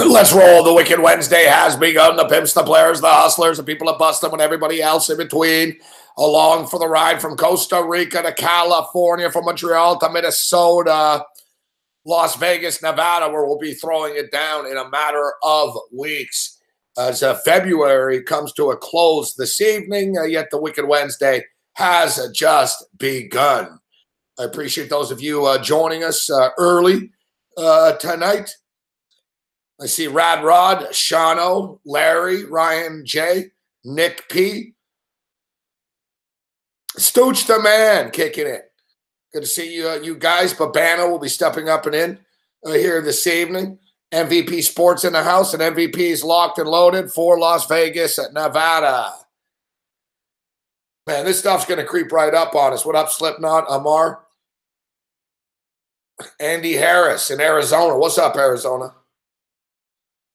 Let's roll. The Wicked Wednesday has begun. The pimps, the players, the hustlers, the people that bust them, and everybody else in between. Along for the ride from Costa Rica to California, from Montreal to Minnesota, Las Vegas, Nevada, where we'll be throwing it down in a matter of weeks. As February comes to a close this evening, yet the Wicked Wednesday has just begun. I appreciate those of you joining us early tonight. I see Rad Rod, Shano, Larry, Ryan J, Nick P, Stooch the Man kicking it. Good to see you guys. Babano will be stepping up and in here this evening. MVP Sports in the house, and MVP is locked and loaded for Las Vegas at Nevada. Man, this stuff's going to creep right up on us. What up, Slipknot, Amar? Andy Harris in Arizona. What's up, Arizona?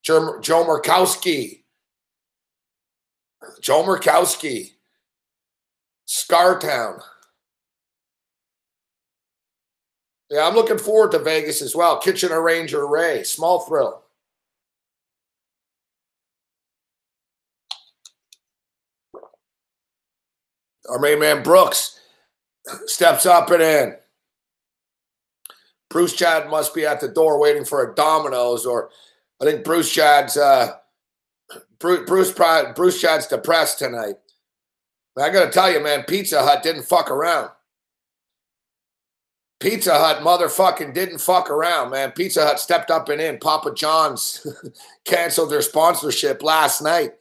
Joe Murkowski. Joe Murkowski. Scartown. Yeah, I'm looking forward to Vegas as well. Kitchener Ranger Ray. Small thrill. Our main man Brooks steps up and in. Bruce Chad must be at the door waiting for a Domino's, or I think Bruce Chad's Bruce Chad's depressed tonight. I got to tell you, man, Pizza Hut didn't fuck around. Pizza Hut motherfucking didn't fuck around, man. Pizza Hut stepped up and in. Papa John's canceled their sponsorship last night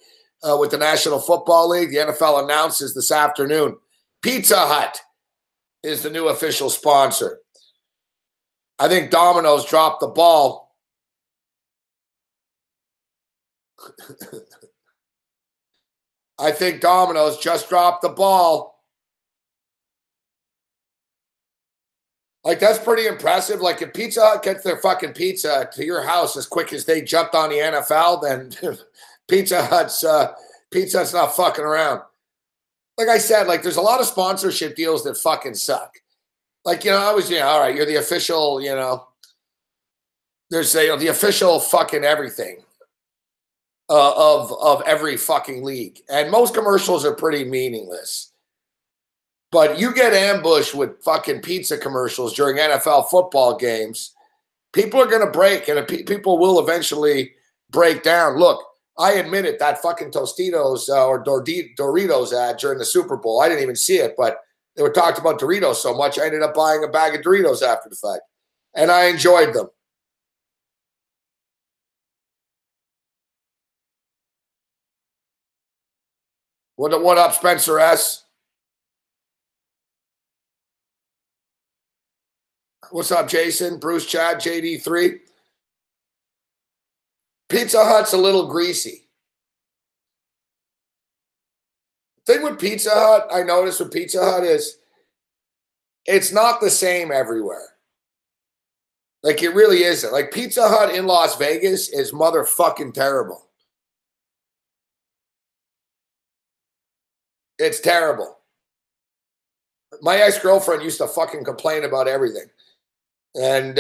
with the National Football League. The NFL announces this afternoon Pizza Hut is the new official sponsor. I think Domino's dropped the ball. I think Domino's just dropped the ball. Like, that's pretty impressive. Like, if Pizza Hut gets their fucking pizza to your house as quick as they jumped on the NFL, then Pizza Hut's not fucking around. Like I said, like, there's a lot of sponsorship deals that fucking suck. Like, I was, all right, you're the official, there's the official fucking everything of every fucking league. And most commercials are pretty meaningless. But you get ambushed with fucking pizza commercials during NFL football games, people are going to break, and people will eventually break down. Look, I admit it, that fucking Tostitos or Doritos ad during the Super Bowl, I didn't even see it, but they were talking about Doritos so much, I ended up buying a bag of Doritos after the fact. And I enjoyed them. What up, Spencer S? What's up, Jason? Bruce Chad, JD3? Pizza Hut's a little greasy. Thing with Pizza Hut, I noticed with Pizza Hut is it's not the same everywhere. Like, it really isn't. Like, Pizza Hut in Las Vegas is motherfucking terrible. It's terrible. My ex-girlfriend used to fucking complain about everything. And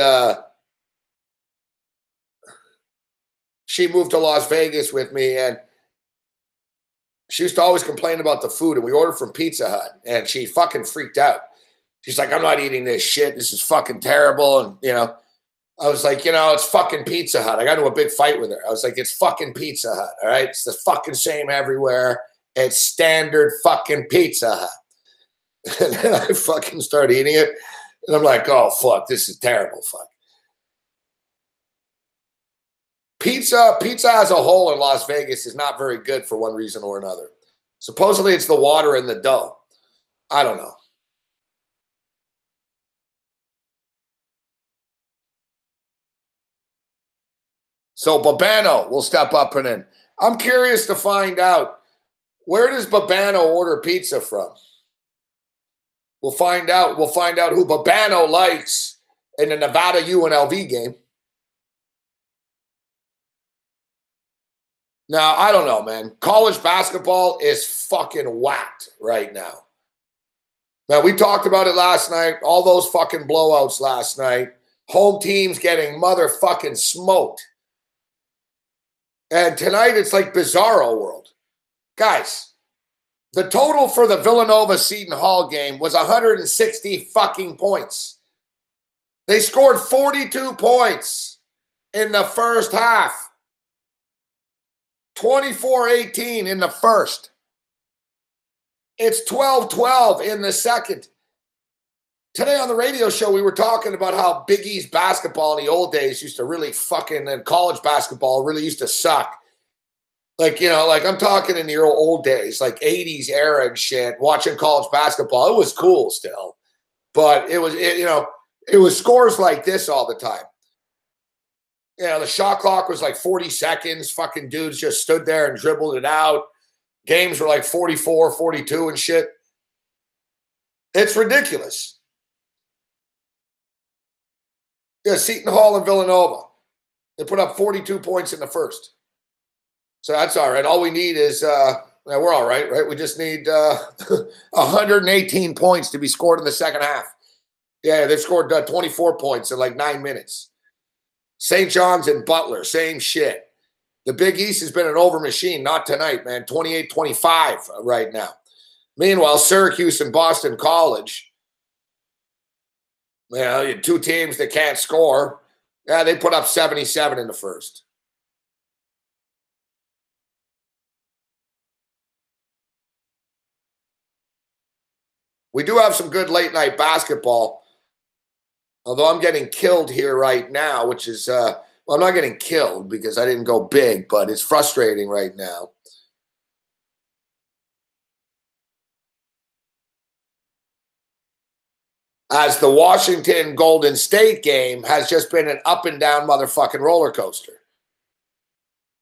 she moved to Las Vegas with me, and she used to always complain about the food, and we ordered from Pizza Hut, and she fucking freaked out. She's like, I'm not eating this shit. This is fucking terrible. And, I was like, it's fucking Pizza Hut. I got into a big fight with her. I was like, it's fucking Pizza Hut, all right? It's the fucking same everywhere. It's standard fucking Pizza Hut. And then I fucking start eating it, and I'm like, oh, fuck, this is terrible, fuck. Pizza as a whole in Las Vegas is not very good for one reason or another. Supposedly it's the water in the dough. I don't know. So Babano will step up and in. I'm curious to find out, where does Babano order pizza from? We'll find out. We'll find out who Babano likes in the Nevada UNLV game. Now, I don't know, man. College basketball is fucking whacked right now. Now, we talked about it last night. All those fucking blowouts last night. Home teams getting motherfucking smoked. And tonight it's like Bizarro World. Guys, the total for the Villanova-Seton Hall game was 160 fucking points. They scored 42 points in the first half. 24-18 in the first. It's 12-12 in the second. Today on the radio show, we were talking about how Big East basketball in the old days used to really fucking, and college basketball really used to suck. Like, you know, like I'm talking in the old days, like 80s era and shit, watching college basketball. It was cool still. But it was scores like this all the time. You know, the shot clock was like 40 seconds. Fucking dudes just stood there and dribbled it out. Games were like 44, 42 and shit. It's ridiculous. Yeah, Seton Hall and Villanova. They put up 42 points in the first. So that's all right. All we need is, we're all right, right? We just need 118 points to be scored in the second half. Yeah, they've scored 24 points in like 9 minutes. St. John's and Butler, same shit. The Big East has been an over machine, not tonight, man. 28-25 right now. Meanwhile, Syracuse and Boston College, you know, two teams that can't score. Yeah, they put up 77 in the first. We do have some good late night basketball. Although I'm getting killed here right now, which is, well, I'm not getting killed because I didn't go big, but it's frustrating right now. As the Washington Golden State game has just been an up and down motherfucking roller coaster.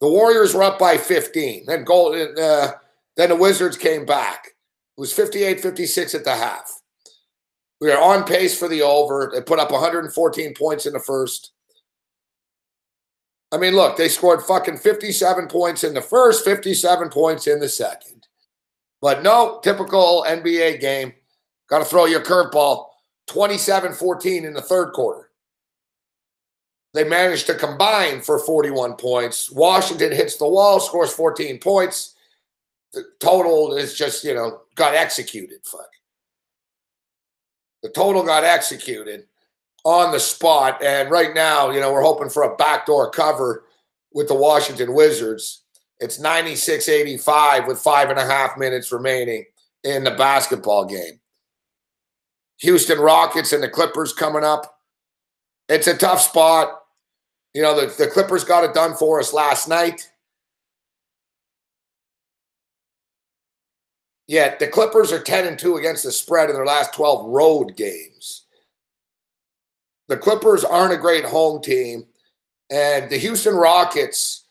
The Warriors were up by 15. Then the Wizards came back. It was 58-56 at the half. We are on pace for the over. They put up 114 points in the first. I mean, look, they scored fucking 57 points in the first, 57 points in the second. But no, typical NBA game. Got to throw your curveball. 27-14 in the third quarter. They managed to combine for 41 points. Washington hits the wall, scores 14 points. The total is just, you know, got executed. Fuck. The total got executed on the spot. And right now, you know, we're hoping for a backdoor cover with the Washington Wizards. It's 96-85 with 5.5 minutes remaining in the basketball game. Houston Rockets and the Clippers coming up. It's a tough spot. You know, the Clippers got it done for us last night. Yet the Clippers are 10-2 against the spread in their last 12 road games. The Clippers aren't a great home team. And the Houston Rockets,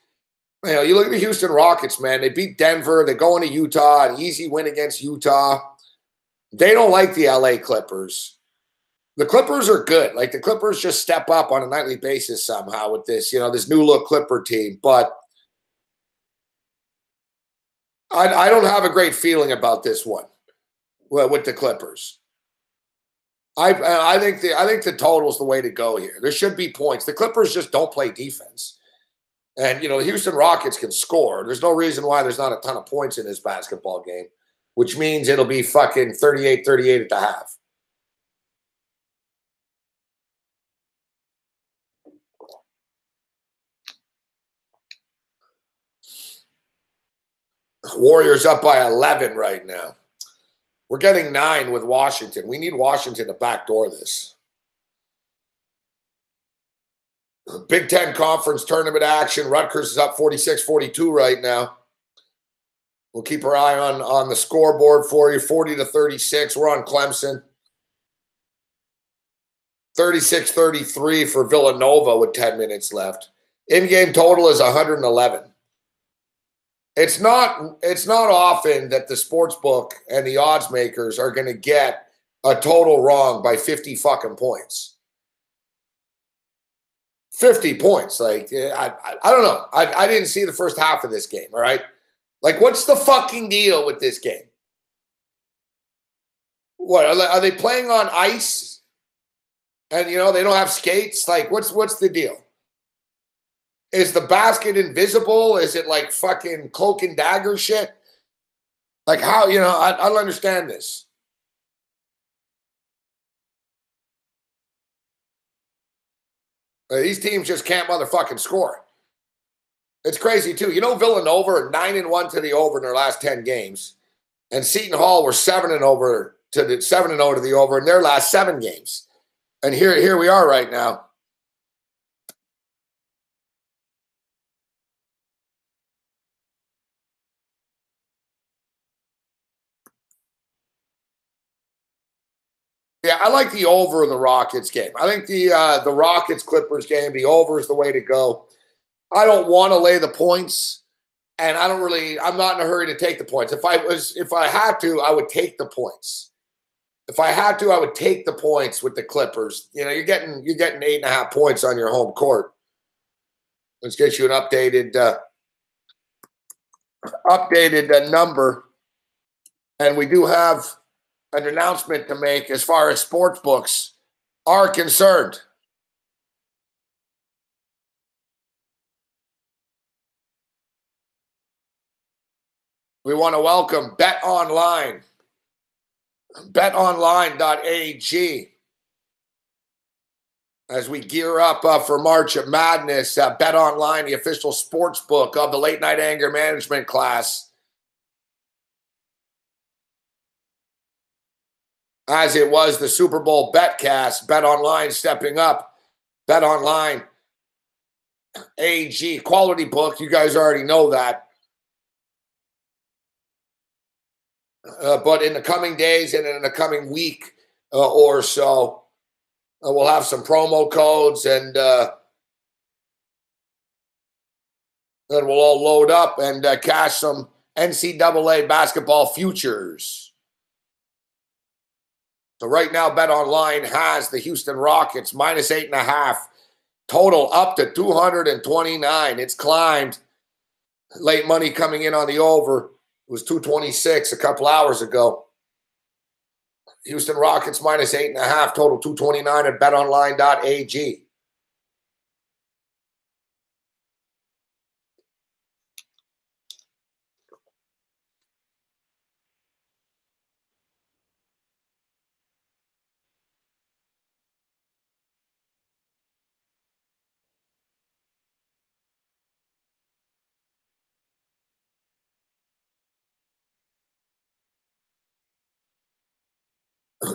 you know, you look at the Houston Rockets, man. They beat Denver. They go into Utah, an easy win against Utah. They don't like the LA Clippers. The Clippers are good. Like, the Clippers just step up on a nightly basis somehow with this, you know, this new look Clipper team. But I don't have a great feeling about this one with the Clippers. I think the total is the way to go here. There should be points. The Clippers just don't play defense. And, you know, the Houston Rockets can score. There's no reason why there's not a ton of points in this basketball game, which means it'll be fucking 38-38 at the half. Warriors up by 11 right now. We're getting 9 with Washington. We need Washington to backdoor this. Big Ten Conference tournament action. Rutgers is up 46-42 right now. We'll keep our eye on the scoreboard for you. 40-36. We're on Clemson. 36-33 for Villanova with 10 minutes left. In-game total is 111. It's not often that the sportsbook and the odds makers are going to get a total wrong by 50 fucking points. 50 points. Like, I don't know. I didn't see the first half of this game, all right? Like, what's the fucking deal with this game? What, are they playing on ice? And, you know, they don't have skates? Like, what's the deal? Is the basket invisible? Is it like fucking cloak and dagger shit? Like how, I don't understand this. These teams just can't motherfucking score. It's crazy too. Villanova are 9-1 to the over in their last 10 games. And Seton Hall were 7-0 to the over in their last 7 games. And here we are right now. Yeah, I like the over in the Rockets game. I think the Rockets Clippers game, the over is the way to go. I don't want to lay the points, and I'm not in a hurry to take the points. If I had to, I would take the points. If I had to, I would take the points with the Clippers. You're getting 8.5 points on your home court. Let's get you an updated number, and we do have an announcement to make as far as sports books are concerned. We want to welcome betonline.ag. As we gear up for March of Madness, BetOnline, the official sports book of the late night anger management class. As it was the Super Bowl betcast, BetOnline stepping up. BetOnline AG, quality book. You guys already know that. But in the coming days and in the coming week or so, we'll have some promo codes and then we'll all load up and cash some NCAA basketball futures. So right now, BetOnline has the Houston Rockets minus 8.5, total up to 229. It's climbed. Late money coming in on the over. It was 226 a couple hours ago. Houston Rockets minus 8.5, total 229 at betonline.ag.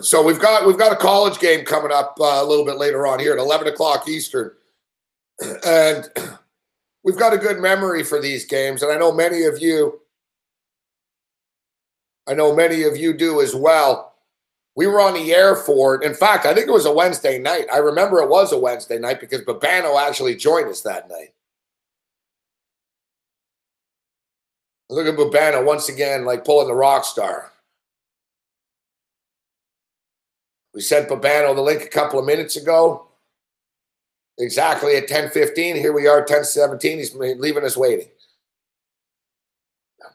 So we've got a college game coming up a little bit later on here at 11 o'clock Eastern. And we've got a good memory for these games, and I know many of you do as well. We were on the air for it. In fact, I think it was a Wednesday night. I remember it was a Wednesday night because Babano actually joined us that night. Look at Babano once again, like pulling the rock star. We sent Babano the link a couple of minutes ago. Exactly at 10:15. Here we are, 10:17. He's leaving us waiting.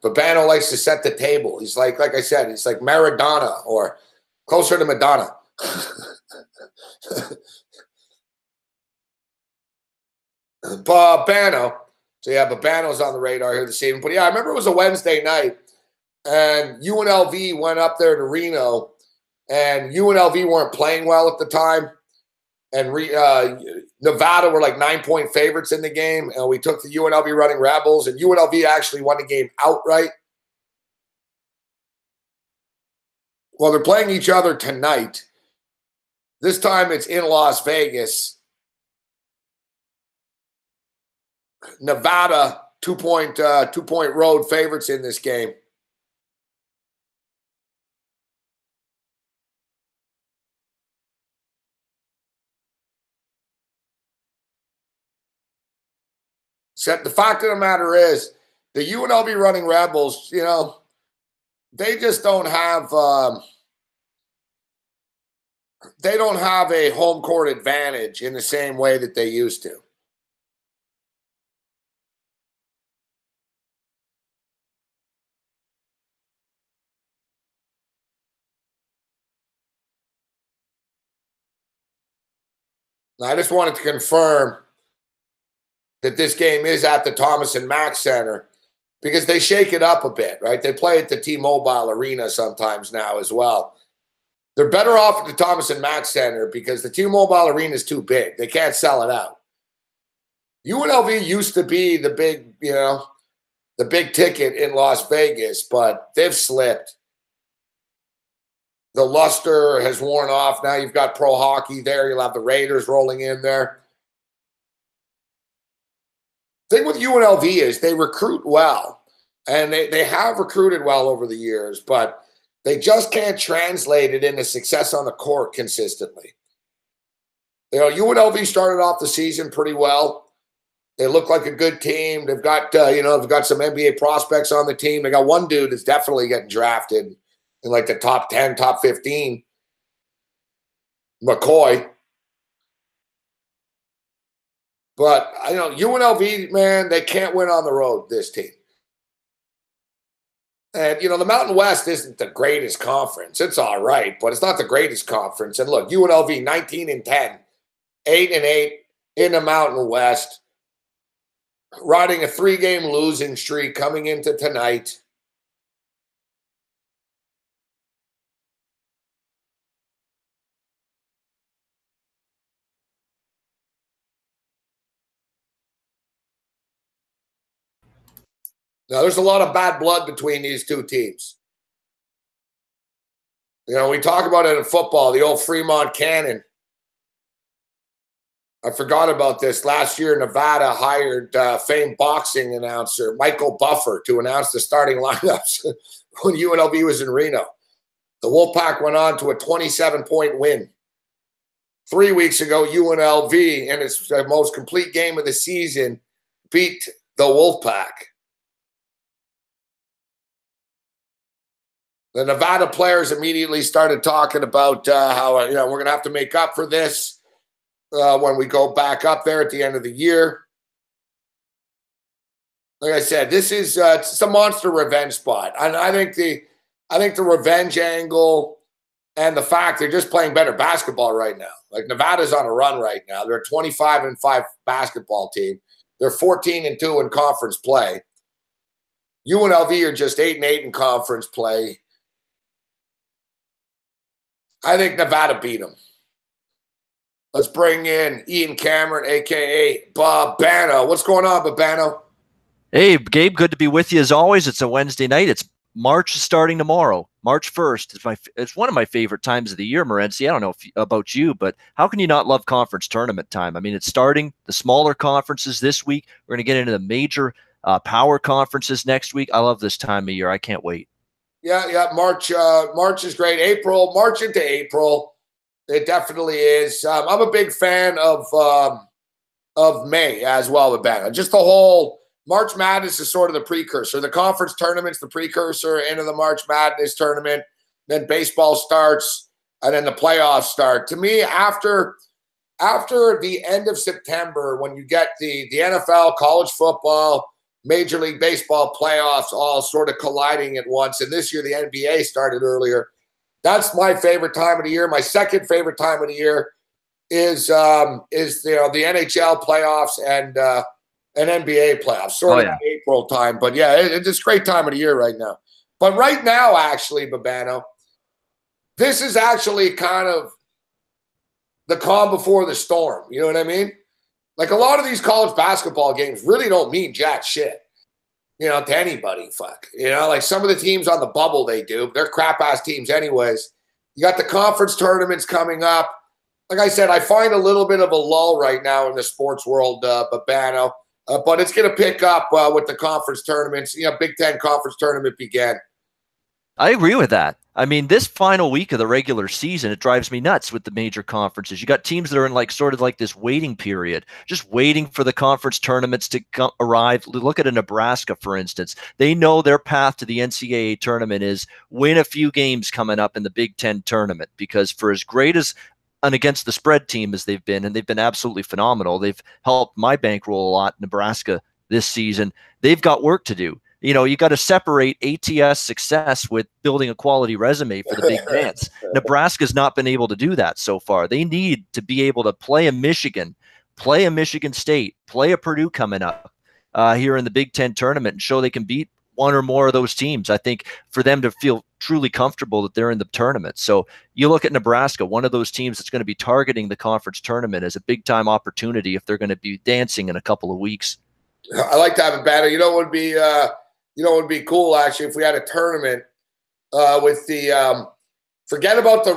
Babano likes to set the table. He's like I said, he's like Maradona or closer to Madonna. Babano. So yeah, Babano's on the radar here this evening. But yeah, I remember it was a Wednesday night, and UNLV went up there to Reno, and UNLV weren't playing well at the time. And Nevada were like 9-point favorites in the game. And we took the UNLV Running Rebels, and UNLV actually won the game outright. Well, they're playing each other tonight. This time it's in Las Vegas. Nevada, 2-point road favorites in this game. So the fact of the matter is, the UNLV Running Rebels, they just don't have a home court advantage in the same way that they used to. I just wanted to confirm that this game is at the Thomas and Mack Center because they shake it up a bit, right? They play at the T-Mobile Arena sometimes now as well. They're better off at the Thomas and Mack Center because the T-Mobile Arena is too big. They can't sell it out. UNLV used to be the big, the big ticket in Las Vegas, but they've slipped. The luster has worn off. Now you've got pro hockey there. You'll have the Raiders rolling in there. Thing with UNLV is they recruit well, and they have recruited well over the years, but they just can't translate it into success on the court consistently. UNLV started off the season pretty well. They look like a good team. They've got, they've got some NBA prospects on the team. They got one dude that's definitely getting drafted in like the top 10, top 15, McCoy. But, UNLV, man, they can't win on the road, this team. And, the Mountain West isn't the greatest conference. It's all right, but it's not the greatest conference. And look, UNLV 19-10, 8-8 in the Mountain West, riding a 3-game losing streak coming into tonight. Now, there's a lot of bad blood between these two teams. We talk about it in football, the old Fremont Cannon. I forgot about this. Last year, Nevada hired famed boxing announcer Michael Buffer to announce the starting lineups when UNLV was in Reno. The Wolfpack went on to a 27-point win. 3 weeks ago, UNLV, in its most complete game of the season, beat the Wolfpack. The Nevada players immediately started talking about how we're going to have to make up for this when we go back up there at the end of the year. Like I said, this is it's a monster revenge spot, and I think the revenge angle and the fact they're just playing better basketball right now. Like Nevada's on a run right now. They're a 25-5 basketball team. They're 14-2 in conference play. UNLV are just 8-8 in conference play. I think Nevada beat them. Let's bring in Ian Cameron, a.k.a. Babano. What's going on, Babano? Hey, Gabe, good to be with you as always. It's a Wednesday night. It's March starting tomorrow, March 1st. It's one of my favorite times of the year, Morency. I don't know about you, but how can you not love conference tournament time? I mean, it's starting the smaller conferences this week. We're going to get into the major power conferences next week. I love this time of year. I can't wait. Yeah. March is great. March into April, it definitely is. I'm a big fan of May as well with Banner. Just the whole March Madness is sort of the precursor. The conference tournament's the precursor into the March Madness tournament. Then baseball starts, and then the playoffs start. To me, after the end of September, when you get the NFL, college football, Major League Baseball playoffs all sort of colliding at once, and this year the NBA started earlier. That's my favorite time of the year. My second favorite time of the year is the NHL playoffs and NBA playoffs, sort of April time. But yeah, it's a great time of the year right now. But right now, actually, Babano, this is actually kind of the calm before the storm. You know what I mean? Like a lot of these college basketball games really don't mean jack shit, to anybody. Like some of the teams on the bubble, they do. They're crap-ass teams anyways. You got the conference tournaments coming up. Like I said, I find a little bit of a lull right now in the sports world, Babano, but it's going to pick up with the conference tournaments. Big Ten conference tournament began. I agree with that. I mean, this final week of the regular season, it drives me nuts with the major conferences. You got teams that are in sort of this waiting period, just waiting for the conference tournaments to arrive. Look at a Nebraska, for instance. They know their path to the NCAA tournament is win a few games coming up in the Big Ten tournament, because for as great as an against the spread team as they've been, and they've been absolutely phenomenal, they've helped my bankroll a lot, Nebraska, this season. They've got work to do. You got to separate ATS success with building a quality resume for the big dance. Nebraska's not been able to do that so far. They need to be able to play in Michigan, play a Michigan State, play a Purdue coming up here in the Big Ten tournament and show they can beat one or more of those teams. I think for them to feel truly comfortable that they're in the tournament. So you look at Nebraska, one of those teams that's going to be targeting the conference tournament as a big time opportunity if they're going to be dancing in a couple of weeks. I like to have a battle. You know what would be cool actually if we had a tournament with the forget about the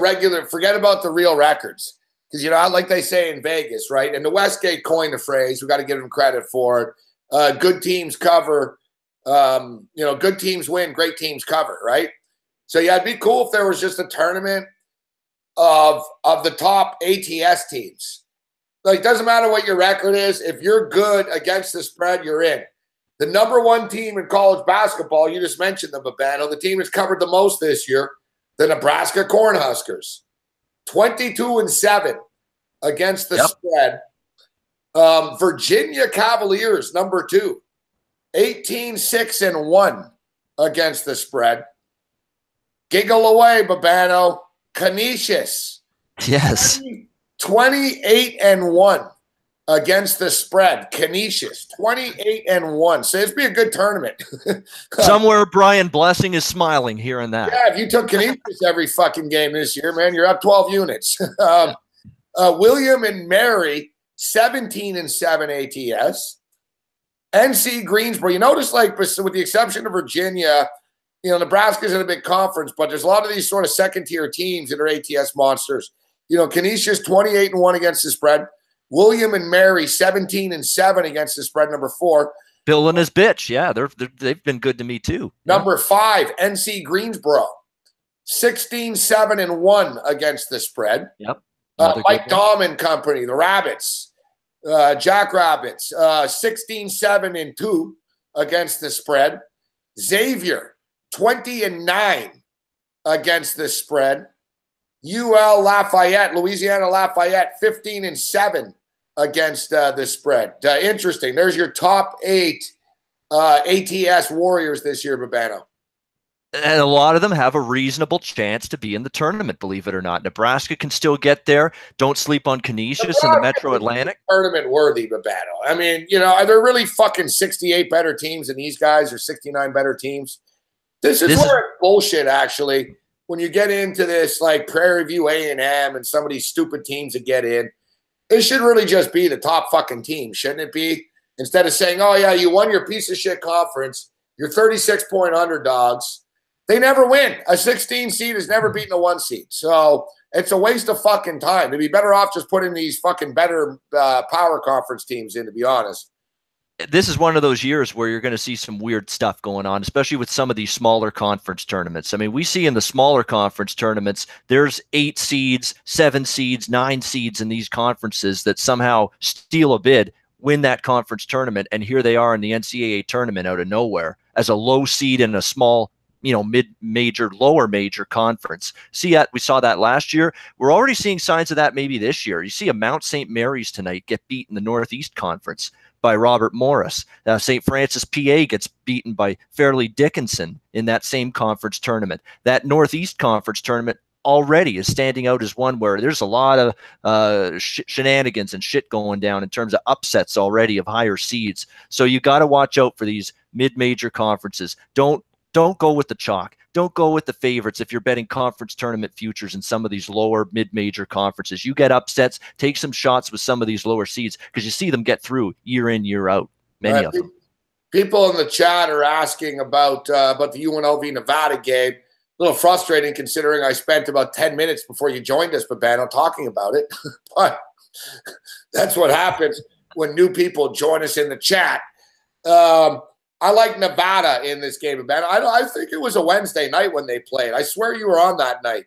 real records. Because, like they say in Vegas, right? And the Westgate coined the phrase, we got to give them credit for it. Good teams cover. Good teams win, great teams cover, right? So, yeah, it'd be cool if there was just a tournament of the top ATS teams. Like, doesn't matter what your record is. If you're good against the spread, you're in. The number one team in college basketball, you just mentioned them, Babano, the team that's covered the most this year, the Nebraska Cornhuskers. 22-7 against the spread. Virginia Cavaliers, number 2. 18-6-1 against the spread. Giggle away, Babano. Canisius. Yes. 28-1 against the spread. Canisius. 28-1. So it's be a good tournament. Somewhere Brian Blessing is smiling hearing that. Yeah, if you took Canisius every fucking game this year, man, you're up 12 units. William and Mary, 17-7 ATS. NC Greensboro. You notice, like, with the exception of Virginia, Nebraska's in a big conference, but there's a lot of these sort of second-tier teams that are ATS monsters. Canisius 28-1 against the spread. William and Mary 17-7 against the spread, number 4. Bill and his bitch. Yeah, they've been good to me too. Number 5, NC Greensboro. 16-7-1 against the spread. Yep. Mike Dahm and company, the Rabbits. Jackrabbits, 16-7-2 against the spread. Xavier, 20-9 against the spread. UL Lafayette, Louisiana Lafayette, 15-7 against the spread. Interesting. There's your top 8 ATS Warriors this year, Babano. And a lot of them have a reasonable chance to be in the tournament, believe it or not. Nebraska can still get there. Don't sleep on Canisius and the Metro Atlantic. Tournament worthy, Babano. I mean, are there really fucking 68 better teams than these guys or 69 better teams? This is where it's bullshit, actually. When you get into this, like Prairie View A&M and some of these stupid teams that get in, it should really just be the top fucking team, shouldn't it be? Instead of saying, oh, yeah, you won your piece of shit conference, you're 36-point underdogs. They never win. A 16 seed has never beaten a 1 seed. So it's a waste of fucking time. They'd be better off just putting these fucking better power conference teams in, to be honest. This is one of those years where you're going to see some weird stuff going on, especially with some of these smaller conference tournaments. I mean, we see in the smaller conference tournaments, there's 8 seeds, 7 seeds, 9 seeds in these conferences that somehow steal a bid, win that conference tournament, and here they are in the NCAA tournament out of nowhere as a low seed in a small, mid-major, lower major conference. We saw that last year. We're already seeing signs of that maybe this year. You see a Mount St. Mary's tonight get beat in the Northeast Conference by Robert Morris. St. Francis, PA gets beaten by Fairleigh Dickinson in that same conference tournament. That Northeast Conference tournament already is standing out as one where there's a lot of shenanigans and shit going down in terms of upsets already of higher seeds. So you got to watch out for these mid-major conferences. Don't go with the chalk. Don't go with the favorites if you're betting conference tournament futures in some of these lower mid-major conferences. You get upsets, take some shots with some of these lower seeds because you see them get through year in, year out. Many of them. People in the chat are asking about the UNLV Nevada game. A little frustrating considering I spent about 10 minutes before you joined us, Babano, talking about it. But that's what happens when new people join us in the chat. I like Nevada in this game, man. I think it was a Wednesday night when they played. I swear you were on that night.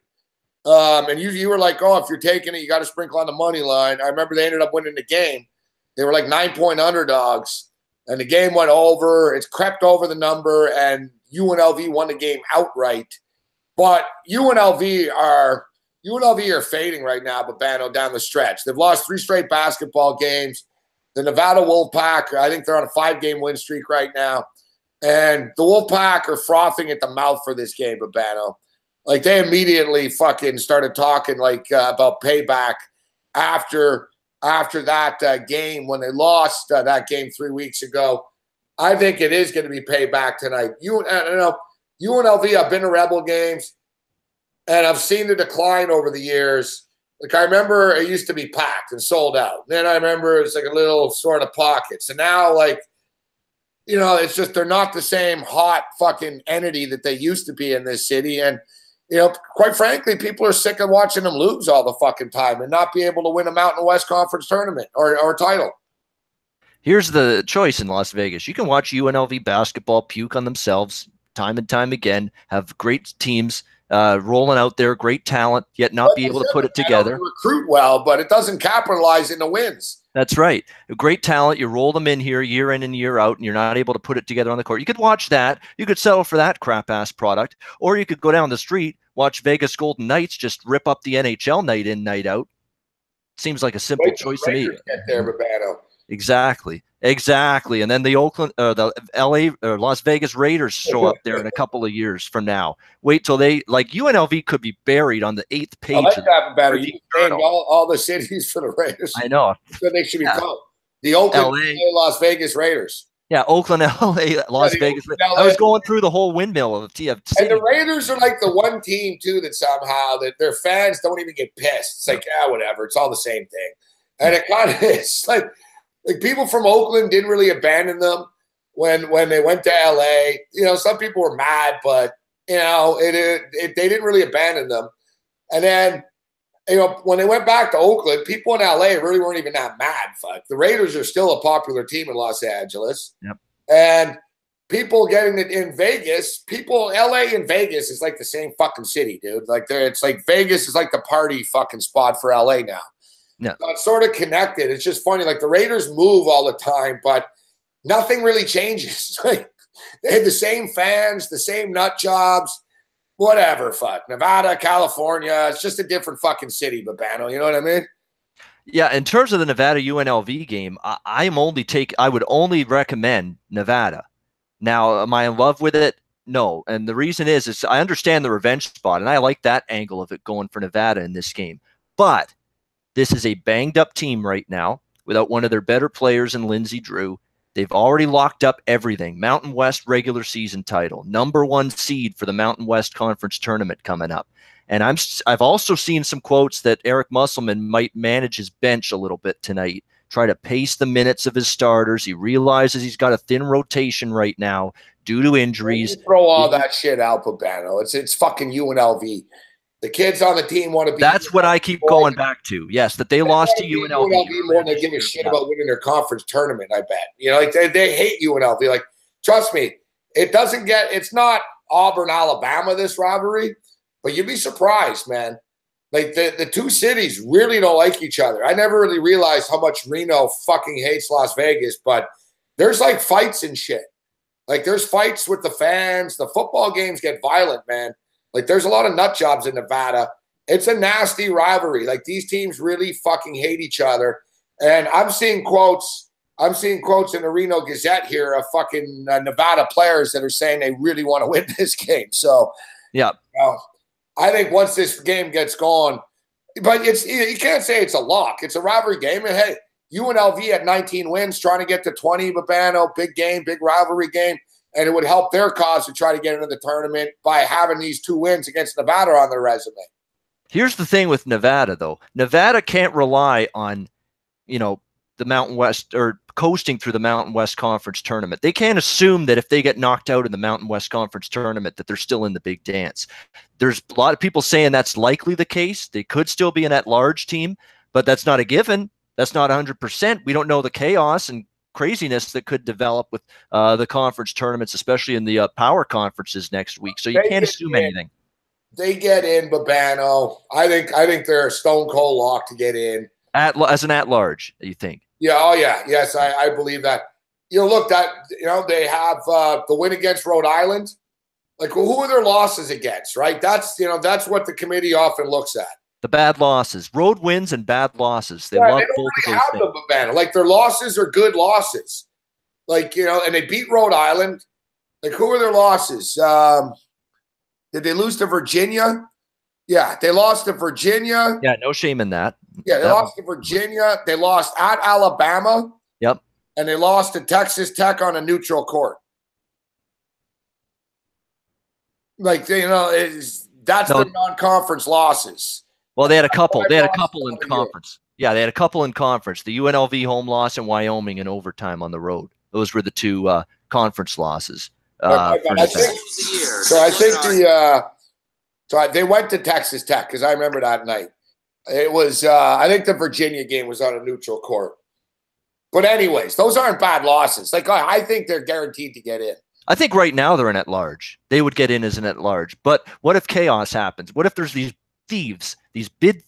And you were like, oh, if you're taking it, you got to sprinkle on the money line. I remember they ended up winning the game. They were like 9-point underdogs, and the game went over. It's crept over the number, and UNLV won the game outright. But UNLV are fading right now, Babano, down the stretch. They've lost 3 straight basketball games. The Nevada Wolfpack, I think they're on a 5-game win streak right now. And the Wolfpack are frothing at the mouth for this game, Babano. Like, they immediately fucking started talking, like, about payback after after that game when they lost that game 3 weeks ago. I think it is going to be paid back tonight. UNLV, I've been to Rebel games, and I've seen the decline over the years. Like, I remember it used to be packed and sold out. Then I remember it's like a little sort of pocket. So now, like, it's just they're not the same hot fucking entity that they used to be in this city. And, quite frankly, people are sick of watching them lose all the fucking time and not be able to win a Mountain West Conference tournament or title. Here's the choice in Las Vegas. You can watch UNLV basketball puke on themselves time and time again, have great teams rolling out there, great talent, yet not be able to put it together. Recruit well, but it doesn't capitalize in the wins. That's right. Great talent. You roll them in here year in and year out, and you're not able to put it together on the court. You could watch that. You could settle for that crap-ass product. Or you could go down the street, watch Vegas Golden Knights just rip up the NHL night in, night out. Seems like a simple choice to me. Get there, Babano. Exactly. And then the Las Vegas Raiders show up there in a couple of years from now. Wait till UNLV could be buried on the 8th page. I like that better. You named all the cities for the Raiders. I know. So they should be called the Oakland, LA, Las Vegas Raiders. Yeah, Oakland, LA, Las Vegas. I was going through the whole windmill of TF. And the Raiders are like the one team too that somehow that their fans don't even get pissed. It's like, whatever. It's all the same thing. And it kind of is like people from Oakland didn't really abandon them when they went to LA. Some people were mad, but they didn't really abandon them. And then when they went back to Oakland, people in LA really weren't even that mad. Fuck, the Raiders are still a popular team in Los Angeles. Yep. And people getting it in Vegas, LA and Vegas is like the same fucking city, dude. Like it's like Vegas is like the party fucking spot for LA now. Yeah. So it's sort of connected. It's just funny. Like the Raiders move all the time, but nothing really changes. Like they have the same fans, the same nut jobs, whatever. Fuck Nevada, California. It's just a different fucking city, Babano. You know what I mean? Yeah. In terms of the Nevada UNLV game, I would only recommend Nevada. Now, am I in love with it? No. And the reason is I understand the revenge spot, and I like that angle of it going for Nevada in this game. But this is a banged-up team right now without one of their better players in Lindsey Drew. They've already locked up everything. Mountain West regular season title, #1 seed for the Mountain West Conference tournament coming up. And I've also seen some quotes that Eric Musselman might manage his bench a little bit tonight, try to pace the minutes of his starters. He realizes he's got a thin rotation right now due to injuries. Throw all that shit out, Babano. It's fucking UNLV. The kids on the team want to be. That's what I keep going back to. Yes, that they lost to UNLV. More than they give a shit about winning their conference tournament, I bet. They hate UNLV. Like, trust me, it's not Auburn, Alabama, this rivalry, but you'd be surprised, man. Like, the two cities really don't like each other. I never really realized how much Reno fucking hates Las Vegas, but there's, like, fights and shit. Like, there's fights with the fans. The football games get violent, man. Like, there's a lot of nut jobs in Nevada. It's a nasty rivalry. Like, these teams really fucking hate each other. And I'm seeing quotes in the Reno Gazette here of fucking Nevada players that are saying they really want to win this game. So, yeah, I think once this game gets going, but you can't say it's a lock. It's a rivalry game. And hey, UNLV had 19 wins, trying to get to 20. Babano, big game, big rivalry game. And it would help their cause to try to get into the tournament by having these 2 wins against Nevada on their resume. Here's the thing with Nevada, though. Nevada can't rely on, the Mountain West or coasting through the Mountain West Conference tournament. They can't assume that if they get knocked out in the Mountain West Conference tournament that they're still in the big dance. There's a lot of people saying that's likely the case. They could still be an at-large team, but that's not a given. That's not 100%. We don't know the chaos and craziness that could develop with the conference tournaments, especially in the power conferences next week. So you can't assume anything. They get in, Babano. I think they're a stone cold lock to get in. As an at-large, you think? Yeah. Oh, yeah. Yes, I believe that. Look, they have the win against Rhode Island. Like, who are their losses against, right? That's what the committee often looks at. The bad losses, road wins and bad losses. They love both of those things. Like, their losses are good losses. Like, and they beat Rhode Island. Like, who are their losses? Did they lose to Virginia? Yeah, they lost to Virginia. Yeah, no shame in that. Yeah, they lost to Virginia. They lost at Alabama. Yep. And they lost to Texas Tech on a neutral court. Like, you know, that's their non-conference losses. Well, they had a couple. They had a couple in conference. Yeah, they had a couple in conference. The UNLV home loss and Wyoming in overtime on the road. Those were the two conference losses. I think they went to Texas Tech because I remember that night. It was I think the Virginia game was on a neutral court. But anyways, those aren't bad losses. Like, I think they're guaranteed to get in. I think right now they're an at-large. They would get in as an at-large. But what if chaos happens? What if there's these thieves, these bid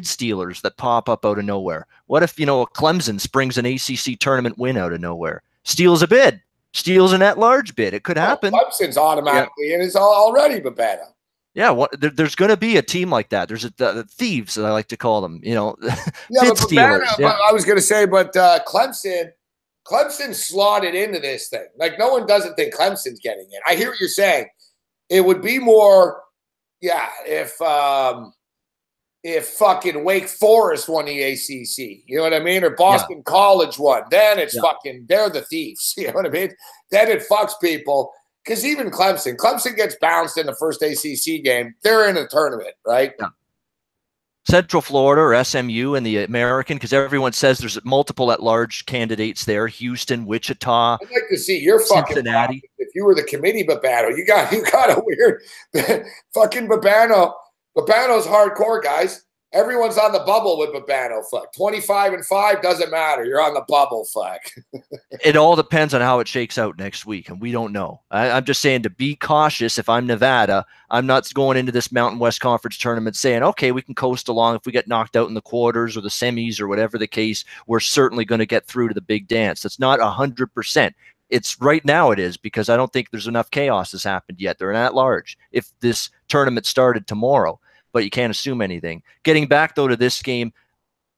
stealers that pop up out of nowhere? What if, Clemson springs an ACC tournament win out of nowhere? Steals a bid. Steals an at-large bid. It could happen. Clemson's automatically in. It's already Babetta. Yeah, there's going to be a team like that. There's the thieves, that I like to call them. Yeah, bid stealers. Yeah. I was going to say, but Clemson slotted into this thing. Like, no one doesn't think Clemson's getting in. I hear what you're saying. It would be more, if fucking Wake Forest won the ACC, you know what I mean? Or Boston College won. Then it's fucking, they're the thieves. You know what I mean? Then it fucks people. Because even Clemson gets bounced in the first ACC game. They're in a tournament, right? Yeah. Central Florida or SMU and the American, because everyone says there's multiple at-large candidates there. Houston, Wichita. I'd like to see your fucking Cincinnati. If you were the committee Babano, you got a weird fucking Babano. Babano's hardcore, guys. Everyone's on the bubble with Babano. Fuck, 25-5 doesn't matter. You're on the bubble. Fuck. It all depends on how it shakes out next week, and we don't know. I'm just saying to be cautious. If I'm Nevada, I'm not going into this Mountain West Conference tournament saying, okay, we can coast along. If we get knocked out in the quarters or the semis or whatever the case, we're certainly going to get through to the big dance. That's not 100%. It's right now it is, because I don't think there's enough chaos has happened yet. They're an at-large if this tournament started tomorrow. But you can't assume anything. Getting back, though, to this game,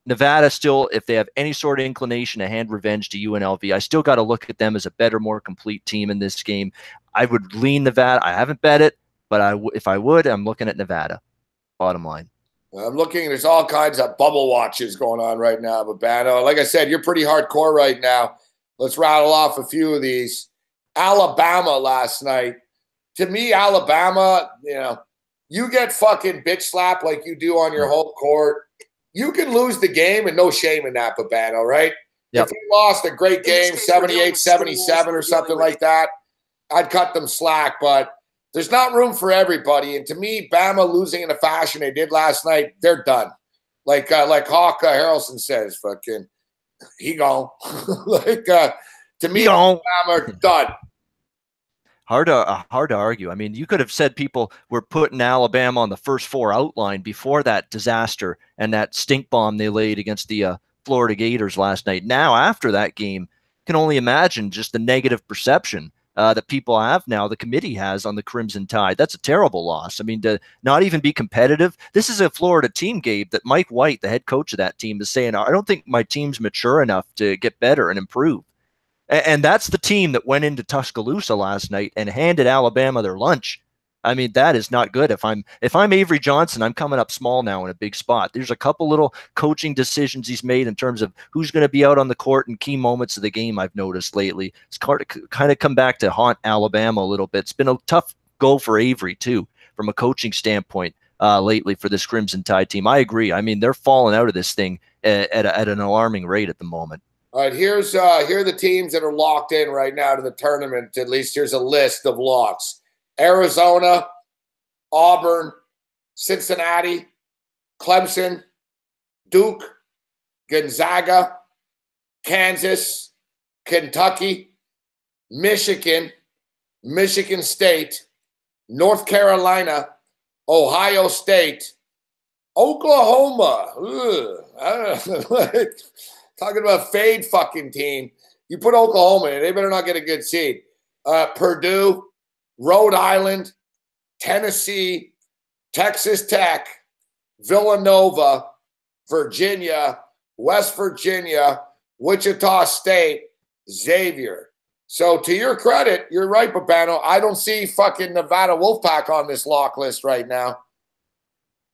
Nevada still, if they have any sort of inclination to hand revenge to UNLV, I still got to look at them as a better, more complete team in this game. I would lean Nevada. I haven't bet it, but if I would, I'm looking at Nevada. Bottom line. I'm looking. There's all kinds of bubble watches going on right now, Babano. Like I said, you're pretty hardcore right now. Let's rattle off a few of these. Alabama last night. To me, Alabama, you get fucking bitch slapped like you do on your home court. You can lose the game and no shame in that, Babano, right? Yep. If they lost a great game, 78-77 or something like that, I'd cut them slack. But there's not room for everybody. And to me, Bama losing in the fashion they did last night, they're done. Like Hawk Harrelson says, fucking, he gone. To me, Bama are done. Hard to argue. I mean, you could have said people were putting Alabama on the first four outline before that disaster and that stink bomb they laid against the Florida Gators last night. Now, after that game, can only imagine just the negative perception that people have now, the committee has on the Crimson Tide. That's a terrible loss. I mean, to not even be competitive. This is a Florida team, Gabe, that Mike White, the head coach of that team, is saying, I don't think my team's mature enough to get better and improve. And that's the team that went into Tuscaloosa last night and handed Alabama their lunch. I mean, that is not good. If I'm Avery Johnson, I'm coming up small now in a big spot. There's a couple little coaching decisions he's made in terms of who's going to be out on the court in key moments of the game I've noticed lately. It's kind of come back to haunt Alabama a little bit. It's been a tough go for Avery, too, from a coaching standpoint lately for this Crimson Tide team. I agree. I mean, they're falling out of this thing at an alarming rate at the moment. All right, here are the teams that are locked in right now to the tournament. At least here's a list of locks. Arizona, Auburn, Cincinnati, Clemson, Duke, Gonzaga, Kansas, Kentucky, Michigan, Michigan State, North Carolina, Ohio State, Oklahoma. Talking about fade fucking team. You put Oklahoma in, they better not get a good seed. Purdue, Rhode Island, Tennessee, Texas Tech, Villanova, Virginia, West Virginia, Wichita State, Xavier. So to your credit, you're right, Babano. I don't see fucking Nevada Wolfpack on this lock list right now.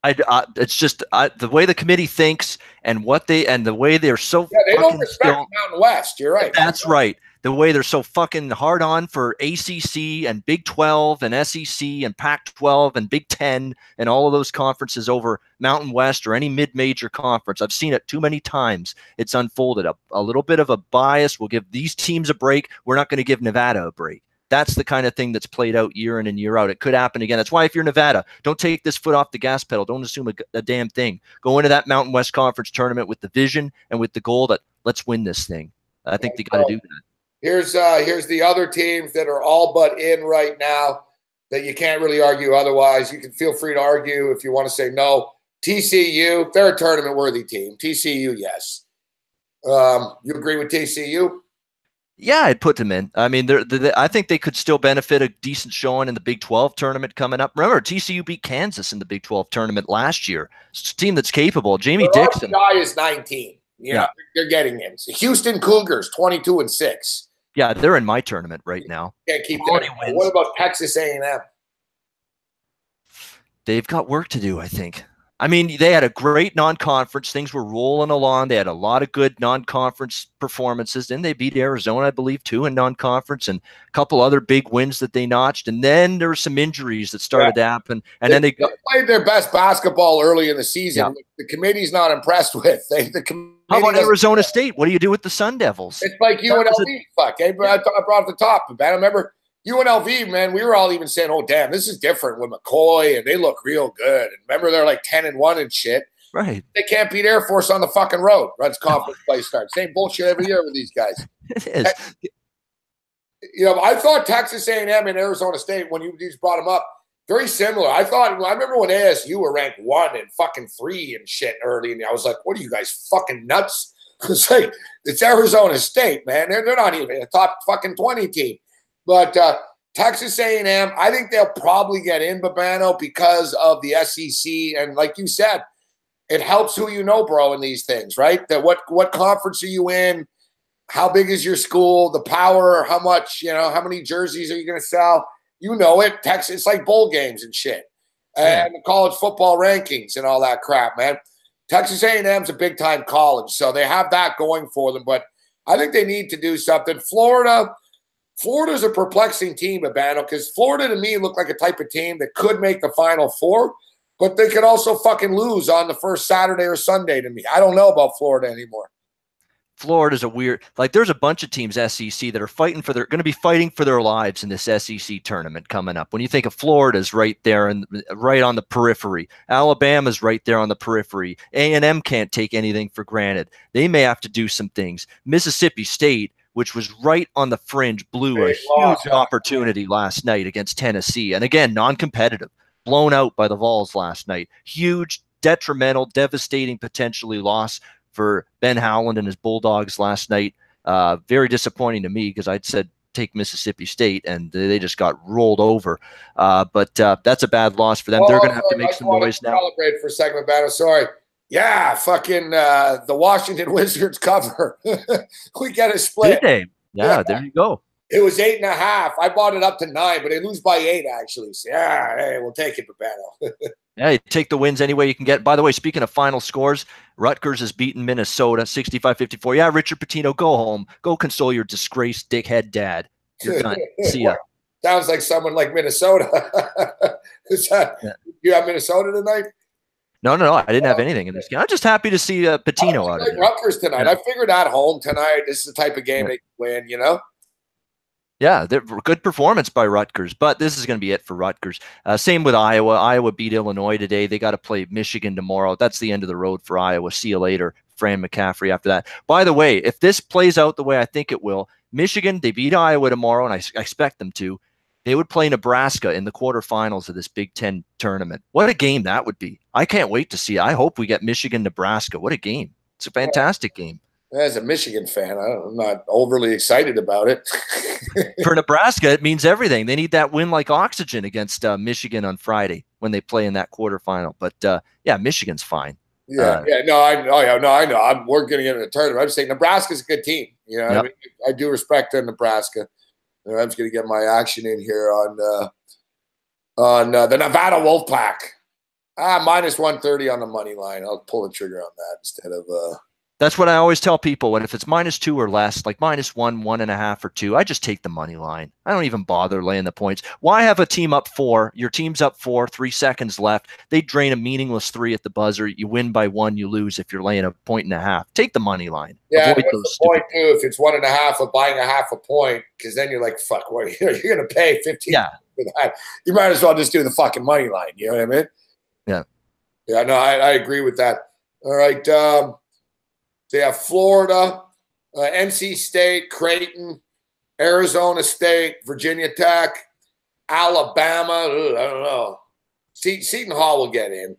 It's just the way the committee thinks and the way they're so they don't fucking respect still. Mountain West. You're right. That's right. The way they're so fucking hard on for ACC and Big 12 and SEC and Pac 12 and Big 10 and all of those conferences over Mountain West or any mid-major conference. I've seen it too many times. It's unfolded. A little bit of a bias. We'll give these teams a break. We're not going to give Nevada a break. That's the kind of thing that's played out year in and year out. It could happen again. That's why if you're Nevada, don't take this foot off the gas pedal. Don't assume a damn thing. Go into that Mountain West Conference tournament with the vision and with the goal that let's win this thing. I think they got to do that. Here's the other teams that are all but in right now that you can't really argue otherwise. You can feel free to argue if you want to say no. TCU, they're a tournament-worthy team. TCU, yes. You agree with TCU? Yeah, I'd put them in. I mean, I think they could still benefit a decent showing in the Big 12 tournament coming up. Remember, TCU beat Kansas in the Big 12 tournament last year. It's a team that's capable. Jamie Dixon. Guy is 19. Yeah, they're getting in. Houston Cougars, 22-6. Yeah, they're in my tournament right now. Can't keep that. What about Texas A&M? They've got work to do, I think. I mean, they had a great non-conference. Things were rolling along. They had a lot of good non-conference performances. Then they beat Arizona, I believe, too, in non-conference, and a couple other big wins that they notched. And then there were some injuries that started to happen. And then they played their best basketball early in the season. Yeah. The committee's not impressed with. How about Arizona State? What do you do with the Sun Devils? It's like UNLV. I brought the top, man. I remember UNLV, man, we were all even saying, oh, damn, this is different with McCoy, and they look real good. And remember, they're like 10-1 and shit. Right. They can't beat Air Force on the fucking road. Once conference play starts. Same bullshit every year with these guys. It is. You know, I thought Texas A&M and Arizona State, when you just brought them up, very similar. I remember when ASU were ranked 1 and fucking 3 and shit early, and I was like, what are you guys, fucking nuts? It's like, it's Arizona State, man. They're not even a top fucking 20 team. But Texas A&M, I think they'll probably get in, Babano, because of the SEC. And like you said, it helps who you know, bro, in these things, right? That what conference are you in? How big is your school? The power, how much, how many jerseys are you going to sell? You know it. Texas, it's like bowl games and shit. And the college football rankings and all that crap, man. Texas A&M's a big-time college, so they have that going for them. But I think they need to do something. Florida's a perplexing team, Babano, because Florida to me looked like a type of team that could make the Final Four, but they could also fucking lose on the first Saturday or Sunday to me. I don't know about Florida anymore. Florida's a weird, like there's a bunch of teams SEC that are going to be fighting for their lives in this SEC tournament coming up. When you think of Florida's right there and right on the periphery, Alabama's right there on the periphery. A&M can't take anything for granted. They may have to do some things. Mississippi State, which was right on the fringe, blew a huge opportunity last night against Tennessee. And again, non-competitive, blown out by the Vols last night. Huge, detrimental, devastating, potentially loss for Ben Howland and his Bulldogs last night. Very disappointing to me because I'd said take Mississippi State, and they just got rolled over. But that's a bad loss for them. They're going to have to make some noise now. Celebrate for a second, Battle. Sorry. Yeah, fucking the Washington Wizards cover. We get a split. Did they? Yeah, there you go. It was 8.5. I bought it up to 9, but they lose by 8 actually. So yeah, hey, we'll take it, Babano. Yeah, you take the wins any way you can get. By the way, speaking of final scores, Rutgers has beaten Minnesota 65-54. Yeah, Richard Pitino, go home. Go console your disgraced dickhead dad. You're done. See ya. Sounds like someone like Minnesota. You have Minnesota tonight? No. I didn't have anything in this game. I'm just happy to see Pitino out of it. Rutgers tonight. Yeah. I figured at home tonight, this is the type of game they can win, Yeah, good performance by Rutgers, but this is going to be it for Rutgers. Same with Iowa. Iowa beat Illinois today. They got to play Michigan tomorrow. That's the end of the road for Iowa. See you later, Fran McCaffrey after that. By the way, if this plays out the way I think it will, Michigan, they beat Iowa tomorrow, and I expect them to. They would play Nebraska in the quarterfinals of this Big Ten tournament. What a game that would be. I can't wait to see it. I hope we get Michigan-Nebraska. What a game. It's a fantastic game. As a Michigan fan, I'm not overly excited about it. For Nebraska, it means everything. They need that win like oxygen against Michigan on Friday when they play in that quarterfinal. But, yeah, Michigan's fine. I know. We're going to get in the tournament. I'm just saying Nebraska's a good team. Yep. I mean, I do respect Nebraska. I'm just going to get my action in here on the Nevada Wolfpack. Minus 130 on the money line. I'll pull the trigger on that instead of That's what I always tell people. When if it's -2 or less, like -1, 1.5, or 2, I just take the money line. I don't even bother laying the points. Why have a team up 4? Your team's up 4, 3 seconds left. They drain a meaningless 3 at the buzzer. You win by 1, you lose if you're laying a 1.5. Take the money line. Yeah, Avoid what's those the point too if it's 1.5 of buying a half a point? Because then you're like, fuck, what you're going to pay 15 for that. You might as well just do the fucking money line. You know what I mean? Yeah. Yeah, no, I agree with that. All right. They have Florida, NC State, Creighton, Arizona State, Virginia Tech, Alabama. I don't know. Seton Hall will get in.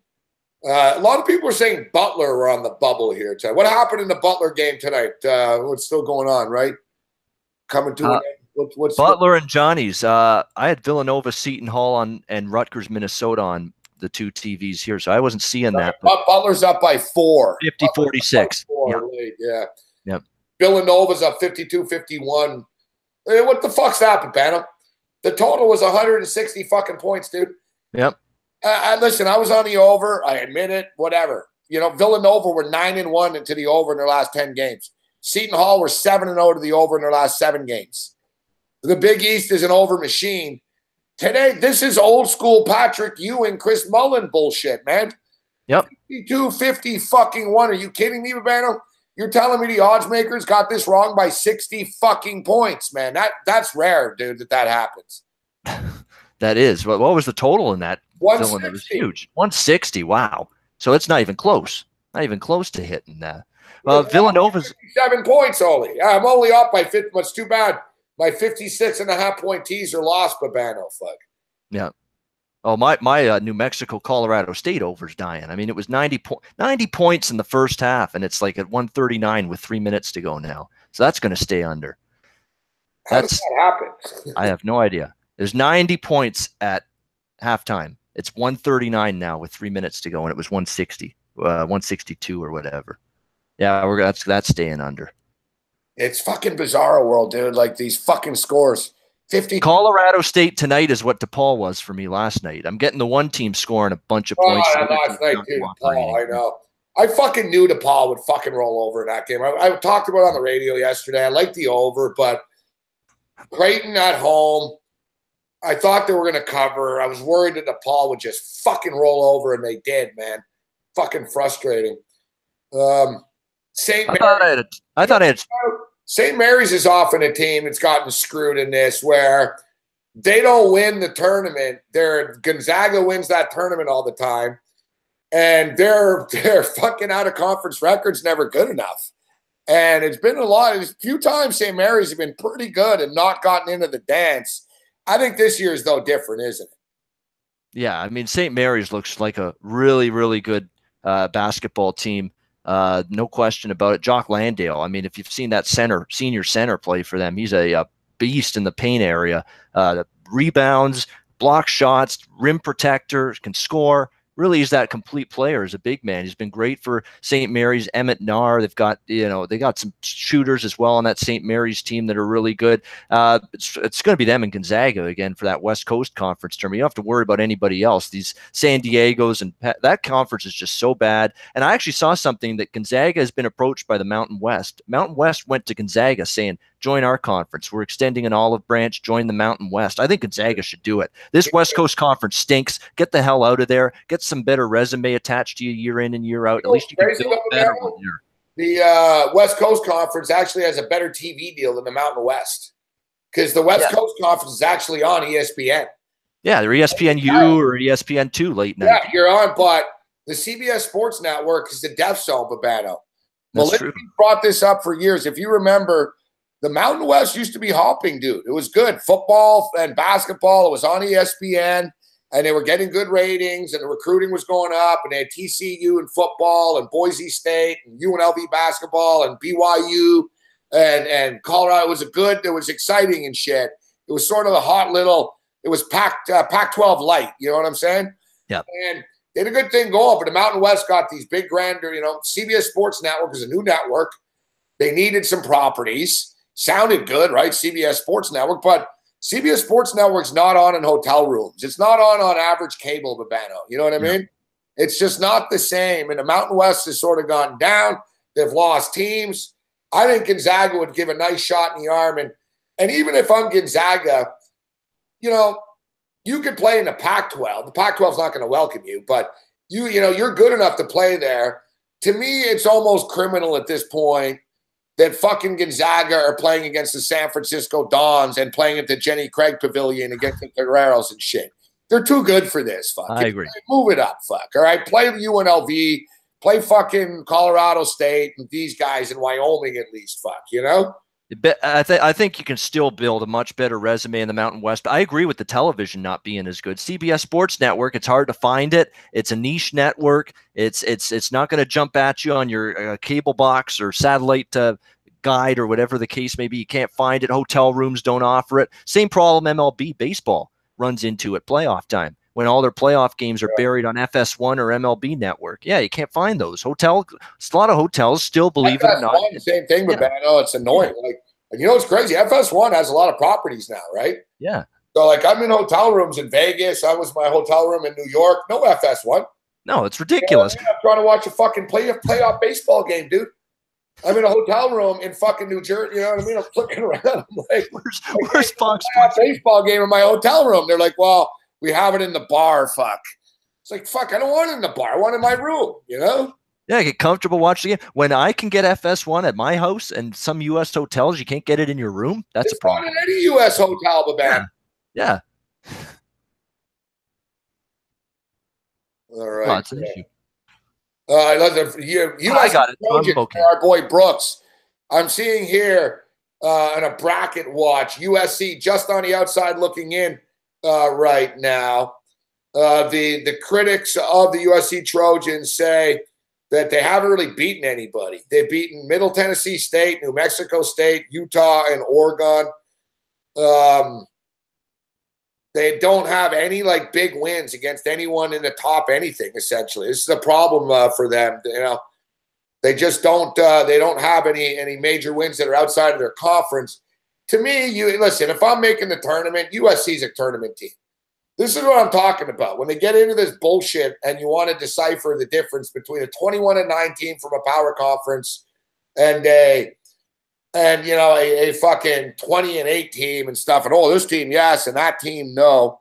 A lot of people are saying Butler were on the bubble here tonight. What happened in the Butler game tonight? What's still going on, right? Coming to an end. What's Butler and Johnny's. I had Villanova, Seton Hall and Rutgers, Minnesota on the 2 TVs here, so I wasn't seeing that. Butler's up by 4. 50-46. Yeah. Yep. Villanova's up 52-51. What the fuck's that, Babano? The total was 160 fucking points, dude. Yep. Listen, I was on the over. I admit it. Whatever. You know, Villanova were 9-1 into the over in their last 10 games. Seton Hall were 7-0 to the over in their last 7 games. The Big East is an over machine. Today, this is old school Patrick Ewing, Chris Mullen bullshit, man. Yep. 52-50 fucking 1. Are you kidding me, Babano? You're telling me the odds makers got this wrong by 60 fucking points, man. That's rare, dude, that happens. That is. What was the total in that? 160. It was huge. 160. Wow. So it's not even close. Not even close to hitting that. Villanova's 7 points only. I'm only up by 50. It's too bad. My 56.5 point teaser lost, Babano. Fuck. Yeah. Oh, my New Mexico, Colorado State over's dying. I mean, it was 90 points in the first half, and it's like at 139 with 3 minutes to go now. So that's going to stay under. How does that happen? I have no idea. There's 90 points at halftime. It's 139 now with 3 minutes to go, and it was 160, 162 or whatever. Yeah, that's staying under. It's fucking bizarre world, dude. Like these fucking scores. 50. Colorado State tonight is what DePaul was for me last night. I'm getting the one team scoring a bunch of points. Last night, too, DePaul, I know. I fucking knew DePaul would fucking roll over in that game. I talked about it on the radio yesterday. I liked the over, but Creighton at home, I thought they were going to cover. I was worried that DePaul would just fucking roll over, and they did, man. Fucking frustrating. St. Mary's is often a team that's gotten screwed in this where they don't win the tournament. Gonzaga wins that tournament all the time, and their fucking out of conference record's never good enough. And it's been a few times St. Mary's have been pretty good and not gotten into the dance. I think this year is though different, isn't it? Yeah, I mean St. Mary's looks like a really, really good basketball team. No question about it. Jock Landale. I mean, if you've seen that senior center play for them, he's a beast in the paint area. Rebounds, block shots, rim protector, can score. Really, he's that complete player as a big man. He's been great for St. Mary's. Emmett Narr. They've got they got some shooters as well on that St. Mary's team that are really good. It's going to be them and Gonzaga again for that West Coast Conference tournament. You don't have to worry about anybody else. These San Diego's and that conference is just so bad. And I actually saw something that Gonzaga has been approached by the Mountain West. Mountain West went to Gonzaga saying, join our conference. We're extending an olive branch. Join the Mountain West. I think Gonzaga should do it. This West Coast Conference stinks. Get the hell out of there. Get some better resume attached to you year in and year out. At least you can build better one year. The West Coast Conference actually has a better TV deal than the Mountain West because the West Coast Conference is actually on ESPN. Yeah, they're ESPNU or ESPN2 late night. Yeah, you're on, but the CBS Sports Network is the death zone, Babano. Malinsky brought this up for years. If you remember, the Mountain West used to be hopping, dude. It was good. Football and basketball. It was on ESPN, and they were getting good ratings, and the recruiting was going up, and they had TCU in football and Boise State and UNLV basketball and BYU and Colorado. It was exciting and shit. It was sort of a hot little – it was Pac-12 light. You know what I'm saying? Yeah. And they had a good thing going, but the Mountain West got these big grander – CBS Sports Network is a new network. They needed some properties. Sounded good, right? CBS Sports Network, but CBS Sports Network's not on in hotel rooms. It's not on average cable, Babano. You know what I mean? It's just not the same. And the Mountain West has sort of gone down. They've lost teams. I think Gonzaga would give a nice shot in the arm. And even if I'm Gonzaga, you know, you could play in the Pac-12. The Pac-12 is not going to welcome you, but you're good enough to play there. To me, it's almost criminal at this point that fucking Gonzaga are playing against the San Francisco Dons and playing at the Jenny Craig Pavilion against the Guerreros and shit. They're too good for this, fuck. I agree. Move it up, fuck. All right? Play UNLV. Play fucking Colorado State and these guys in Wyoming at least, fuck, you know? I think you can still build a much better resume in the Mountain West. But I agree with the television not being as good. CBS Sports Network, it's hard to find it. It's a niche network. It's not going to jump at you on your cable box or satellite guide or whatever the case may be. You can't find it. Hotel rooms don't offer it. Same problem MLB baseball runs into at playoff time, when all their playoff games are buried on FS1 or MLB Network. Yeah, you can't find those. A lot of hotels still, believe it or not. Same thing, but it's annoying. Like, you know, it's crazy. FS1 has a lot of properties now, right? Yeah. So, like, I'm in hotel rooms in Vegas. I was in my hotel room in New York. No FS1. No, it's ridiculous. You know, I'm trying to watch a fucking playoff baseball game, dude. I'm in a hotel room in fucking New Jersey. You know what I mean? I'm flicking around. I'm like, where's Fox Sports? Baseball game in my hotel room. They're like, well, we have it in the bar, fuck. It's like, fuck, I don't want it in the bar. I want it in my room, you know? Yeah, get comfortable watching the game. When I can get FS1 at my house and some U.S. hotels, you can't get it in your room? That's a problem. It's not in any U.S. hotel, Baban. Yeah. All right. Oh, it's an issue. I got it. Okay. Our boy Brooks. I'm seeing here on a bracket watch, USC just on the outside looking in right now. The critics of the USC Trojans say that they haven't really beaten anybody. They've beaten Middle Tennessee State, New Mexico State, Utah, and Oregon. They don't have any like big wins against anyone in the top anything. Essentially, this is a problem for them. You know, they just don't. They don't have any major wins that are outside of their conference. To me, listen. If I'm making the tournament, USC's a tournament team. This is what I'm talking about. When they get into this bullshit and you want to decipher the difference between a 21-9 team from a power conference and a fucking 20-8 team and stuff, and this team, yes, and that team, no.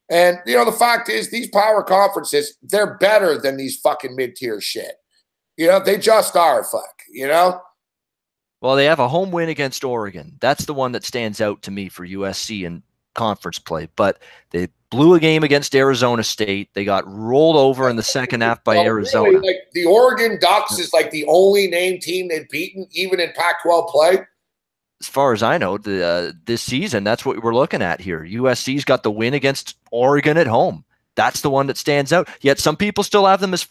And, the fact is, these power conferences, they're better than these fucking mid-tier shit. They just are, fuck, Well, they have a home win against Oregon. That's the one that stands out to me for USC in conference play. But they blew a game against Arizona State. They got rolled over in the second half by Arizona. Really, like the Oregon Ducks is like the only named team they've beaten, even in Pac-12 play. As far as I know, this season, that's what we're looking at here. USC's got the win against Oregon at home. That's the one that stands out. Yet some people still have them as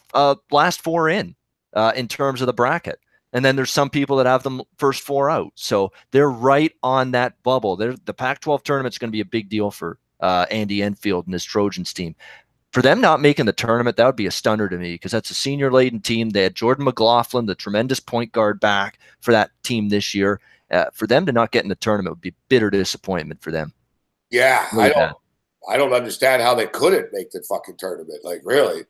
last four in terms of the bracket. And then there's some people that have them first four out. So they're right on that bubble. The Pac-12 tournament's going to be a big deal for Andy Enfield and his Trojans team. For them not making the tournament, that would be a stunner to me because that's a senior-laden team. They had Jordan McLaughlin, the tremendous point guard, back for that team this year. For them to not get in the tournament would be bitter disappointment for them. Yeah, really I don't understand how they couldn't make the fucking tournament. Like, really.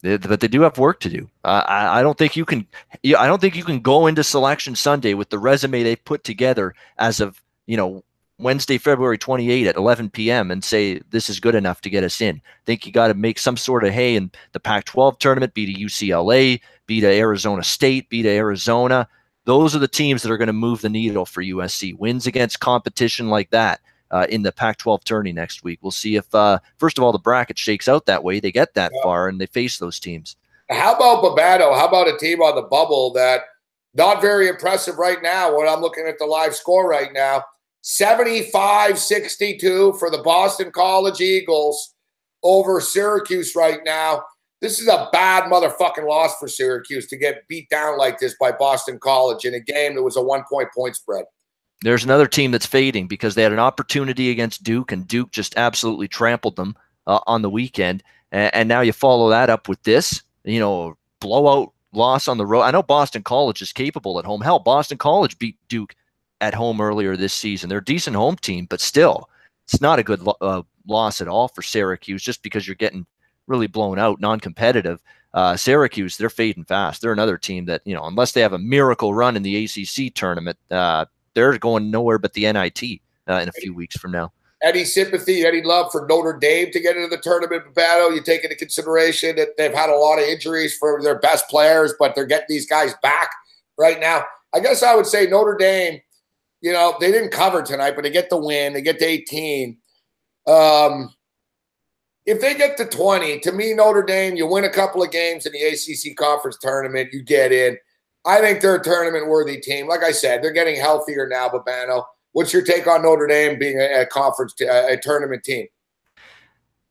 But they do have work to do. I don't think you can. I don't think you can go into Selection Sunday with the resume they've put together as of Wednesday, February 28 at 11 p.m. and say this is good enough to get us in. I think you got to make some sort of hay in the Pac-12 tournament. Beat a UCLA, beat a Arizona State, beat a Arizona. Those are the teams that are going to move the needle for USC. Wins against competition like that. In the Pac-12 tourney next week. We'll see if, first of all, the bracket shakes out that way. They get that far and they face those teams. How about Bavado? How about a team on the bubble that not very impressive right now when I'm looking at the live score right now? 75-62 for the Boston College Eagles over Syracuse right now. This is a bad motherfucking loss for Syracuse to get beat down like this by Boston College in a game that was a 1-point spread. There's another team that's fading because they had an opportunity against Duke, and Duke just absolutely trampled them on the weekend. And now you follow that up with this, blowout loss on the road. I know Boston College is capable at home. Hell, Boston College beat Duke at home earlier this season. They're a decent home team, but still, it's not a good loss at all for Syracuse, just because you're getting really blown out, non-competitive. Syracuse, they're fading fast. They're another team that, unless they have a miracle run in the ACC tournament, they're going nowhere but the NIT in a few weeks from now. Any sympathy, any love for Notre Dame to get into the tournament battle? You take into consideration that they've had a lot of injuries for their best players, but they're getting these guys back right now. I guess I would say Notre Dame, they didn't cover tonight, but they get the win. They get to 18. If they get to 20, to me, Notre Dame, you win a couple of games in the ACC conference tournament, you get in. I think they're a tournament-worthy team. Like I said, they're getting healthier now, Babano. What's your take on Notre Dame being a conference, a tournament team?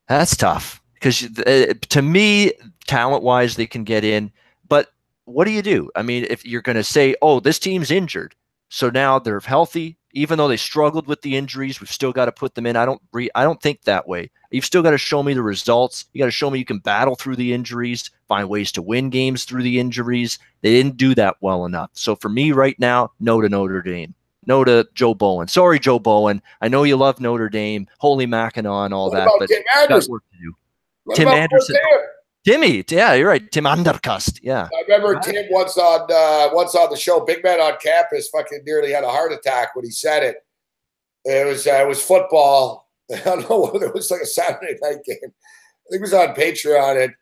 That's tough because to me, talent-wise, they can get in. But what do you do? I mean, if you're going to say, oh, this team's injured, so now they're healthy, even though they struggled with the injuries, we've still got to put them in. I don't think that way. You've still got to show me the results. You got to show me you can battle through the injuries, find ways to win games through the injuries. They didn't do that well enough. So for me right now, no to Notre Dame. No to Joe Bowen. Sorry, Joe Bowen. I know you love Notre Dame, Holy Mackinac, all that, but Tim Anderson? Got work to do. Tim Anderson. Timmy, yeah, you're right. Tim Andercust, yeah. I remember Tim once on the show, Big Man on Campus, fucking nearly had a heart attack when he said it. It was football. I don't know whether it was like a Saturday night game. I think it was on Patreon, and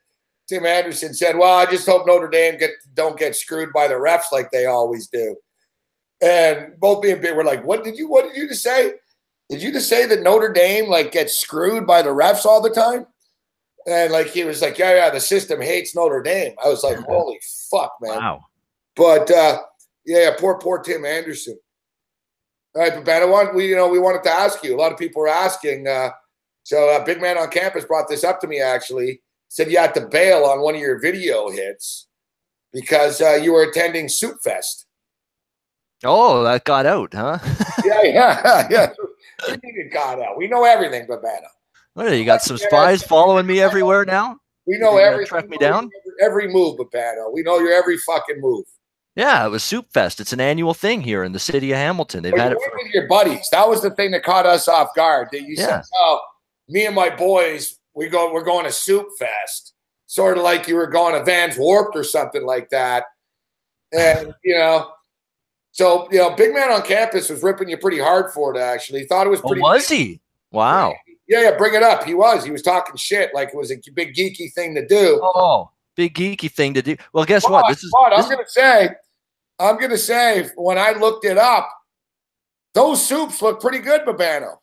Tim Anderson said, "Well, I just hope Notre Dame don't get screwed by the refs like they always do." And both me and Big were like, what did you just say? Did you just say that Notre Dame gets screwed by the refs all the time? And he was like, yeah, the system hates Notre Dame. I was like, holy fuck, man. Wow. But poor Tim Anderson. All right, but we wanted to ask you. A lot of people were asking. So Big Man on Campus brought this up to me actually. Said you had to bail on one of your video hits because you were attending Soup Fest. Oh, that got out, huh? Yeah. It got out. We know everything, Babano. What, you got some spies following me everywhere now? We know everything. Track me down? Every move, Babano. We know your every fucking move. Yeah, it was Soup Fest. It's an annual thing here in the city of Hamilton. They've had it for with your buddies. That was the thing that caught us off guard. That you said, "Oh, me and my boys, we're going to Soup Fest." Sort of like you were going to Vans Warped or something like that. And so, Big Man on Campus was ripping you pretty hard for it, actually. He thought it was pretty. Oh, was he? Wow. Yeah, bring it up. He was talking shit like it was a big geeky thing to do. Oh, big geeky thing to do. Well, guess what? I'm going to say, when I looked it up, those soups look pretty good, Babano.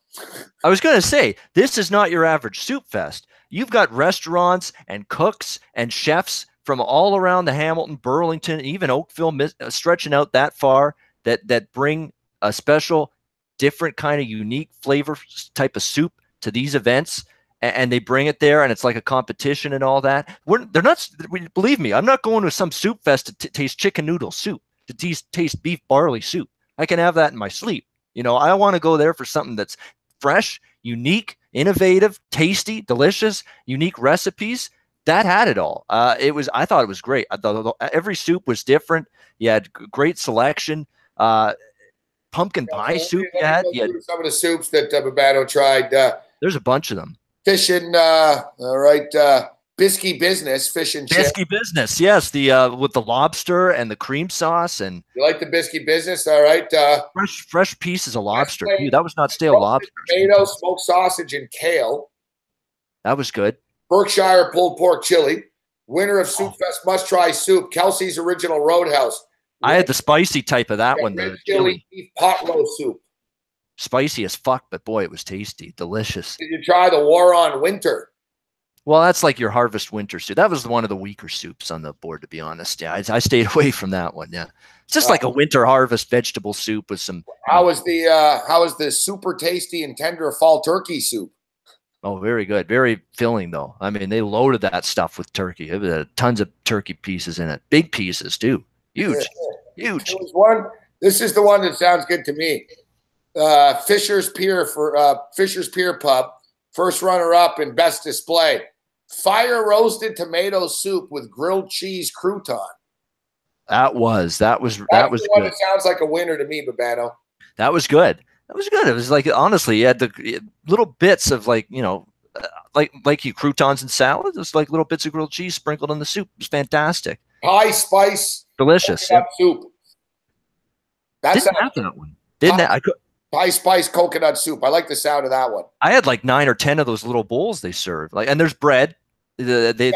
I was going to say, this is not your average Soup Fest. You've got restaurants and cooks and chefs from all around the Hamilton, Burlington, even Oakville, stretching out that far, that bring a special, different kind of unique flavor type of soup to these events, and they bring it there, and it's like a competition and all that. They're not. Believe me, I'm not going to some Soup Fest to taste chicken noodle soup, to taste beef barley soup. I can have that in my sleep. I want to go there for something that's fresh, unique, innovative, tasty, delicious, unique recipes. That had it all. I thought it was great. Every soup was different. You had great selection. Pumpkin pie soup you had. Some of the soups that Babano tried. There's a bunch of them. Fish and all right, Bisky Business, fish and chips. Bisky Business, yes. The with the lobster and the cream sauce, and you like the Bisky Business, all right. Fresh pieces of lobster. Dude, that was not stale lobster. Tomato, smoked sausage, and kale. That was good. Berkshire pulled pork chili. Winner of Soup Fest must try soup. Kelsey's Original Roadhouse. I had the spicy type of that one. The chili beef pot roast soup. Spicy as fuck, but boy, it was tasty, delicious. Did you try the War on Winter? Well, that's like your Harvest Winter soup. That was one of the weaker soups on the board, to be honest. Yeah, I stayed away from that one. Yeah, it's just like a winter harvest vegetable soup with some. How was the super tasty and tender fall turkey soup? Oh, very good, very filling though. I mean, they loaded that stuff with turkey. It had tons of turkey pieces in it, big pieces too, huge. This is the one that sounds good to me. Fisher's Pier Pub, first runner-up in best display. Fire roasted tomato soup with grilled cheese crouton. That was the one good. that sounds like a winner to me, Babano. That was good. It was good. It was like, honestly, you had the little bits of like, you know, like you croutons and salad. It was like little bits of grilled cheese sprinkled on the soup. It was fantastic. High spice Delicious. coconut soup. That's Didn't have that one. high, I could. high spice coconut soup. I like the sound of that one. I had like 9 or 10 of those little bowls they serve. Like, and there's bread. They give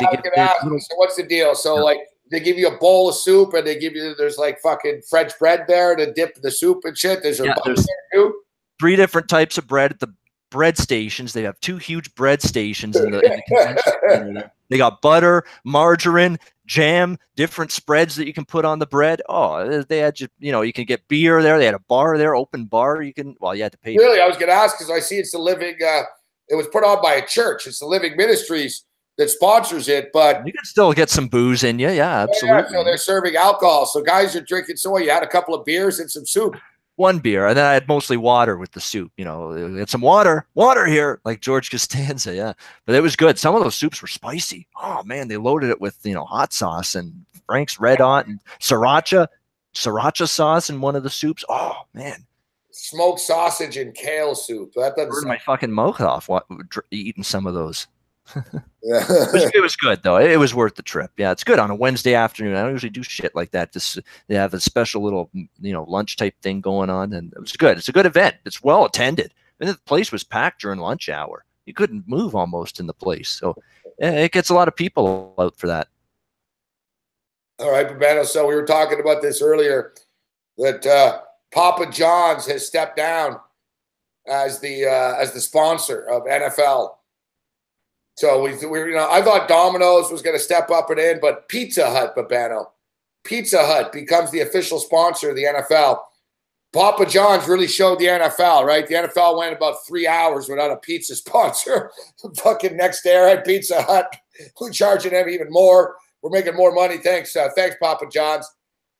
little, so what's the deal? So yeah. like they give you a bowl of soup and they give you there's like fucking French bread there to dip the soup and shit. There's butter there too. 3 different types of bread at the bread stations. They have 2 huge bread stations in the convention center. They got butter, margarine, jam, different spreads that you can put on the bread. Oh, they had you can get beer there. They had a bar there, open bar. You had to pay. Really, I was going to ask because I see it's the Living. It was put on by a church. It's the Living Ministries that sponsors it, but you can still get some booze in you. Yeah, absolutely. Yeah, so they're serving alcohol. So guys are drinking. So you had a couple of beers and some soup. 1 beer, and then I had mostly water with the soup. You know, we had some water here, like George Costanza. Yeah, but it was good. Some of those soups were spicy. Oh man, they loaded it with hot sauce and Frank's Red Hot and sriracha sauce in one of the soups. Oh man, smoked sausage and kale soup. That doesn't burn my fucking mouth off eating some of those. Yeah. It was good though. It was worth the trip. Yeah, it's good on a Wednesday afternoon. I don't usually do shit like that. They have a special little lunch type thing going on, and it was good. It's a good event. It's well attended. And the place was packed during lunch hour. You couldn't move almost in the place. So it gets a lot of people out for that. All right, Babano. So we were talking about this earlier that Papa John's has stepped down as the sponsor of NFL. So I thought Domino's was going to step up and in, but Pizza Hut, Babano, Pizza Hut becomes the official sponsor of the NFL. Papa John's really showed the NFL, right? The NFL went about 3 hours without a pizza sponsor. Fucking next day, right? Pizza Hut, we're charging them even more. We're making more money. Thanks, Papa John's.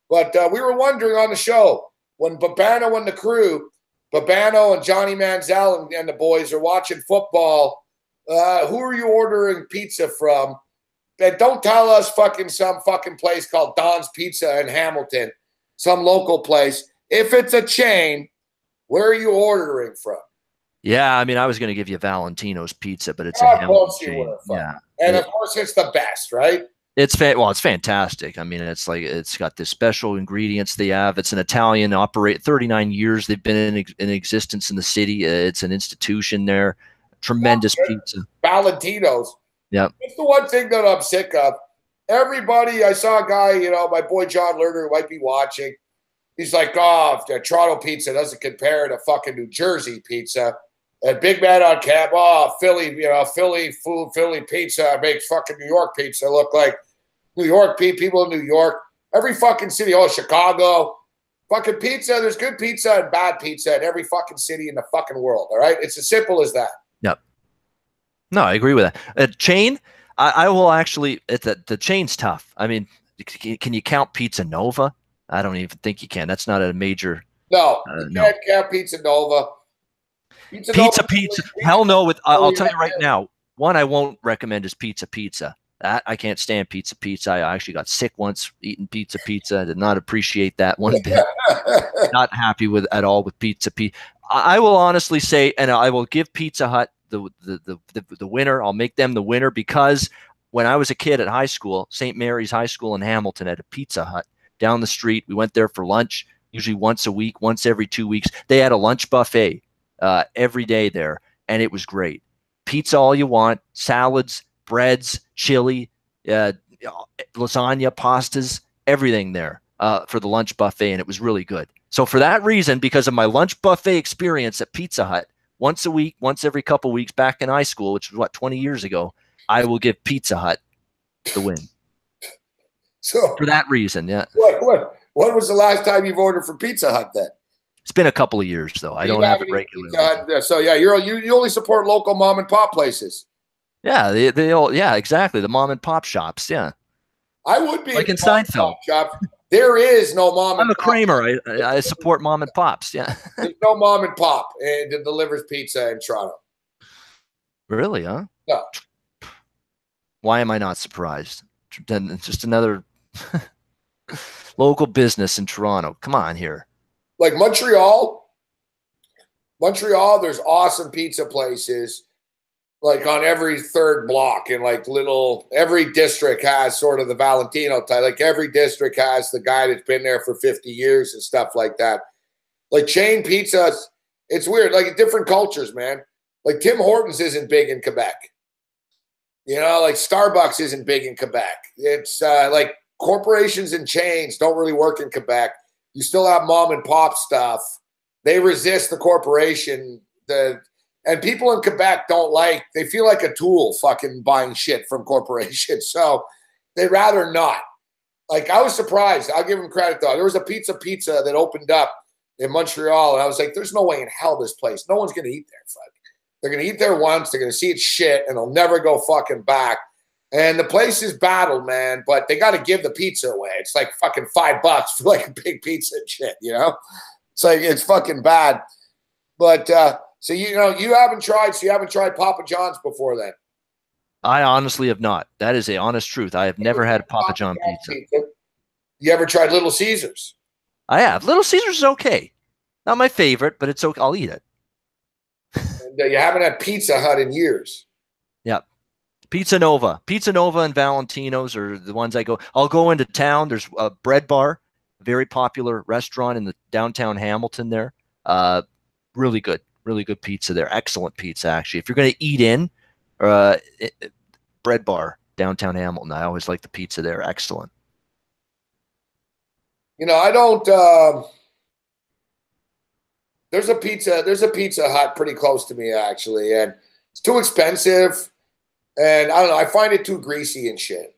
But we were wondering on the show when Babano and the crew, Babano and Johnny Manziel and the boys are watching football. Who are you ordering pizza from? And don't tell us some fucking place called Don's Pizza in Hamilton, some local place. If it's a chain, where are you ordering from? Yeah, I mean, I was going to give you Valentino's Pizza, but it's a Hamilton chain. Yeah, and of course, it's the best, right? It's fantastic. I mean, it's got the special ingredients they have. It's an Italian 39 years they've been in existence in the city. It's an institution there. Tremendous pizza. Valentino's. Yeah. It's the one thing that I'm sick of. Everybody, I saw a guy, my boy John Lerner, who might be watching. He's like, the Toronto pizza doesn't compare to fucking New Jersey pizza. And big man on cap, Philly pizza makes fucking New York pizza look like New York people in New York. Every fucking city, Chicago. Fucking pizza, there's good pizza and bad pizza in every fucking city in the fucking world, all right? It's as simple as that. Yep. No, I agree with that. A chain, I will actually, the chain's tough. I mean, can you count Pizza Nova? I don't even think you can. That's not a major. No, you can't count Pizza Nova. Pizza. Hell no. I'll tell you right now, one I won't recommend is Pizza. That I can't stand Pizza. I actually got sick once eating Pizza. I did not appreciate that one bit. Not happy at all with Pizza. I will honestly say, and I will give Pizza Hut the winner. I'll make them the winner because when I was a kid at high school, St. Mary's High School in Hamilton had a Pizza Hut down the street. We went there for lunch, usually once a week, once every 2 weeks. They had a lunch buffet every day there, and it was great. Pizza all you want, salads, breads, chili, lasagna, pastas, everything there for the lunch buffet, and it was really good. So for that reason, because of my lunch buffet experience at Pizza Hut, once a week, once every couple weeks back in high school, which was 20 years ago, I will give Pizza Hut the win. So for that reason, yeah. What was the last time you've ordered from Pizza Hut then? It's been a couple of years though. I don't have it regularly. So yeah, you only support local mom and pop places. Yeah, exactly. The mom and pop shops. Yeah, I would be like in Seinfeld. Shop. There is no mom. I'm a Kramer. I support mom and pops. Yeah, there's no mom and pop that delivers pizza in Toronto. Really? Huh? No. Why am I not surprised? Then just another local business in Toronto. Come on here. Like Montreal, Montreal, there's awesome pizza places like on every third block, and like every district has sort of the Valentino type. Like every district has the guy that's been there for 50 years and stuff like that. Like chain pizzas, it's weird. Like different cultures, man. Like Tim Hortons isn't big in Quebec. You know, like Starbucks isn't big in Quebec. It's like corporations and chains don't really work in Quebec. You still have mom and pop stuff. They resist the corporation. And people in Quebec they feel like a tool fucking buying shit from corporations. So they'd rather not. Like, I was surprised. I'll give them credit, though. There was a pizza that opened up in Montreal, and I was like, there's no way in hell this place. No one's going to eat there. Fuck. They're going to eat there once. They're going to see it's shit, and they'll never go fucking back. And the place is battled, man, but they got to give the pizza away. It's like fucking $5 for like a big pizza and shit, you know? It's like, it's fucking bad. But, so, you know, you haven't tried Papa John's before then? I honestly have not. That is a honest truth. I have never had a Papa John pizza. You ever tried Little Caesars? I have. Little Caesars is okay. Not my favorite, but it's okay. I'll eat it. And you haven't had Pizza Hut in years. Yeah. Pizza Nova and Valentino's are the ones I go. I'll go into town. There's a Bread Bar, a very popular restaurant in the downtown Hamilton there. Really good pizza there. Excellent pizza, actually. If you're going to eat in, Bread Bar, downtown Hamilton. I always like the pizza there. Excellent. You know, I don't. There's a Pizza Hut pretty close to me, actually, and it's too expensive. And I don't know. I find it too greasy and shit.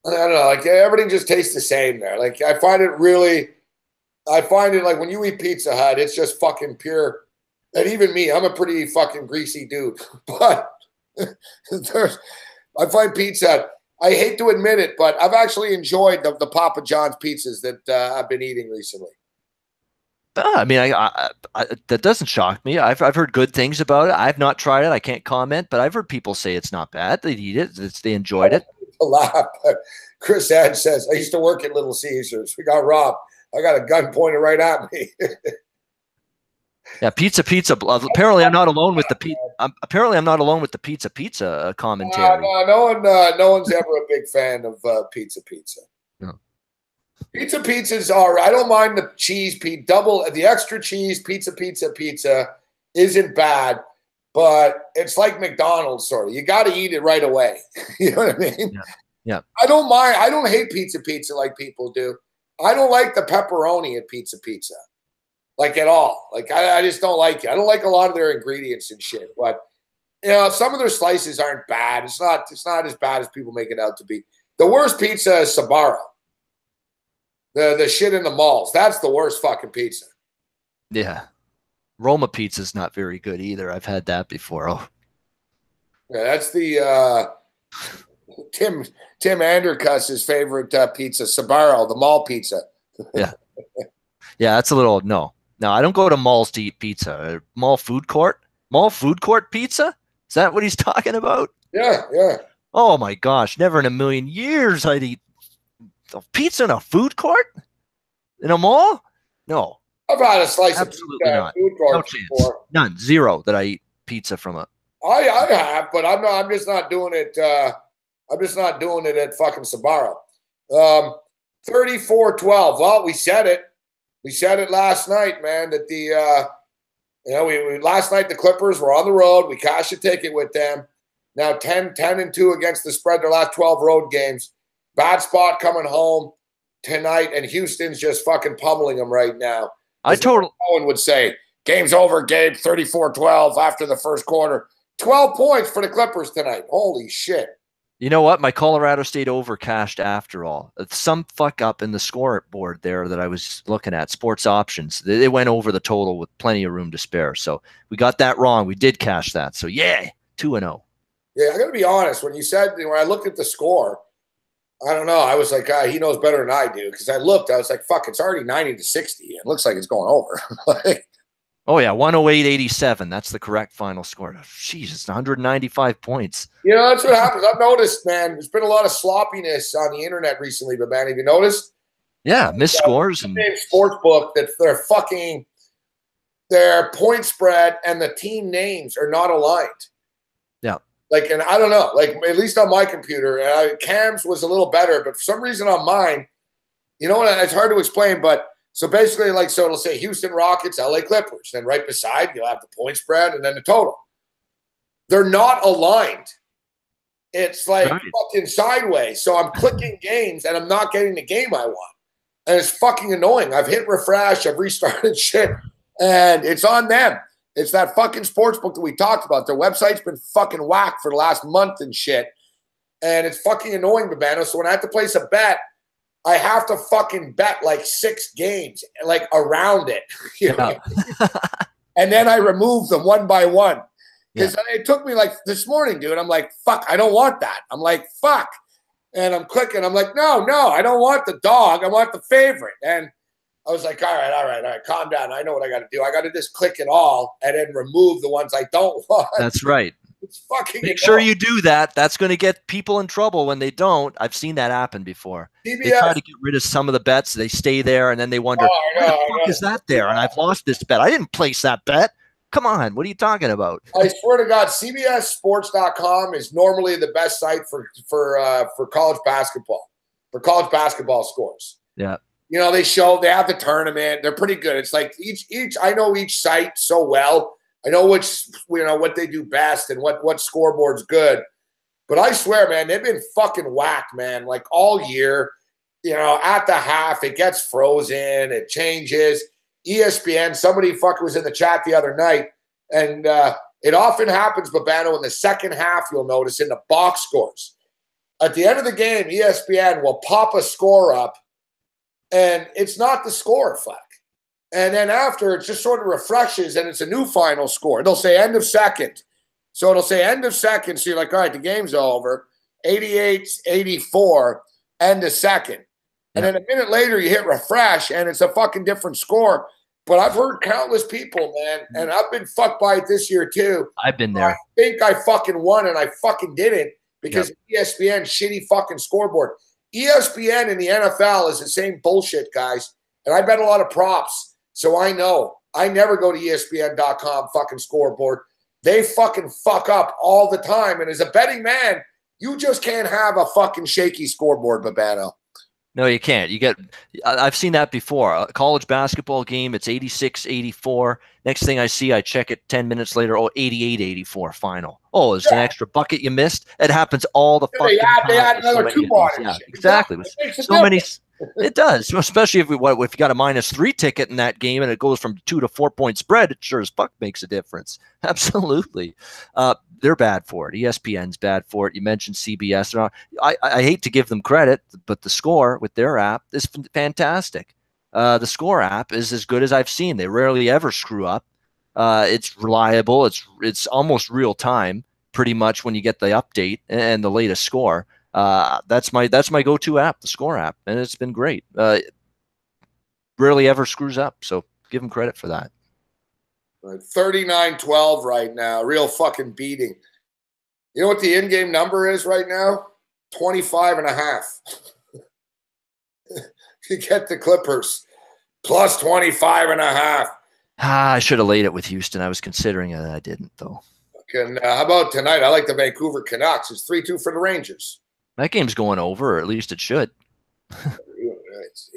I don't know. Like everything just tastes the same there. Like I find it like when you eat Pizza Hut, it's just fucking pure. And even me, I'm a pretty fucking greasy dude. But I find Pizza Hut, I hate to admit it, but I've actually enjoyed the Papa John's pizzas that I've been eating recently. I mean, I that doesn't shock me. I've heard good things about it. I've not tried it. I can't comment, but I've heard people say it's not bad. They eat it. They enjoyed it. A lot. Chris Ed says, I used to work at Little Caesars. We got robbed. I got a gun pointed right at me. Yeah, pizza. Apparently, I'm not alone with the pizza. Apparently, I'm not alone with the pizza commentary. No one's ever a big fan of pizza. No. Pizza's all right. I don't mind the cheese, the extra cheese pizza isn't bad, but it's like McDonald's sort of. You got to eat it right away. You know what I mean? Yeah. I don't mind. I don't hate pizza like people do. I don't like the pepperoni at pizza. Like at all. Like I just don't like it. I don't like a lot of their ingredients and shit. But you know, some of their slices aren't bad. It's not as bad as people make it out to be. The worst pizza is Sbarro. The shit in the malls. That's the worst fucking pizza. Yeah. Roma pizza's not very good either. I've had that before. Oh. Yeah, that's the Tim Andercuss's favorite pizza, Sbarro, the mall pizza. Yeah. Yeah, that's a little no. No, I don't go to malls to eat pizza. Mall food court pizza? Is that what he's talking about? Yeah. Oh my gosh, never in a million years I'd eat pizza in a food court? In a mall? No. I've had a slice Absolutely of not. food court No chance. before. None. Zero that I eat pizza from a. I have, but I'm just not doing it. I'm just not doing it at fucking Sbarro. 34-12. Well, we said it. We said it last night, man, that last night the Clippers were on the road. We cashed a ticket with them. Now 10-2 against the spread their last 12 road games. Bad spot coming home tonight, and Houston's just fucking pummeling them right now. Owen would say, game's over, Gabe, 34-12 after the first quarter. 12 points for the Clippers tonight. Holy shit. You know what? My Colorado State over cashed after all. Some fuck up in the scoreboard there that I was looking at, sports options. They went over the total with plenty of room to spare. So we got that wrong. We did cash that. So yeah, 2-0. Yeah, I got to be honest. When I looked at the score, I don't know. I was like, he knows better than I do. Because I was like, fuck, it's already 90-60. It looks like it's going over. Oh, yeah, 108-87. That's the correct final score. Jesus, 195 points. You know, that's what happens. I've noticed, man, there's been a lot of sloppiness on the internet recently, but, man, have you noticed? Yeah, missed scores. And Sportsbook, that they're fucking their point spread and the team names are not aligned. Yeah. Like, and I don't know, like at least on my computer, Cam's was a little better, but for some reason on mine, you know what? It's hard to explain, but so basically, like, so it'll say Houston Rockets, LA Clippers. Then right beside, you'll have the point spread and then the total. They're not aligned. It's like fucking sideways. So I'm clicking games and I'm not getting the game I want. And it's fucking annoying. I've hit refresh, I've restarted shit, and it's on them. It's that fucking sportsbook that we talked about. Their website's been fucking whacked for the last month and shit. And it's fucking annoying, Babano. So when I have to place a bet, I have to fucking bet like 6 games, like around it. You know? And then I remove them one by one. Because it took me like this morning, dude. I'm like, fuck, I don't want that. I'm like, fuck. And I'm clicking. I'm like, no, I don't want the dog. I want the favorite. And I was like, all right, calm down. I know what I got to do. I got to just click it all and then remove the ones I don't want. That's right. It's fucking Make sure you do that. That's going to get people in trouble when they don't. I've seen that happen before. CBS. They try to get rid of some of the bets. They stay there, and then they wonder, why the fuck is that there? And I've lost this bet. I didn't place that bet. Come on. What are you talking about? I swear to God, CBSSports.com is normally the best site for college basketball, for college basketball scores. Yeah. You know, they have the tournament. They're pretty good. It's like each I know each site so well. I know what they do best and what scoreboard's good. But I swear, man, they've been fucking whacked, man. Like all year, you know, at the half, it gets frozen, it changes. ESPN, somebody fucking was in the chat the other night, and it often happens, Babano, in the second half, you'll notice in the box scores. At the end of the game, ESPN will pop a score up, and it's not the score, fuck. And then after, it just sort of refreshes, and it's a new final score. They'll say end of second. So it'll say end of second, so you're like, all right, the game's over. 88-84, end of second. And then a minute later, you hit refresh, and it's a fucking different score. But I've heard countless people, man, and I've been fucked by it this year, too. I've been there. I think I fucking won, and I fucking didn't because ESPN shitty fucking scoreboard. ESPN in the NFL is the same bullshit, guys. And I bet a lot of props, so I know. I never go to ESPN.com fucking scoreboard. They fucking fuck up all the time. And as a betting man, you just can't have a fucking shaky scoreboard, Babano. No, you can't. I've seen that before. A college basketball game, it's 86-84. Next thing I see, I check it 10 minutes later, 88-84 final. Oh, there's an extra bucket you missed. It happens all the fucking time. They add another 2 bars. Yeah, exactly. So many. It does, especially if you got a -3 ticket in that game and it goes from 2 to 4 point spread. It sure as fuck makes a difference. Absolutely. They're bad for it. ESPN's bad for it. You mentioned CBS. I hate to give them credit, but the Score with their app is fantastic. The Score app is as good as I've seen. They rarely ever screw up. It's reliable. It's almost real time, pretty much when you get the update and the latest score. That's my go-to app, the Score app, and it's been great. Rarely ever screws up, so give them credit for that. 39-12 right now. Real fucking beating. You know what the in-game number is right now? 25.5. You get the Clippers. Plus 25.5. I should have laid it with Houston. I was considering it. I didn't, though. How about tonight? I like the Vancouver Canucks. It's 3-2 for the Rangers. That game's going over, or at least it should.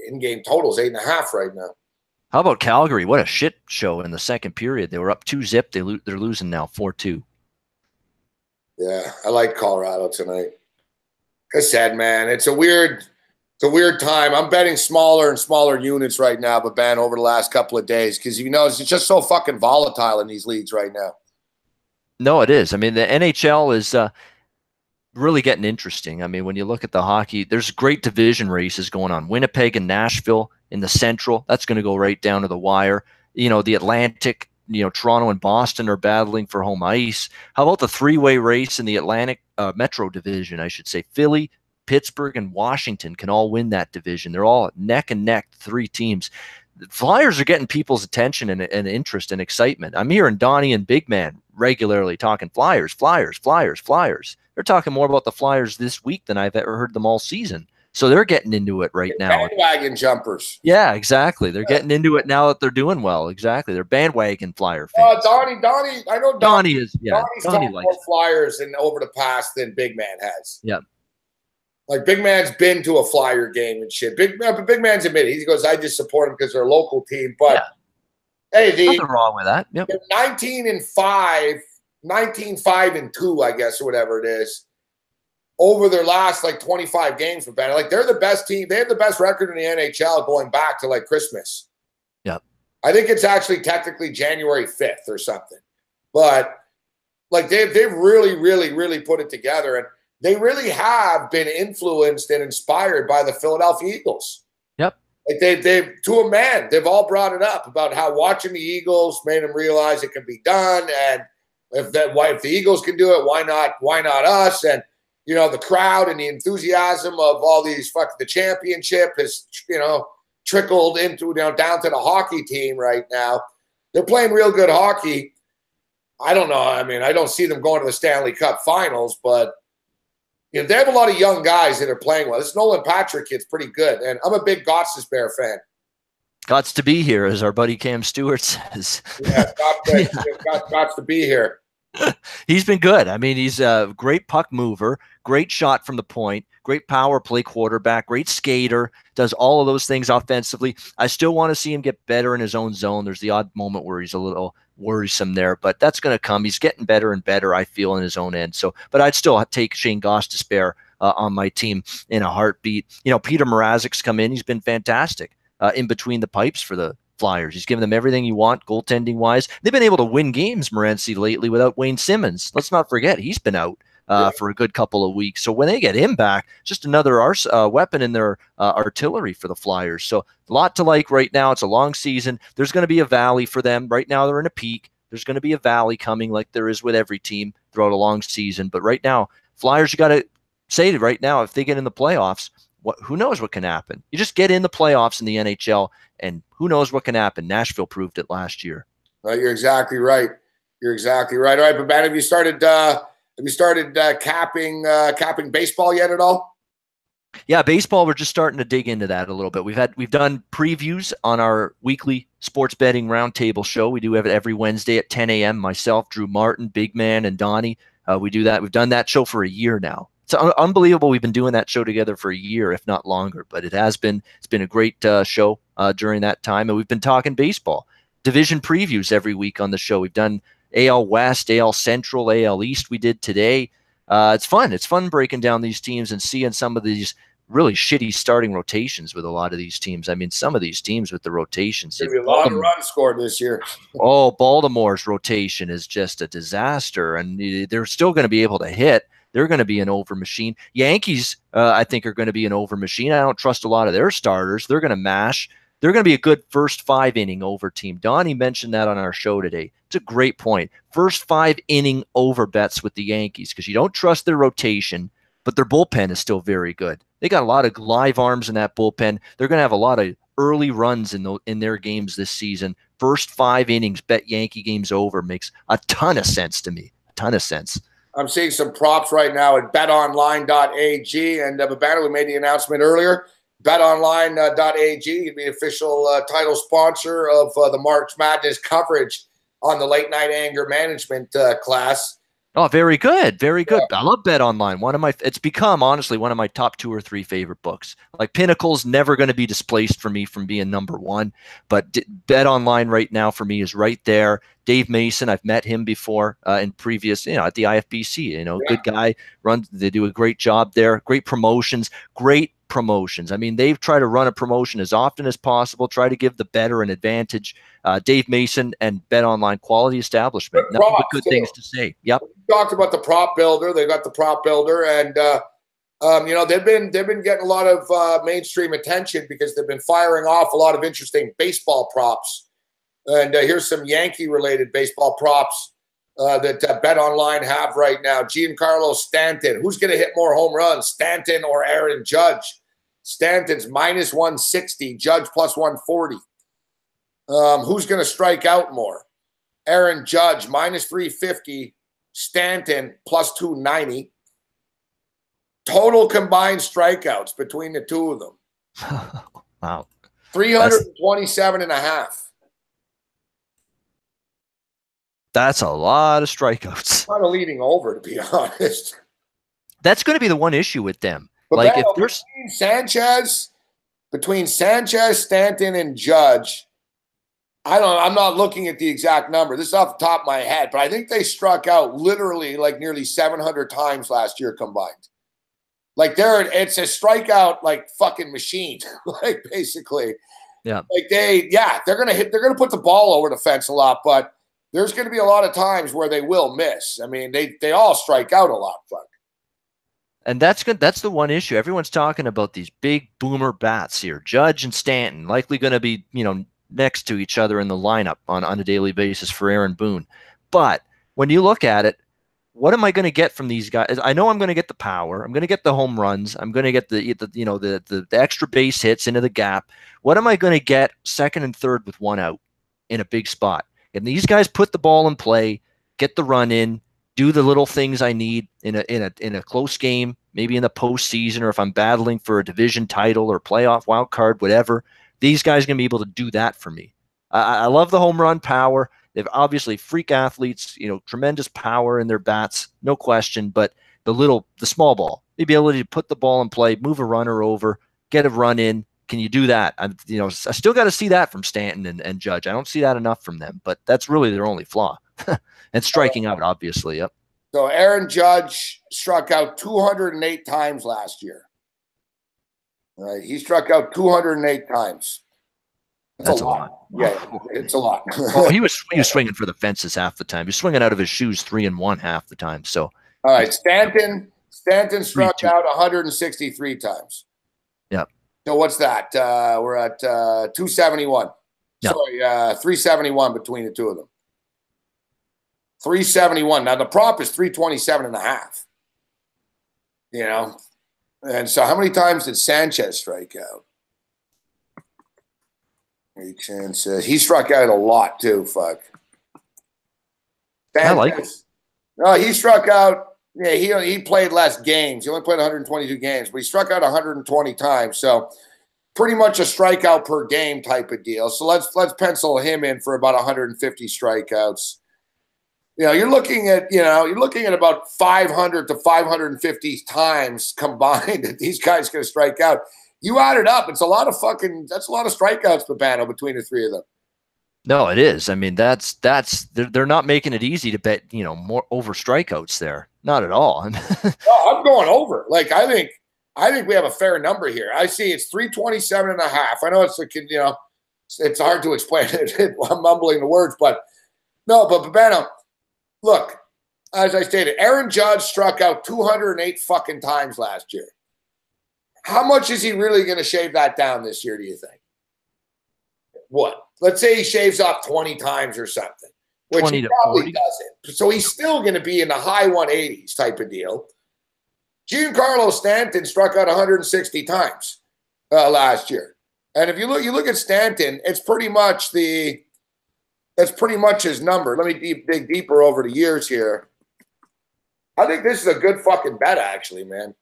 In-game total's 8.5 right now. How about Calgary? What a shit show in the second period. They were up 2-zip. They're losing now 4-2. Yeah, I like Colorado tonight. Like I said, man, it's a weird time. I'm betting smaller and smaller units right now, but Ben, over the last couple of days, because it's just so fucking volatile in these leagues right now. No, it is. I mean, the NHL is really getting interesting. I mean, when you look at the hockey, there's great division races going on. Winnipeg and Nashville in the Central, that's going to go right down to the wire. The Atlantic, Toronto and Boston are battling for home ice. How about the three-way race in the Atlantic Metro division, I should say? Philly, Pittsburgh, and Washington can all win that division. They're all neck and neck, 3 teams. The Flyers are getting people's attention and interest and excitement. I'm hearing Donnie and Big Man regularly talking Flyers, Flyers, Flyers, Flyers. They're talking more about the Flyers this week than I've ever heard them all season. So they're getting into it right now. Bandwagon jumpers. Yeah, exactly. They're getting into it now that they're doing well. Exactly. They're bandwagon Flyer fans. Donnie, I know Donnie is, yeah. Donnie's Donnie talked likes more Flyers in over the past than Big Man has. Yeah. Like Big Man's been to a Flyer game and shit. Big Man's admitted. He goes, I just support them because they're a local team. But hey, nothing wrong with that. Yep. 19-5, 19-5-2, I guess, or whatever it is, over their last like 25 games with Banner. Like they're the best team. They have the best record in the NHL going back to like Christmas. Yep. I think it's actually technically January 5th or something. But like they've really, really, really put it together. And they really have been influenced and inspired by the Philadelphia Eagles. Yep. Like they've to a man, they've all brought it up about how watching the Eagles made them realize it can be done. And if the Eagles can do it, why not us? And you know, the crowd and the enthusiasm of all these the championship has, you know, trickled into, you know, down to the hockey team right now. They're playing real good hockey. I don't know. I mean, I don't see them going to the Stanley Cup Finals, but you know, they have a lot of young guys that are playing well. This Nolan Patrick kid's pretty good, and I'm a big Gotts Bear fan. Gots to be here, as our buddy Cam Stewart says. Yeah, Gotts to be here. He's been good. I mean, he's a great puck mover, great shot from the point, great power play quarterback, great skater, does all of those things offensively. I still want to see him get better in his own zone. There's the odd moment where he's a little worrisome there, but that's going to come. He's getting better and better, I feel, in his own end. So, but I'd still take Shane Gostisbehere on my team in a heartbeat. You know, Peter Mrazek's come in. He's been fantastic in between the pipes for the Flyers. He's given them everything you want, goaltending wise. They've been able to win games, Morency, lately without Wayne Simmons. Let's not forget he's been out for a good couple of weeks. So when they get him back, just another weapon in their artillery for the Flyers. So a lot to like right now. It's a long season. There's going to be a valley for them. Right now they're in a peak. There's going to be a valley coming like there is with every team throughout a long season. But right now, Flyers, you got to say right now, if they get in the playoffs, who knows what can happen? You just get in the playoffs in the NHL, and who knows what can happen. Nashville proved it last year. You're exactly right. You're exactly right. All right, but Matt, have you started capping baseball yet at all? Yeah, baseball. We're just starting to dig into that a little bit. We've done previews on our weekly sports betting roundtable show. We do have it every Wednesday at 10 a.m. Myself, Drew Martin, Big Man, and Donnie. We do that. We've done that show for a year now. It's unbelievable. We've been doing that show together for a year, if not longer. But it's been a great show during that time, and we've been talking baseball division previews every week on the show. We've done AL West, AL Central, AL East. We did today. It's fun. It's fun breaking down these teams and seeing some of these really shitty starting rotations with a lot of these teams. I mean, some of these teams with the rotations. There's a lot of runs scored this year. Oh, Baltimore's rotation is just a disaster, and they're still going to be able to hit. They're going to be an over machine. Yankees, I think, are going to be an over machine. I don't trust a lot of their starters. They're going to mash. They're going to be a good first 5-inning over team. Donnie mentioned that on our show today. It's a great point. First 5-inning over bets with the Yankees because you don't trust their rotation, but their bullpen is still very good. They got a lot of live arms in that bullpen. They're going to have a lot of early runs in their games this season. First 5 innings, bet Yankee games over makes a ton of sense to me. A ton of sense. I'm seeing some props right now at betonline.ag. And Babana, we made the announcement earlier. BetOnline.ag, the official title sponsor of the March Madness coverage on the late night anger management class. Oh, very good. Very good. Yeah. I love Bet Online. It's become, honestly, one of my top 2 or 3 favorite books. Like Pinnacle's never going to be displaced for me from being number 1, but Bet Online right now for me is right there. Dave Mason, I've met him before in previous, at the IFBC, good guy, they do a great job there. Great promotions. I mean, they've tried to run a promotion as often as possible, try to give the bettor an advantage. Dave Mason and Bet Online, quality establishment. Nothing but good things to say. Yep. We talked about the prop builder. They got the prop builder, and they've been getting a lot of mainstream attention because they've been firing off a lot of interesting baseball props. And here's some Yankee-related baseball props that Bet Online have right now. Giancarlo Stanton. Who's going to hit more home runs, Stanton or Aaron Judge? Stanton's minus 160, Judge plus 140. Who's going to strike out more? Aaron Judge, minus 350, Stanton plus 290. total combined strikeouts between the two of them. Wow. 327 and a half. That's a lot of strikeouts. Kind of leading over, to be honest. That's going to be the one issue with them. But like if there's between Sanchez, Stanton, and Judge, I'm not looking at the exact number. This is off the top of my head, but I think they struck out literally like nearly 700 times last year combined. Like it's a strikeout like fucking machine, like basically. Yeah. Like they're gonna put the ball over the fence a lot, but there's gonna be a lot of times where they will miss. I mean, they all strike out a lot, fuck. And that's good. That's the one issue. Everyone's talking about these big boomer bats here. Judge and Stanton likely going to be, next to each other in the lineup on a daily basis for Aaron Boone. But when you look at it, what am I going to get from these guys? I know I'm going to get the power. I'm going to get the home runs. I'm going to get the extra base hits into the gap. What am I going to get second and third with one out in a big spot? And these guys put the ball in play, get the run in, do the little things I need in a close game, maybe in the postseason, or if I'm battling for a division title or playoff wild card, whatever. These guys are going to be able to do that for me. I love the home run power. They've obviously freak athletes, tremendous power in their bats, no question. But the small ball, the ability to put the ball in play, move a runner over, get a run in. Can you do that? I still got to see that from Stanton and Judge. I don't see that enough from them, but that's really their only flaw. And striking out, obviously. Yep. So Aaron Judge struck out 208 times last year. All right, he struck out 208 times. That's a lot. Yeah, it's a lot. Well, he was swinging for the fences half the time. He was swinging out of his shoes 3-1 half the time. So, all right, Stanton struck out 163 times. Yeah. So what's that? We're at 271. Yep. Sorry, 371 between the two of them. 371. Now the prop is 327 and a half. And so how many times did Sanchez strike out? He struck out a lot too. Fuck. Sanchez, I like it. No, he struck out. Yeah, he played less games. He only played 122 games, but he struck out 120 times. So pretty much a strikeout per game type of deal. So let's pencil him in for about 150 strikeouts. You're looking at about 500 to 550 times combined that these guys going to strike out. You add it up, that's a lot of strikeouts, Babano, between the three of them. No, it is. I mean, they're not making it easy to bet, more over strikeouts there. Not at all. No, I'm going over. Like I think we have a fair number here. I see it's 327 and a half. I know it's hard to explain it. I'm mumbling the words, but Babano, look, as I stated, Aaron Judge struck out 208 fucking times last year. How much is he really going to shave that down this year, do you think? What? Let's say he shaves off 20 times or something, which he probably doesn't. So he's still going to be in the high 180s type of deal. Giancarlo Stanton struck out 160 times last year. And if you look at Stanton, that's pretty much his number. Let me dig deeper over the years here. I think this is a good fucking bet, actually, man.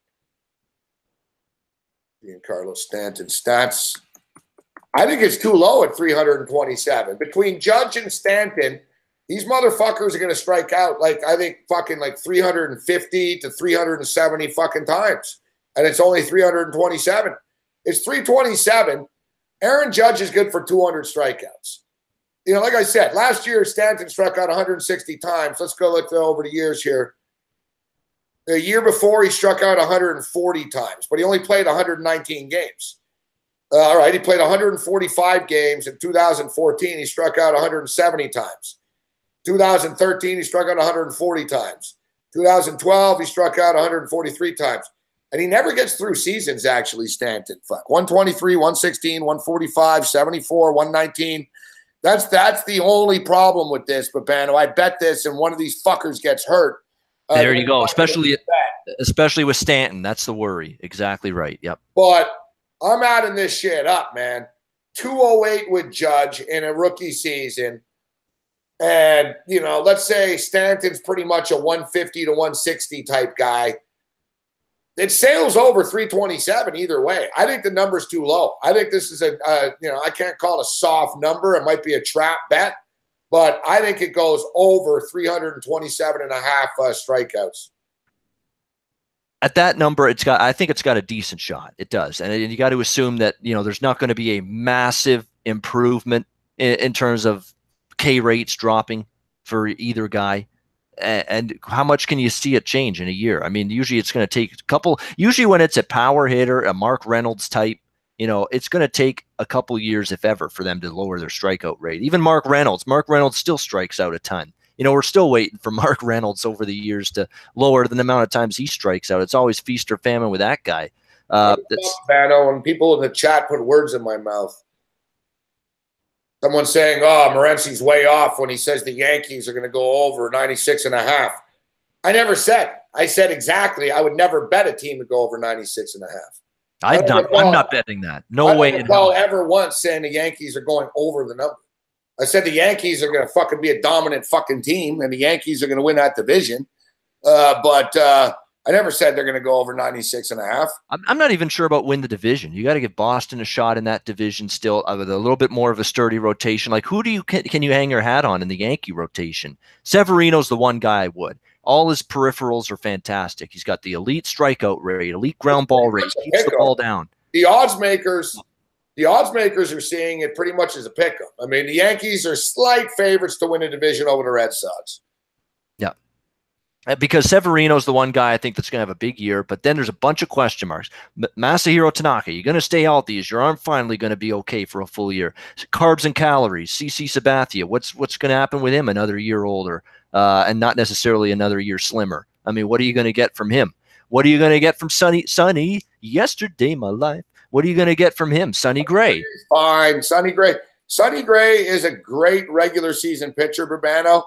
Giancarlo Stanton stats. I think it's too low at 327. Between Judge and Stanton, these motherfuckers are going to strike out I think fucking 350 to 370 fucking times. And it's only 327. It's 327. Aaron Judge is good for 200 strikeouts. Like I said, last year Stanton struck out 160 times. Let's go look over the years here. The year before, he struck out 140 times, but he only played 119 games. All right, he played 145 games. In 2014, he struck out 170 times. 2013, he struck out 140 times. 2012, he struck out 143 times. And he never gets through seasons, actually, Stanton. Fuck. 123, 116, 145, 74, 119. That's the only problem with this, Babano. I bet this, and one of these fuckers gets hurt. There you go. Especially with Stanton. That's the worry. Exactly right. Yep. But I'm adding this shit up, man. 208 with Judge in a rookie season. And, let's say Stanton's pretty much a 150 to 160 type guy. it sails over 327 either way. I think the number's too low. I think this is I can't call it a soft number. It might be a trap bet, but I think it goes over 327 and a half strikeouts. At that number, I think it's got a decent shot. It does. And you got to assume that, there's not going to be a massive improvement in terms of K rates dropping for either guy. And how much can you see it change in a year? I mean, usually it's going to take a couple. Usually when it's a power hitter, a Mark Reynolds type, it's going to take a couple years, if ever, for them to lower their strikeout rate. Even Mark Reynolds still strikes out a ton. We're still waiting for Mark Reynolds over the years to lower the amount of times he strikes out. It's always feast or famine with that guy. Bano, and people in the chat put words in my mouth. Someone's saying, oh, Morency's way off when he says the Yankees are going to go over 96 and a half. I never said. I said exactly. I would never bet a team to go over 96 and a half. I'm not betting that. No way in hell. Ever once saying the Yankees are going over the number. I said the Yankees are going to fucking be a dominant fucking team, and the Yankees are going to win that division. But I never said they're going to go over 96 and a half. I'm not even sure about win the division. You got to give Boston a shot in that division still with a little bit more of a sturdy rotation. Like, who can you hang your hat on in the Yankee rotation? Severino's the one guy I would. All his peripherals are fantastic. He's got the elite strikeout rate, elite ground ball rate, keeps the ball down. The odds makers are seeing it pretty much as a pick 'em. I mean, the Yankees are slight favorites to win a division over the Red Sox. Yeah. Because Severino's the one guy I think that's going to have a big year, but then there's a bunch of question marks. Masahiro Tanaka, you're going to stay healthy? Is your arm finally going to be okay for a full year? Carbs and calories. CC Sabathia, what's going to happen with him another year older and not necessarily another year slimmer? I mean, what are you going to get from him? What are you going to get from Sonny? Yesterday, my life. What are you going to get from him? Sonny Gray. Fine. Sonny Gray. Sonny Gray is a great regular season pitcher, Burbano.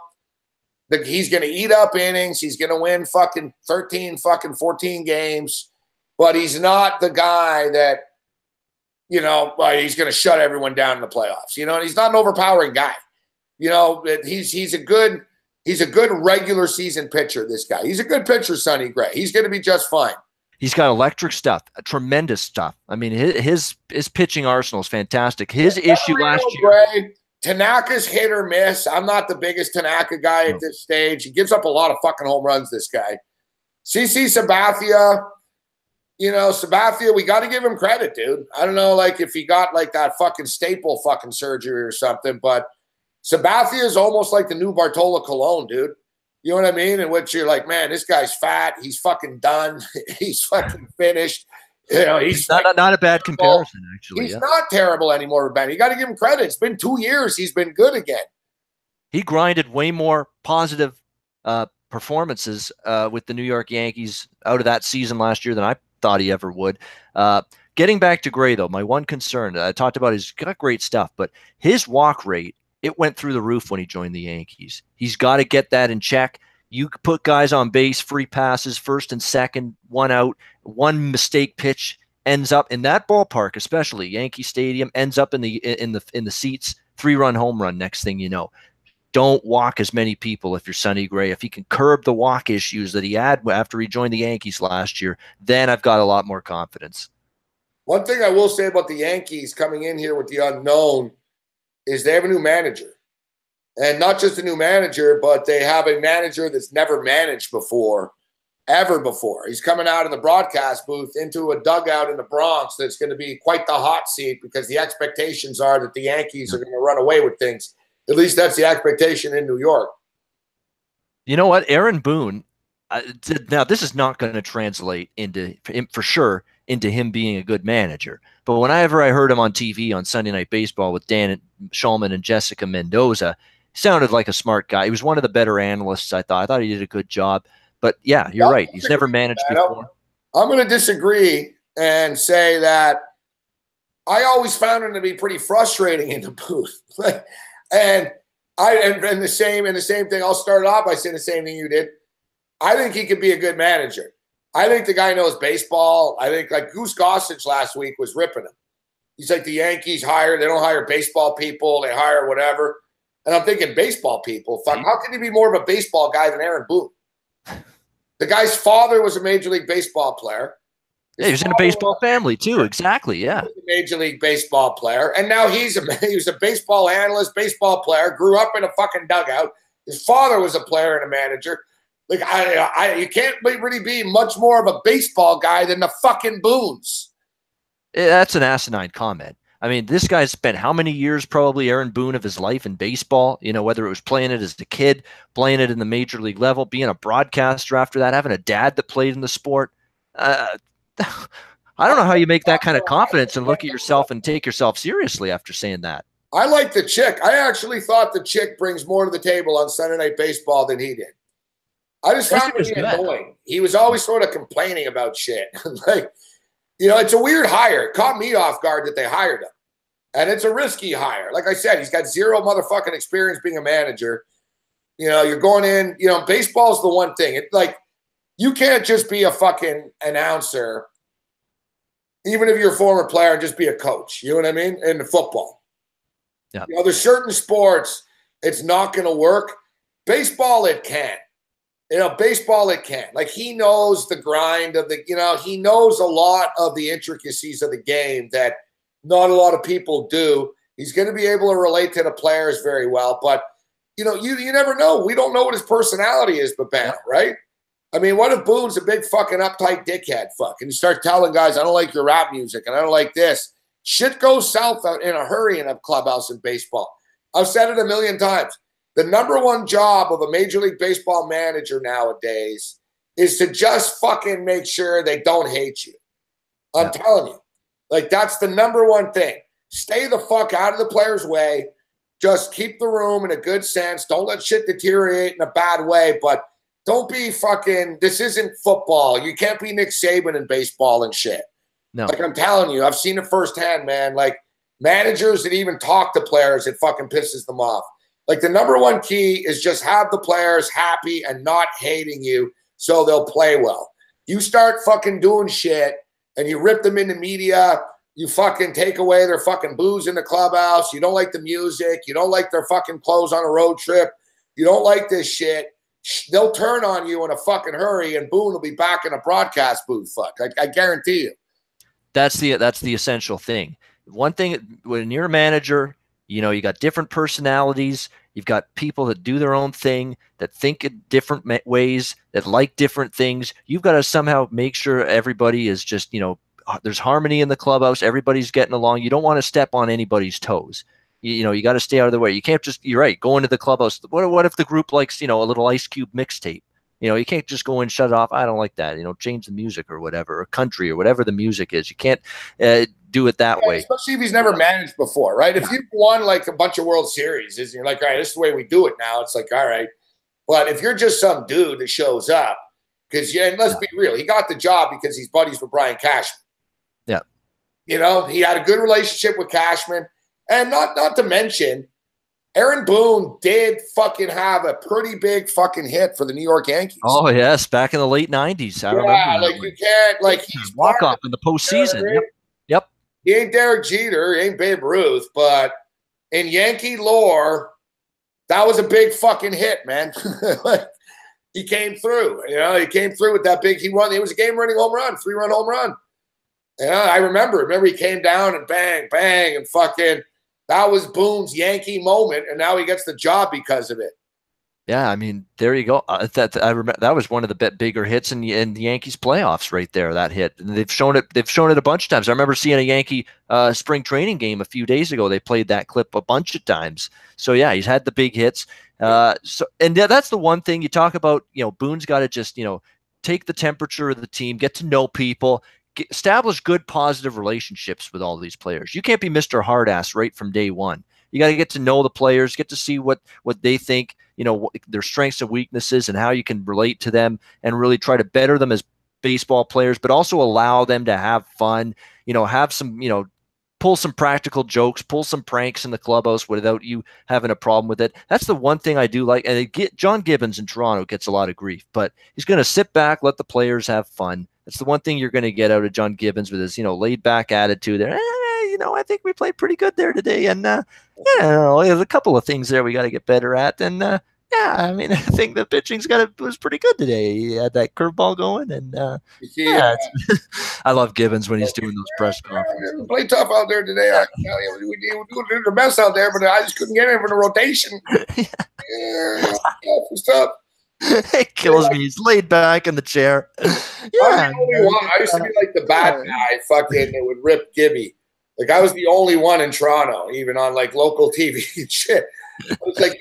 He's going to eat up innings. He's going to win fucking 13, fucking 14 games. But he's not the guy that, he's going to shut everyone down in the playoffs. And he's not an overpowering guy. He's a good regular season pitcher, this guy. He's a good pitcher, Sonny Gray. He's going to be just fine. He's got electric stuff, tremendous stuff. I mean, his pitching arsenal is fantastic. His issue last year. Gray, Tanaka's hit or miss. I'm not the biggest Tanaka guy at this stage. He gives up a lot of fucking home runs, this guy. CC Sabathia, Sabathia, we got to give him credit, dude. I don't know, if he got, that fucking staple fucking surgery or something, but Sabathia is almost like the new Bartolo Colon, dude. You know what I mean? In which you're like, man, this guy's fat. He's fucking done. He's fucking finished. He's not a bad comparison, actually. He's not terrible anymore, Ben. You got to give him credit. It's been 2 years. He's been good again. He grinded way more positive performances with the New York Yankees out of that season last year than I thought he ever would. Getting back to Gray, though, my one concern, I talked about he's got great stuff, but his walk rate, it went through the roof when he joined the Yankees. He's got to get that in check. You put guys on base, free passes, first and second, one out, one mistake pitch ends up in that ballpark, especially Yankee Stadium, ends up in the seats, 3-run home run. Next thing you know, don't walk as many people if you're Sonny Gray. If he can curb the walk issues that he had after he joined the Yankees last year, then I've got a lot more confidence. One thing I will say about the Yankees coming in here with the unknown is they have a new manager. And not just a new manager, but they have a manager that's never managed before, ever before. He's coming out of the broadcast booth into a dugout in the Bronx that's going to be quite the hot seat because the expectations are that the Yankees are going to run away with things. At least that's the expectation in New York. You know what? Aaron Boone, now this is not going to translate for sure into him being a good manager. But whenever I heard him on TV on Sunday Night Baseball with Dan Shulman and Jessica Mendoza, he sounded like a smart guy. He was one of the better analysts, I thought. I thought he did a good job. But, yeah, you're right. He's never managed before. I'm going to disagree and say that I always found him to be pretty frustrating in the booth. and the same thing, I'll start off by saying the same thing you did. I think he could be a good manager. I think the guy knows baseball. I think Goose Gossage last week was ripping him. He's like, the Yankees they don't hire baseball people. They hire whatever. And I'm thinking, baseball people? Fuck, how can he be more of a baseball guy than Aaron Boone? The guy's father was a Major League Baseball player. Yeah, he was in a baseball family too. Exactly. Yeah. He was a Major League Baseball player, and now he was a baseball analyst, baseball player. Grew up in a fucking dugout. His father was a player and a manager. Like you can't really be much more of a baseball guy than the fucking Boones. That's an asinine comment. I mean, this guy's spent how many years, probably Aaron Boone, of his life in baseball, whether it was playing it as a kid, playing it in the major league level, being a broadcaster after that, having a dad that played in the sport. I don't know how you make that kind of confidence and look at yourself and take yourself seriously after saying that. I like the chick. I actually thought the chick brings more to the table on Sunday Night Baseball than he did. I just found him annoying. He was always sort of complaining about shit. Like, it's a weird hire. It caught me off guard that they hired him. And it's a risky hire. Like I said, he's got zero motherfucking experience being a manager. You're going in, baseball's the one thing. It's like, you can't just be a fucking announcer, even if you're a former player, and just be a coach. You know what I mean? In football. Yeah. There's certain sports, it's not going to work. Baseball, it can. Baseball, it can. Like, he knows the grind of he knows a lot of the intricacies of the game that not a lot of people do. He's going to be able to relate to the players very well. But, you never know. We don't know what his personality is, Babano, right? I mean, what if Boone's a big fucking uptight dickhead and you start telling guys, I don't like your rap music and I don't like this. Shit goes south out in a hurry in a clubhouse in baseball. I've said it a million times. The number one job of a Major League Baseball manager nowadays is to just fucking make sure they don't hate you. I'm telling you. Like, that's the number one thing. Stay the fuck out of the player's way. Just keep the room in a good sense. Don't let shit deteriorate in a bad way. But don't be fucking – this isn't football. You can't be Nick Saban in baseball and shit. No. Like, I'm telling you, I've seen it firsthand, man. Like, managers that even talk to players, it fucking pisses them off. Like, the number one key is just have the players happy and not hating you so they'll play well. You start fucking doing shit and you rip them in the media, you fucking take away their fucking booze in the clubhouse, you don't like the music, you don't like their fucking clothes on a road trip, you don't like this shit, they'll turn on you in a fucking hurry and Boone will be back in a broadcast booth. I guarantee you. That's the essential thing. One thing, when you're a manager, you got different personalities. You've got people that do their own thing, that think in different ways, that like different things. You've got to somehow make sure everybody is just, there's harmony in the clubhouse. Everybody's getting along. You don't want to step on anybody's toes. You got to stay out of the way. You can't just, you're right, go into the clubhouse. What if the group likes, a little Ice Cube mixtape? You can't just go in and shut it off. I don't like that. Change the music or whatever, or country or whatever the music is. You can't do it that way. Especially if he's never managed before, right? If you've won like a bunch of World Series, and you're like, all right, this is the way we do it now. It's like, all right. But if you're just some dude that shows up, because and let's be real, he got the job because he's buddies with Brian Cashman. Yeah. He had a good relationship with Cashman. And not to mention, Aaron Boone did fucking have a pretty big fucking hit for the New York Yankees. Oh, yes, back in the late 90s. I remember. Like, you can't, like, he's walk-off in the postseason. Yep. He ain't Derek Jeter, he ain't Babe Ruth, but in Yankee lore, that was a big fucking hit, man. Like, he came through. He came through with that big. He was a game-winning home run, 3-run home run. I remember he came down and bang, bang, and fucking. That was Boone's Yankee moment, and now he gets the job because of it. Yeah, I mean, there you go. I remember that was one of the bigger hits in the Yankees playoffs right there. That hit, and they've shown it a bunch of times. I remember seeing a Yankee spring training game a few days ago. They played that clip a bunch of times. So yeah, he's had the big hits. And that's the one thing you talk about. Boone's got to just take the temperature of the team, get to know people. Establish good positive relationships with all these players. You can't be Mr. Hardass right from day one. You got to get to know the players, get to see what they think, their strengths and weaknesses and how you can relate to them and really try to better them as baseball players, but also allow them to have fun, have some, pull some practical jokes, pull some pranks in the clubhouse without you having a problem with it. That's the one thing I do like. And John Gibbons in Toronto gets a lot of grief, but he's going to sit back, let the players have fun. That's the one thing you're going to get out of John Gibbons with his, laid back attitude there. I think we played pretty good there today. And, there's a couple of things there we got to get better at. And, Yeah, I mean, I think the pitching's was pretty good today. He had that curveball going, and See, yeah, I love Gibbons when he's doing those press conferences. we played tough out there today. I tell you, we did the best out there, but I just couldn't get in for the rotation. Yeah, it was tough. It kills me. He's laid back in the chair. Yeah, I used to be like the bad guy, fucking that would rip Gibby. Like I was the only one in Toronto, even on like local TV and shit. I was like,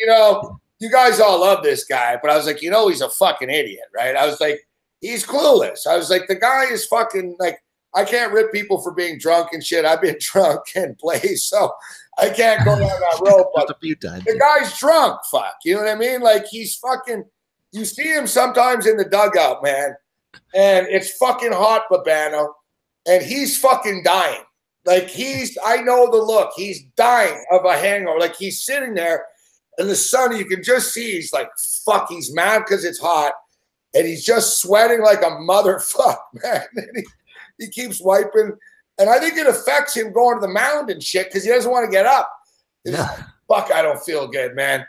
you guys all love this guy, but I was like, he's a fucking idiot, right? I was like, he's clueless. I was like, the guy is fucking like, I can't rip people for being drunk and shit. I've been drunk and played, so I can't go down that road. But a few times. The guy's drunk, fuck. You know what I mean? Like he's fucking. You see him sometimes in the dugout, man, and it's fucking hot, Babano, and he's fucking dying. Like I know the look. He's dying of a hangover. Like he's sitting there in the sun. You can just see he's like, fuck, he's mad because it's hot, and he's just sweating like a motherfucker, man. And he keeps wiping, and I think it affects him going to the mound and shit because he doesn't want to get up. Yeah. Fuck, I don't feel good, man.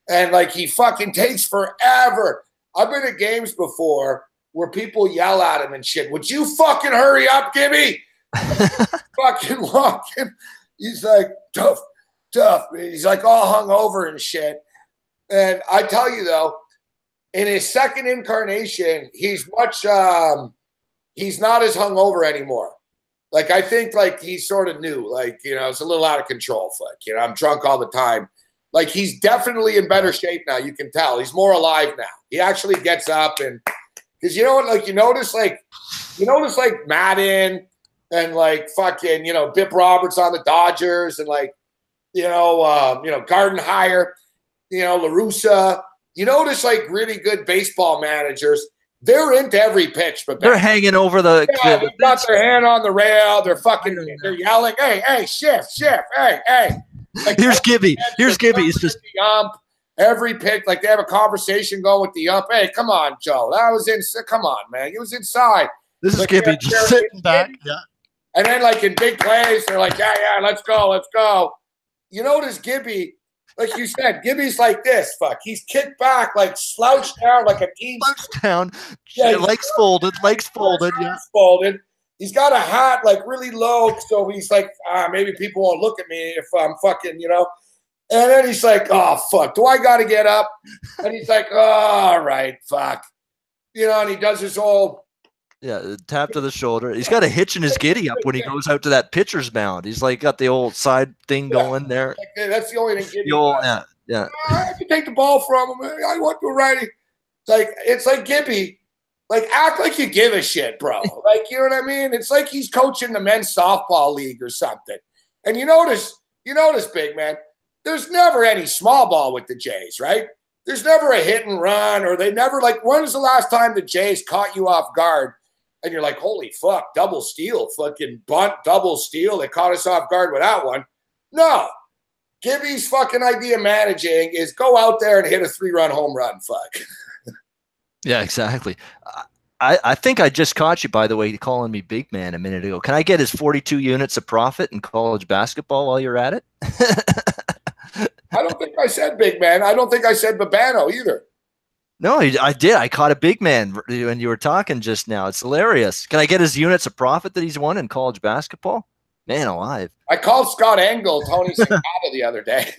And like he fucking takes forever. I've been at games before where people yell at him and shit. Would you fucking hurry up, Gibby? Fucking walking. He's like, tough. He's like all hungover and shit. And I tell you though, in his second incarnation, he's much he's not as hungover anymore. Like I think like he's sort of new. Like, it's a little out of control. Like, I'm drunk all the time. Like he's definitely in better shape now. You can tell he's more alive now. He actually gets up and because like you notice like Madden and like fucking Bip Roberts on the Dodgers and like Gardenhire, La Russa. You notice like really good baseball managers. They're into every pitch, but they're hanging over the. Yeah, they've got their hand on the rail. They're yelling, hey, shift, hey. Like, here's Gibby. He's just the ump. Every pitch, like they have a conversation going with the ump. Hey, come on, Joe. That was come on, man. He was inside. This is Gibby just sitting back. Yeah. And then like in big plays, they're like, yeah, let's go. You notice Gibby, like you said, Gibby's like this. Fuck. He's kicked back, like slouched down like a team. Slouched down. Yeah, legs folded. Yeah. Folded. He's got a hat like really low, so he's like, maybe people won't look at me if I'm fucking, And then he's like, oh, fuck, do I got to get up? And he's like, oh, all right, fuck. And he does his old. Yeah, tap to the shoulder. He's got a hitch in his giddy up when he goes out to that pitcher's mound. He's like got the old side thing going there. That's the only thing. Yeah. I can take the ball from him. I want to righty. It's like Gibby. Like, act like you give a shit, bro. Like, you know what I mean? It's like he's coaching the men's softball league or something. And you notice, big man, there's never any small ball with the Jays, right? There's never a hit and run, or they never, like, when was the last time the Jays caught you off guard? And you're like, holy fuck, double steal, fucking bunt, double steal. They caught us off guard with that one. No. Gibby's fucking idea of managing is go out there and hit a 3-run home run, fuck. Yeah, exactly. I think I just caught you, by the way, calling me big man a minute ago. Can I get his 42 units of profit in college basketball while you're at it? I don't think I said big man. I don't think I said Babano either. No, I did. I caught a big man when you were talking just now. It's hilarious. Can I get his units of profit that he's won in college basketball? Man alive. I called Scott Engel Tony Cicada the other day.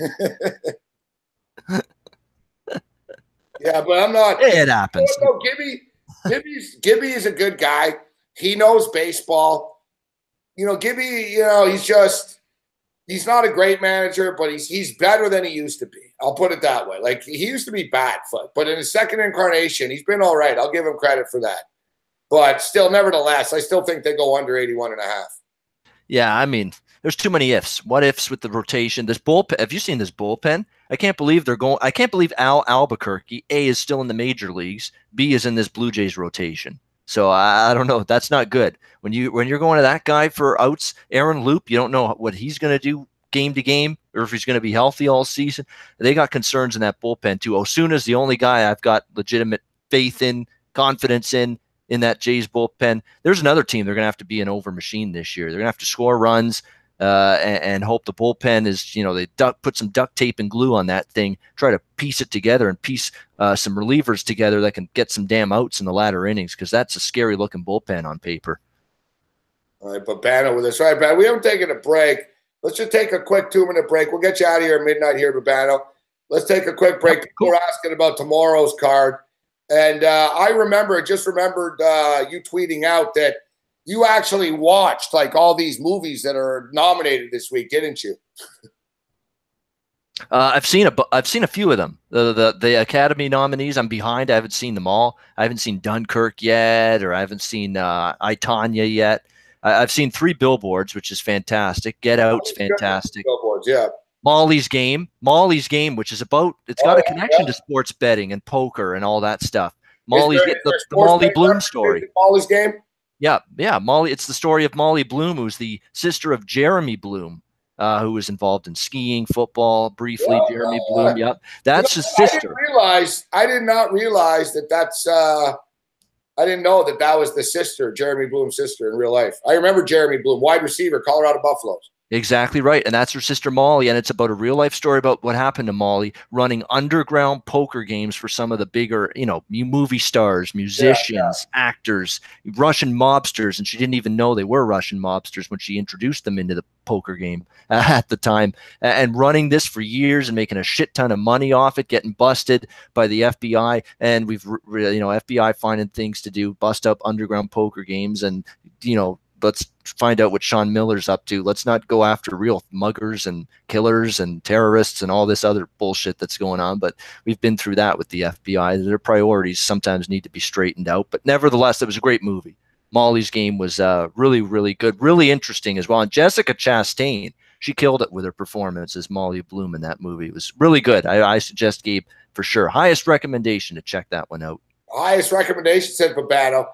Yeah, but I'm not. It happens. No, Gibby is a good guy. He knows baseball. Gibby, he's not a great manager, but he's better than he used to be. I'll put it that way. Like, he used to be bad, but in his second incarnation, he's been all right. I'll give him credit for that. But still, nevertheless, I still think they go under 81.5. Yeah, I mean, there's too many ifs. What ifs with the rotation? This bullpen. Have you seen this bullpen? I can't believe Al Albuquerque, A, is still in the major leagues. B, is in this Blue Jays rotation. So I don't know. That's not good. When you're going to that guy for outs, Aaron Loop, you don't know what he's going to do game to game or if he's going to be healthy all season. They got concerns in that bullpen too. Osuna's the only guy I've got legitimate faith in, confidence in that Jays bullpen. There's another team they're going to have to be an over machine this year. They're going to have to score runs. and hope the bullpen is, they put some duct tape and glue on that thing, try to piece it together and piece some relievers together that can get some damn outs in the latter innings, because that's a scary looking bullpen on paper. All right, Babano with us. All right, Babano, we haven't taken a break. Let's just take a quick 2-minute break. We'll get you out of here at midnight here, Babano. Let's take a quick break. People are asking about tomorrow's card. And I remembered you tweeting out that you actually watched like all these movies that are nominated this week, didn't you? I've seen a few of them. The Academy nominees, I'm behind. I haven't seen them all. I haven't seen Dunkirk yet, or I haven't seen I, Tonya yet. I've seen 3 Billboards, which is fantastic. Get Out's fantastic. Billboards, yeah. Molly's Game, which is about, it's got a connection to sports betting and poker and all that stuff. The Molly Bloom story. Molly's Game? Yeah. Molly. It's the story of Molly Bloom, who's the sister of Jeremy Bloom, who was involved in skiing, football, briefly. Yeah, Jeremy Bloom. Yep. That's his sister. I did not realize that that's I didn't know that was the sister, Jeremy Bloom's sister in real life. I remember Jeremy Bloom, wide receiver, Colorado Buffaloes. Exactly right. And that's her sister Molly. And it's about a real life story about what happened to Molly running underground poker games for some of the bigger, movie stars, musicians, actors, Russian mobsters. And she didn't even know they were Russian mobsters when she introduced them into the poker game at the time, and running this for years and making a shit ton of money off it, getting busted by the FBI. And we've, FBI finding things to do, bust up underground poker games. And, let's find out what Sean Miller's up to. Let's not go after real muggers and killers and terrorists and all this other bullshit that's going on. But we've been through that with the FBI. Their priorities sometimes need to be straightened out. But nevertheless, it was a great movie. Molly's Game was really, really good, really interesting as well. And Jessica Chastain, she killed it with her performance as Molly Bloom in that movie. It was really good. I suggest, Gabe, for sure. Highest recommendation to check that one out. Highest recommendation, said Babano.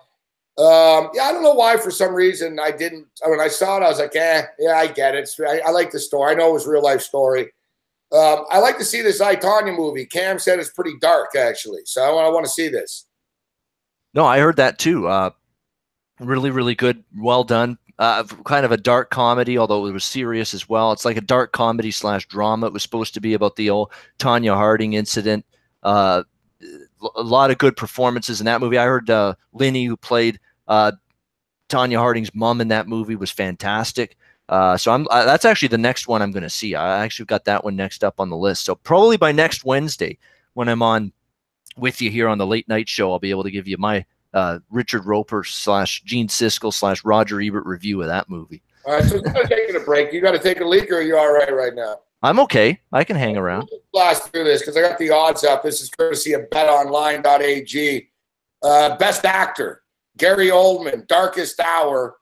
I don't know why, for some reason, I didn't. When I saw it, I was like, yeah, I get it. I like the story. I know it was a real life story. I like to see this I, Tonya movie. Cam said it's pretty dark, actually. So I want to see this. No, I heard that too. Really, really good. Well done. Kind of a dark comedy, although it was serious as well. It's like a dark comedy / drama. It was supposed to be about the old Tonya Harding incident. A lot of good performances in that movie. I heard Linny, who played Tonya Harding's mom in that movie, was fantastic. So that's actually the next one I'm going to see. I actually got that one next up on the list. So probably by next Wednesday, when I'm on with you here on the late night show, I'll be able to give you my Richard Roper / Gene Siskel / Roger Ebert review of that movie. All right, so you're taking a break. You got to take a leak, or are you all right now? I'm okay. I can hang around. Let's blast through this because I got the odds up. This is courtesy of betonline.ag. Best actor, Gary Oldman, Darkest Hour.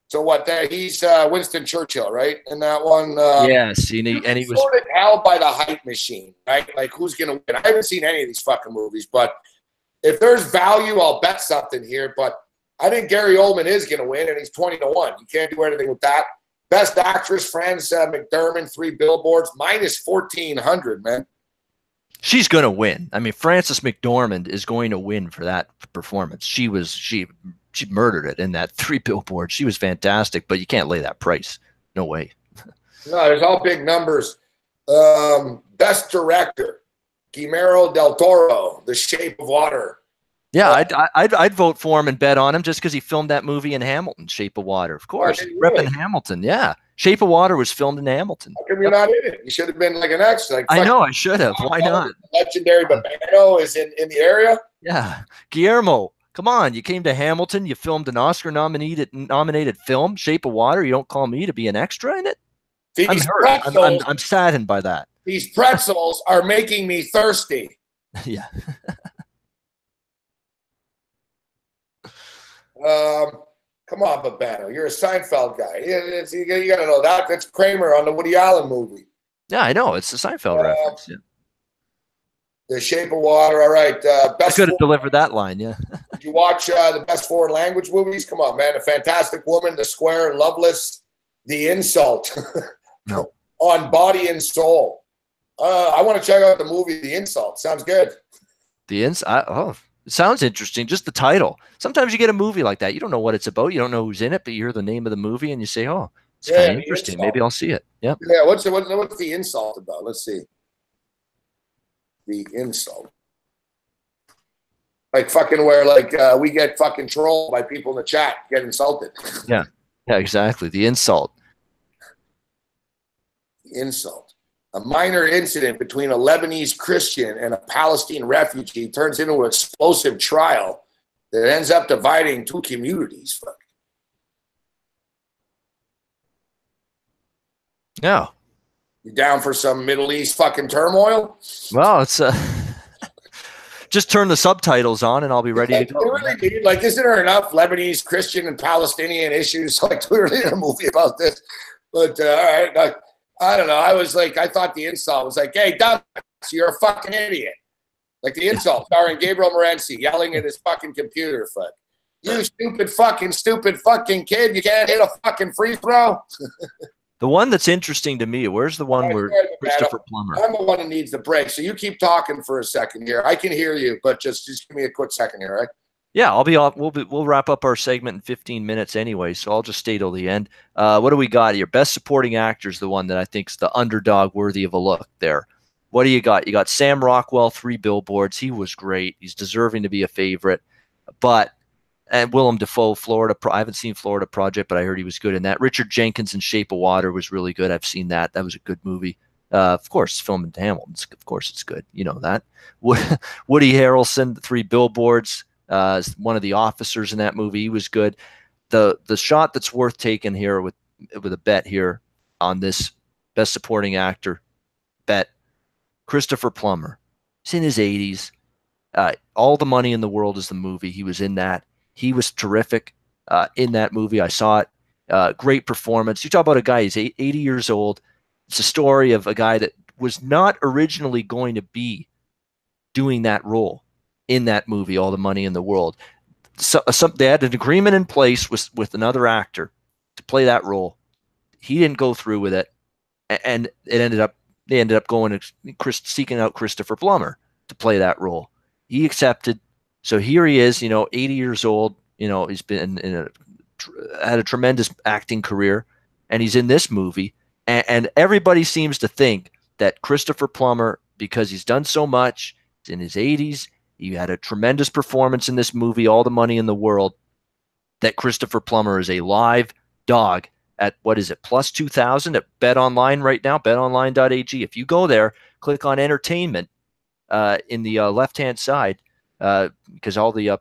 So what? He's Winston Churchill, right? In that one. Yes, and he was sort of held by the hype machine, right? Like, who's going to win? I haven't seen any of these fucking movies, but if there's value, I'll bet something here. But I think Gary Oldman is going to win, and he's 20-1. You can't do anything with that. Best actress, Frances McDormand, 3 Billboards, minus 1,400, man. She's going to win. I mean, Frances McDormand is going to win for that performance. She murdered it in that 3 Billboards. She was fantastic, but you can't lay that price. No way. No, there's all big numbers. Best director, Guillermo del Toro, The Shape of Water. Yeah, I'd vote for him and bet on him just because he filmed that movie in Hamilton, Shape of Water. Of course, repping Hamilton. Yeah, Shape of Water was filmed in Hamilton. How come you're not in it? You should have been like an extra. Like, I know, I should have. Why not? Legendary Babano is in the area. Yeah, Guillermo, come on! You came to Hamilton. You filmed an Oscar-nominated film, Shape of Water. You don't call me to be an extra in it? I'm hurt. I'm saddened by that. These pretzels are making me thirsty. Yeah. Come on, Babano. You're a Seinfeld guy. You got to know that. That's Kramer on the Woody Allen movie. Yeah, I know. It's the Seinfeld reference. Yeah. The Shape of Water. All right. I could have delivered that line, yeah. Did you watch the best foreign language movies? Come on, man. A Fantastic Woman, The Square, Loveless, The Insult. No. On Body and Soul. I want to check out the movie The Insult. Sounds good. The Insult? Oh. It sounds interesting, just the title. Sometimes you get a movie like that. You don't know what it's about. You don't know who's in it, but you hear the name of the movie and you say, oh, It's kind of interesting. Maybe I'll see it. Yep. Yeah. What's the insult about? Let's see. The insult. Like fucking where like we get fucking trolled by people in the chat, get insulted. Yeah. Yeah, exactly. The insult. The insult. A minor incident between a Lebanese Christian and a Palestinian refugee turns into an explosive trial that ends up dividing two communities. Fuck. Yeah. You down for some Middle East fucking turmoil? Well, it's just turn the subtitles on and I'll be ready to go. Really need, like, isn't there enough Lebanese, Christian, and Palestinian issues? Like, we really need a movie about this. But all right, like, I don't know. I thought the insult was like, "Hey, dumbass, you're a fucking idiot." Like the insult, starring Gabriel Morency yelling at his fucking computer. Fuck you, stupid fucking kid. You can't hit a fucking free throw. The one that's interesting to me, where's the one where Christopher Plummer? I'm the one who needs the break, so you keep talking for a second here. I can hear you, but just give me a quick second here, right? Yeah, I'll be off. We'll wrap up our segment in 15 minutes anyway, so I'll just stay till the end. What do we got here? Best supporting actor is the one that I think is the underdog worthy of a look there. What do you got? You got Sam Rockwell, 3 Billboards. He was great. He's deserving to be a favorite. And Willem Dafoe, Florida. I haven't seen Florida Project, but I heard he was good in that. Richard Jenkins in Shape of Water was really good. I've seen that. That was a good movie. Of course, filmed in Hamilton. Of course, it's good. You know that. Woody Harrelson, 3 Billboards. One of the officers in that movie. He was good. The shot that's worth taking here with a bet here on this best supporting actor bet, Christopher Plummer. He's in his 80s. All the Money in the World is the movie. He was in that. He was terrific in that movie. I saw it. Great performance. You talk about a guy, he's 80 years old. It's a story of a guy that was not originally going to be doing that role in that movie, All the Money in the World. So they had an agreement in place with another actor to play that role. He didn't go through with it, and they ended up going seeking out Christopher Plummer to play that role. He accepted. So here he is, 80 years old. He's been had a tremendous acting career, and he's in this movie. And everybody seems to think that Christopher Plummer, because he's done so much, he's in his 80s, he had a tremendous performance in this movie, All the Money in the World, that Christopher Plummer is a live dog at, what is it, plus 2,000 at BetOnline right now, betonline.ag. If you go there, click on entertainment in the left-hand side, because all the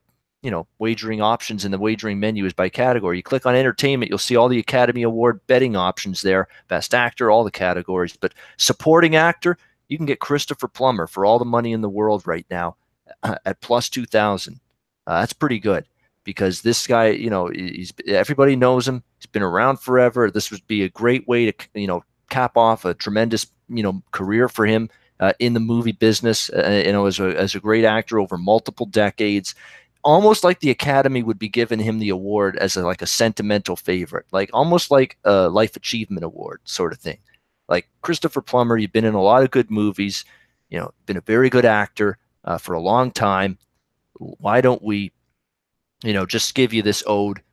wagering options in the wagering menu is by category. You click on entertainment, you'll see all the Academy Award betting options there, best actor, all the categories. But supporting actor, you can get Christopher Plummer for All the Money in the World right now at plus 2,000. That's pretty good, because this guy, everybody knows him. He's been around forever. This would be a great way to, cap off a tremendous, career for him in the movie business, as a great actor over multiple decades. Almost like the Academy would be giving him the award as a sentimental favorite, almost like a Life Achievement Award sort of thing. Like Christopher Plummer, you've been in a lot of good movies, been a very good actor for a long time. Why don't we, just give you this ode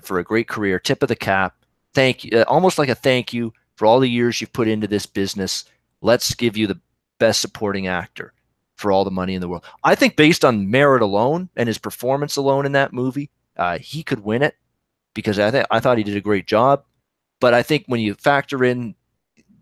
for a great career, tip of the cap, thank you, almost like a thank you for all the years you've put into this business. Let's give you the best supporting actor for All the Money in the World. I think based on merit alone and his performance alone in that movie, he could win it, because I thought he did a great job. But I think when you factor in,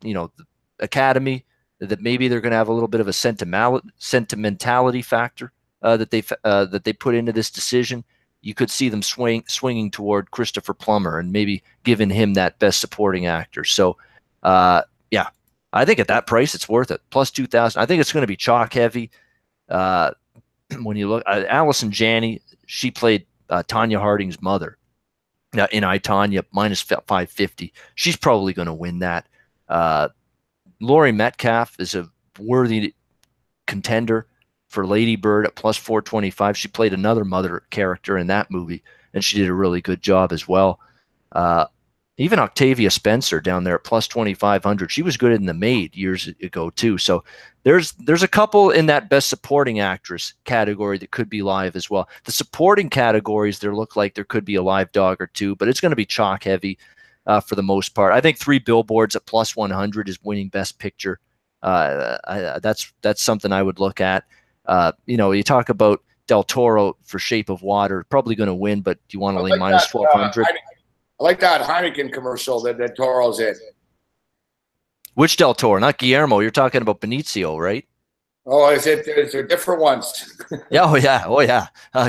the Academy, that maybe they're going to have a little bit of a sentimentality factor that they put into this decision, you could see them swinging toward Christopher Plummer and maybe giving him that best supporting actor. So, yeah. I think at that price, it's worth it. Plus 2,000. I think it's going to be chalk heavy. When you look at Allison Janney, she played Tanya Harding's mother in I, Tonya, minus 550. She's probably going to win that. Laurie Metcalf is a worthy contender for Lady Bird at plus 425. She played another mother character in that movie, and she did a really good job as well. Even Octavia Spencer down there at plus 2,500. She was good in The Maid years ago too. So there's a couple in that best supporting actress category that could be live as well. The supporting categories, there look like there could be a live dog or two, but it's going to be chalk heavy. for the most part. I think Three Billboards at plus 100 is winning Best Picture. That's something I would look at. You talk about Del Toro for Shape of Water, probably going to win, but do you want to lay minus 1,200? I like that Heineken commercial that Del Toro's in. Which Del Toro? Not Guillermo. You're talking about Benicio, right? Oh, is there different ones? Yeah, oh yeah.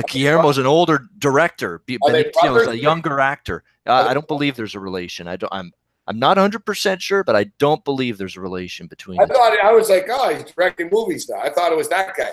Guillermo's an older director. Benicio's a younger actor. I don't believe there's a relation. I'm not 100% sure, but I don't believe there's a relation between. I was like, oh, he's directing movies now. I thought it was that guy.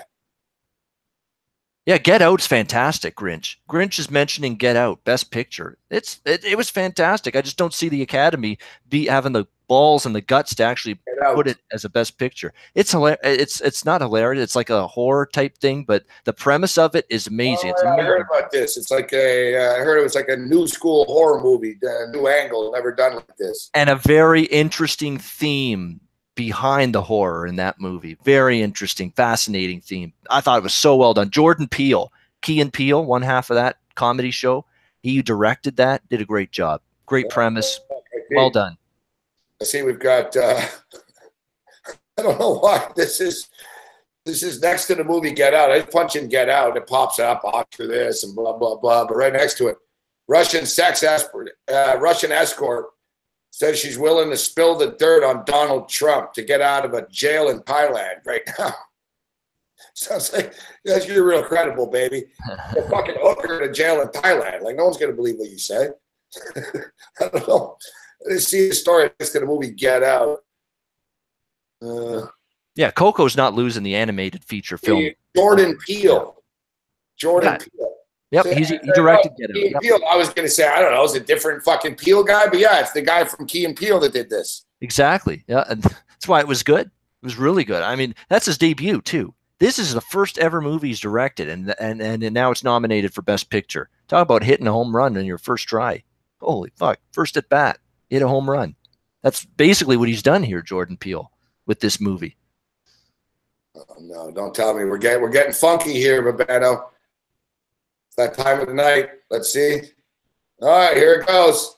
Yeah, Get Out's fantastic. Grinch is mentioning Get Out, Best Picture. It was fantastic. I just don't see the Academy having the balls and the guts to actually put it as a Best Picture. It's hilarious. It's not hilarious. It's like a horror type thing, but the premise of it is amazing. I heard about this. It's like I heard it was like a new school horror movie, new angle, never done like this, and a very interesting theme behind the horror in that movie. Very interesting, fascinating theme. I thought it was so well done. Jordan Peele, Key and Peele, one half of that comedy show. He directed that, did a great job. Great premise. Well done. I see we've got I don't know why this is next to the movie Get Out. I punch in Get Out, it pops up after this and blah blah blah, but right next to it, Russian escort says she's willing to spill the dirt on Donald Trump to get out of a jail in Thailand right now. Sounds like you're real credible, baby. A fucking hooker in a jail in Thailand. Like, no one's going to believe what you say. I don't know. I didn't see the story next to the movie Get Out. Yeah, Coco's not losing the animated feature film. Jordan Peele. Peele. Yep, he directed Get Out. Yep. Peele, I was going to say, I don't know, it's a different fucking Peele guy, but yeah, it's the guy from Key and Peele that did this. Exactly. Yeah, and that's why it was good. It was really good. I mean, that's his debut too. This is the first ever movie he's directed, and now it's nominated for Best Picture. Talk about hitting a home run in your first try. Holy fuck! First at bat, hit a home run. That's basically what he's done here, Jordan Peele, with this movie. Oh, no, don't tell me we're getting funky here, Babano. It's that time of the night. Let's see. All right, here it goes.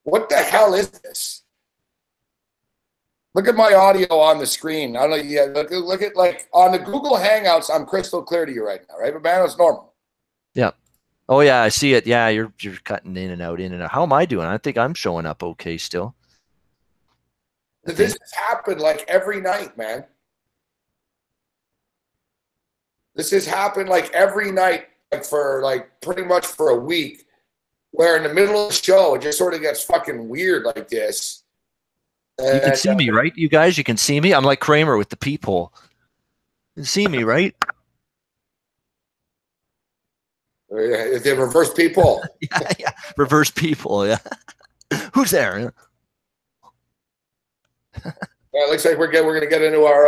What the hell is this? Look at my audio on the screen. I don't know. Yeah, look at, like, on the Google Hangouts. I'm crystal clear to you right now, right, Babano? It's normal. Yeah. Oh yeah, I see it. Yeah, you're cutting in and out, in and out. How am I doing? I think I'm showing up okay still. This has happened like every night, man. This has happened like every night, like for like pretty much for a week, where in the middle of the show it just sort of gets fucking weird like this. And, you can see me, right? You guys, you can see me. I'm like Kramer with the peephole. You can see me, right? If they reverse people. yeah, reverse people. Yeah. Who's there? It looks like we're gonna get into our.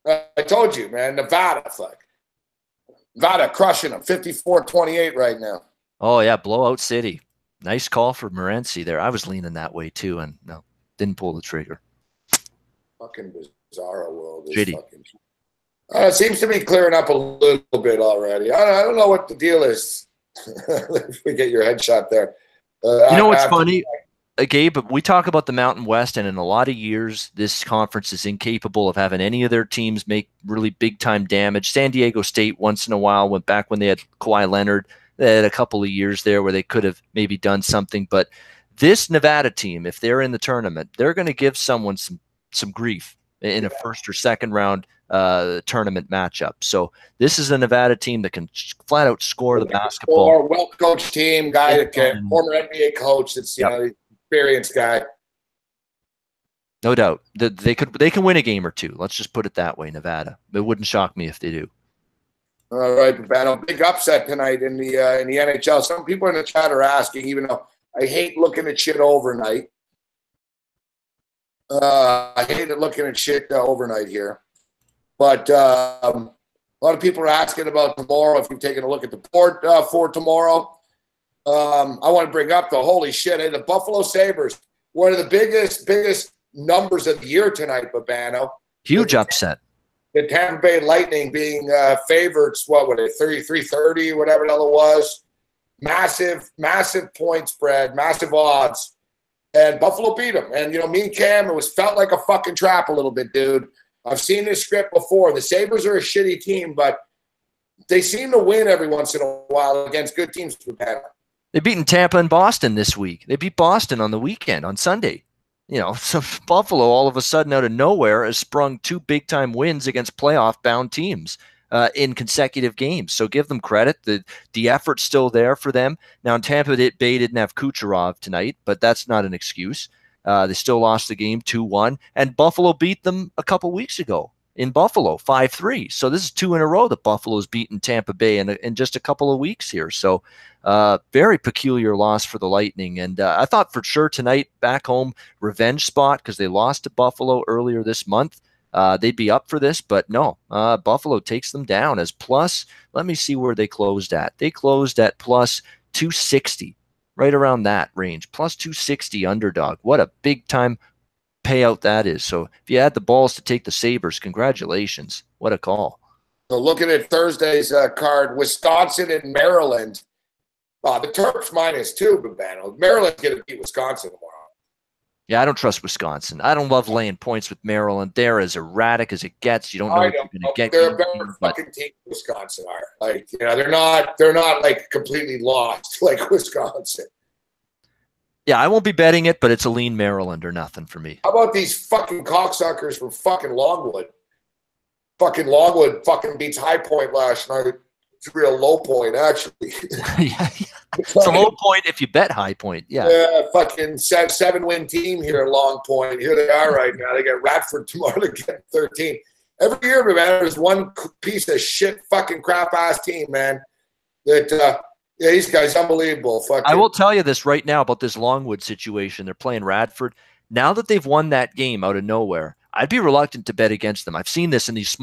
I told you, man. Nevada, fuck. Nevada crushing them, 54-28 right now. Oh yeah, blowout city. Nice call for Morency there. I was leaning that way too, and no, didn't pull the trigger. Fucking bizarro world. Shitty. It seems to be clearing up a little bit already. I don't know what the deal is. If we get your headshot there. You know what's funny, Gabe? We talk about the Mountain West, and in a lot of years, this conference is incapable of having any of their teams make really big-time damage. San Diego State, once in a while, went back when they had Kawhi Leonard. They had a couple of years there where they could have maybe done something. But this Nevada team, if they're in the tournament, they're going to give someone some grief in a first or second round tournament matchup. So this is a Nevada team that can flat out score the basketball. Well-coached team, guy that can, former NBA coach, that's experienced guy. No doubt. They can win a game or two. Let's just put it that way, Nevada. It wouldn't shock me if they do. All right, battle. Big upset tonight in the NHL. Some people in the chat are asking, even though I hate looking at shit overnight. I hate looking at shit overnight here. But a lot of people are asking about tomorrow, if you've taken a look at the port for tomorrow. I want to bring up the holy shit. The Buffalo Sabres, one of the biggest numbers of the year tonight, Babano. Huge upset. The Tampa Bay Lightning being favorites, what were they, 33-30, whatever the hell it was. massive point spread, massive odds. And Buffalo beat them. And, me and Cam, felt like a fucking trap a little bit, dude. I've seen this script before. The Sabres are a shitty team, but they seem to win every once in a while against good teams. They've beaten Tampa and Boston this week. They beat Boston on the weekend, on Sunday. So Buffalo all of a sudden out of nowhere has sprung 2 big-time wins against playoff-bound teams in consecutive games. So give them credit. The effort's still there for them. Now in Tampa Bay didn't have Kucherov tonight, but that's not an excuse. They still lost the game 2-1, and Buffalo beat them a couple weeks ago in Buffalo 5-3. So this is 2 in a row that Buffalo's beaten Tampa Bay in just a couple of weeks here. So very peculiar loss for the Lightning. And I thought for sure tonight, back home, revenge spot, because they lost to Buffalo earlier this month. They'd be up for this, but no. Buffalo takes them down as plus, let me see where they closed at. They closed at plus 260, right around that range. Plus 260 underdog. What a big-time payout that is. So if you had the balls to take the Sabres, congratulations. What a call. So looking at Thursday's card, Wisconsin and Maryland. The Terps -2, Babano. Maryland's going to beat Wisconsin tomorrow. Yeah, I don't trust Wisconsin. I don't love laying points with Maryland. They're as erratic as it gets. You don't know what you're going to get. They're a better fucking team than Wisconsin are. They're not like completely lost like Wisconsin. Yeah, I won't be betting it, but it's a lean Maryland or nothing for me. How about these fucking cocksuckers from fucking Longwood? Fucking Longwood fucking beats High Point last night. It's a real low point, actually. Yeah. It's a low point if you bet High Point. Yeah, fucking 7-win team here at Long Point. Here they are right now. They get Radford tomorrow to get 13. Every year, man, there's one piece of shit fucking crap-ass team, man, that these guys, unbelievable. Fucking. I will tell you this right now about this Longwood situation. They're playing Radford. Now that they've won that game out of nowhere, I'd be reluctant to bet against them. I've seen this in these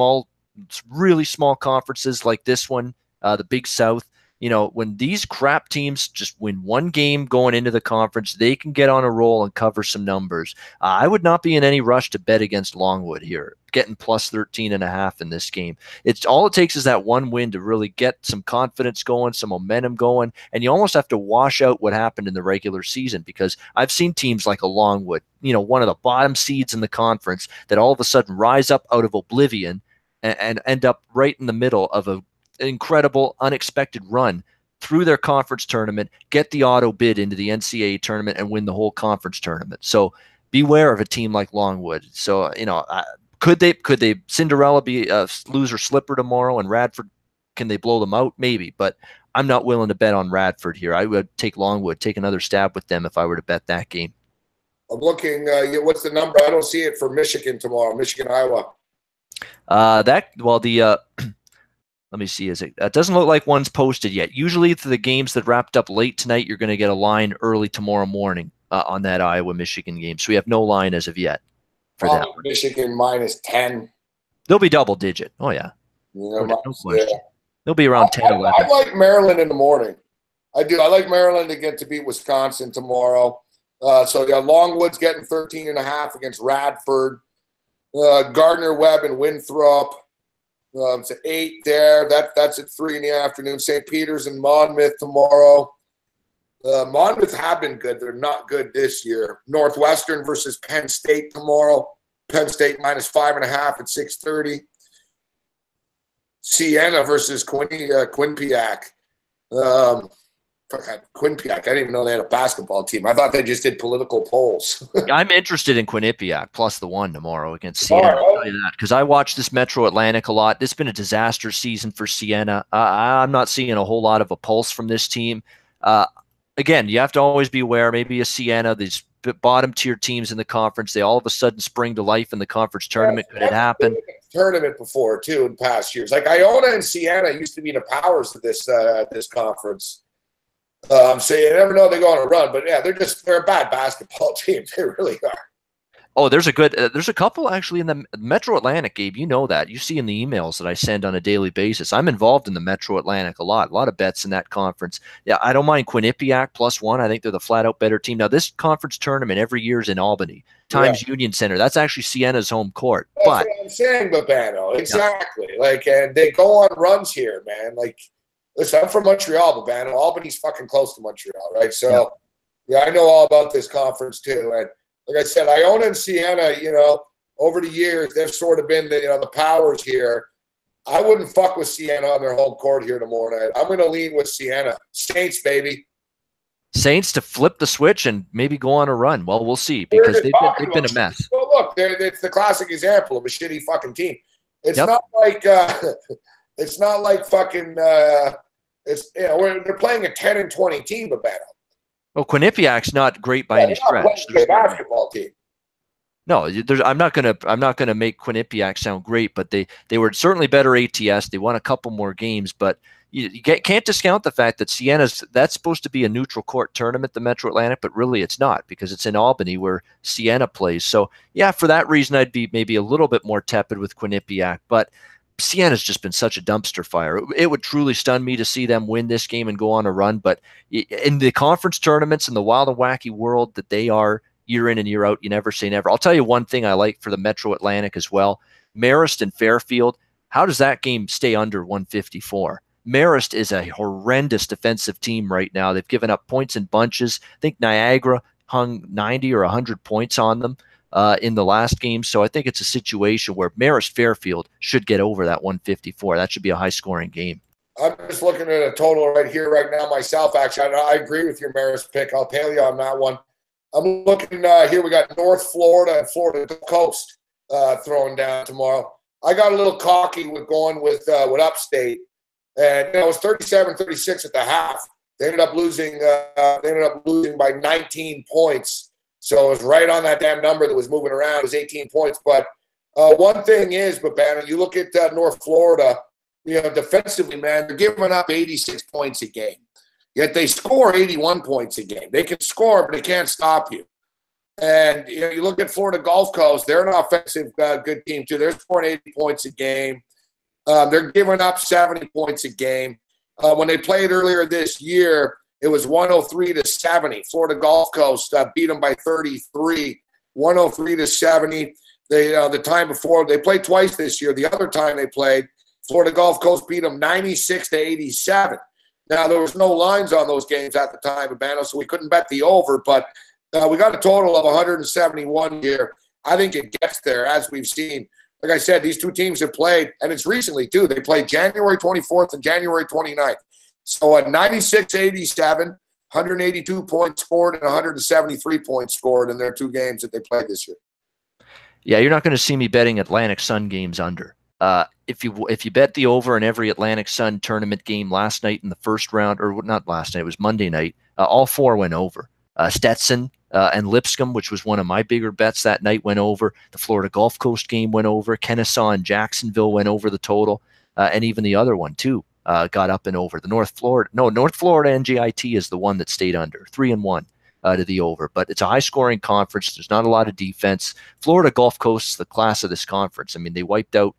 really small conferences like this one, the Big South. When these crap teams just win one game going into the conference, they can get on a roll and cover some numbers. I would not be in any rush to bet against Longwood here, getting plus 13.5 in this game. All it takes is that one win to really get some confidence going, some momentum going, and you almost have to wash out what happened in the regular season, because I've seen teams like a Longwood, one of the bottom seeds in the conference, that all of a sudden rise up out of oblivion and end up right in the middle of an incredible, unexpected run through their conference tournament, get the auto bid into the NCAA tournament, and win the whole conference tournament. So beware of a team like Longwood. So, could they Cinderella be a loser slipper tomorrow, and Radford, can they blow them out? Maybe, but I'm not willing to bet on Radford here. I would take Longwood, take another stab with them if I were to bet that game. I'm looking, what's the number? I don't see it for Michigan tomorrow, Michigan, Iowa. Let me see. It doesn't look like one's posted yet. Usually for the games that wrapped up late tonight, you're going to get a line early tomorrow morning on that Iowa-Michigan game. So we have no line as of yet for that one. Michigan -10. They'll be double digit. Oh, yeah. No question. Yeah. They'll be around 10, 11. I like Maryland in the morning. I do. I like Maryland to beat Wisconsin tomorrow. Longwood's getting 13.5 against Radford. Gardner Webb and Winthrop. It's at 8 there. That's at 3 in the afternoon. St. Peter's and Monmouth tomorrow. Monmouth have been good. They're not good this year. Northwestern versus Penn State tomorrow. Penn State -5.5 at 6:30. Siena versus Quinnipiac. Quinnipiac. I didn't even know they had a basketball team. I thought they just did political polls. I'm interested in Quinnipiac plus the 1 tomorrow against Siena. I'll tell you that, because I watch this Metro Atlantic a lot. It's been a disaster season for Siena. I'm not seeing a whole lot of a pulse from this team. Again, you have to always be aware. Maybe a Siena, these bottom tier teams in the conference, they all of a sudden spring to life in the conference tournament. Could it happen? Tournament before too in past years. Like Iona and Siena used to be the powers of this conference. So you never know, they go on a run, but yeah, they're a bad basketball team. They really are. Oh, there's a couple actually in the Metro Atlantic, Gabe. You know that. You see in the emails that I send on a daily basis. I'm involved in the Metro Atlantic a lot of bets in that conference. Yeah, I don't mind Quinnipiac +1. I think they're the flat out better team. Now, this conference tournament every year is in Albany, Times Union Center. That's actually Siena's home court. That's what I'm saying, Babano. Exactly. And they go on runs here, man. listen, I'm from Montreal, but man, Albany's fucking close to Montreal, right? So, yeah, I know all about this conference too. And like I said, Iona and Siena, over the years, they've sort of been the powers here. I wouldn't fuck with Siena on their home court here tomorrow night. I'm going to lean with Siena. Saints, baby. Saints to flip the switch and maybe go on a run. Well, we'll see, because they've been a mess. Well, look, it's the classic example of a shitty fucking team. It's not like it's not like fucking they're playing a 10-20 team, but bad. Well, Quinnipiac's not great by any stretch. They're a basketball team. No, I'm not gonna make Quinnipiac sound great, but they were certainly better ATS. They won a couple more games, but you can't discount the fact that that's supposed to be a neutral court tournament, the Metro Atlantic, but really it's not, because it's in Albany where Siena plays. So yeah, for that reason, I'd be maybe a little bit more tepid with Quinnipiac, but Siena's just been such a dumpster fire. It would truly stun me to see them win this game and go on a run. But in the conference tournaments, in the wild and wacky world that they are year in and year out, you never say never. I'll tell you one thing I like for the Metro Atlantic as well. Marist and Fairfield, how does that game stay under 154? Marist is a horrendous defensive team right now. They've given up points in bunches. I think Niagara hung 90 or 100 points on them in the last game. So I think it's a situation where Marist Fairfield should get over that 154. That should be a high-scoring game. I'm just looking at a total right here, right now myself, actually. I agree with your Marist pick. I'll tell you on that one. I'm looking here. We got North Florida and Florida Coast throwing down tomorrow. I got a little cocky with going with Upstate. And it was 37-36 at the half. They ended up losing. By 19 points. So it was right on that damn number that was moving around. It was 18 points. But one thing is, Banner, you look at North Florida. Defensively, man, they're giving up 86 points a game. Yet they score 81 points a game. They can score, but they can't stop you. And you look at Florida Gulf Coast. They're an offensive good team too. They're scoring 80 points a game. They're giving up 70 points a game. When they played earlier this year, it was 103-70. Florida Gulf Coast beat them by 33, 103-70. The time before, they played twice this year. The other time they played, Florida Gulf Coast beat them 96-87. Now, there was no lines on those games at the time, Urbano, so we couldn't bet the over, but we got a total of 171 here. I think it gets there, as we've seen. Like I said, these two teams have played, and it's recently, too. They played January 24th and January 29th. So at 96-87, 182 points scored and 173 points scored in their two games that they played this year. Yeah, you're not going to see me betting Atlantic Sun games under. If you bet the over in every Atlantic Sun tournament game last night in the first round, or not last night, it was Monday night, all four went over. Stetson and Lipscomb, which was one of my bigger bets that night, went over. The Florida Gulf Coast game went over. Kennesaw and Jacksonville went over the total, and even the other one too got up and over. The North Florida NGIT is the one that stayed under 3-1 to the over. But it's a high-scoring conference. There's not a lot of defense. Florida Gulf Coast is the class of this conference. I mean, they wiped out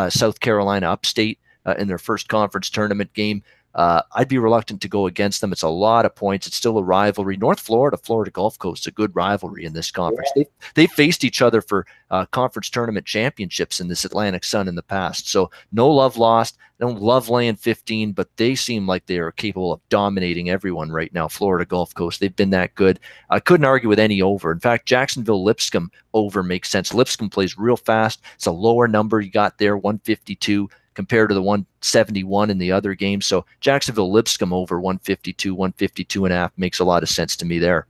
South Carolina Upstate in their first conference tournament game. I'd be reluctant to go against them. It's a lot of points. It's still a rivalry. North Florida, Florida Gulf Coast, a good rivalry in this conference. Yeah. They faced each other for conference tournament championships in this Atlantic Sun in the past. So no love lost. They don't love laying 15, but they seem like they are capable of dominating everyone right now. Florida Gulf Coast, they've been that good. I couldn't argue with any over. In fact, Jacksonville Lipscomb over makes sense. Lipscomb plays real fast. It's a lower number you got there, 152. Compared to the 171 in the other game. So Jacksonville Lipscomb over 152, 152.5 makes a lot of sense to me there.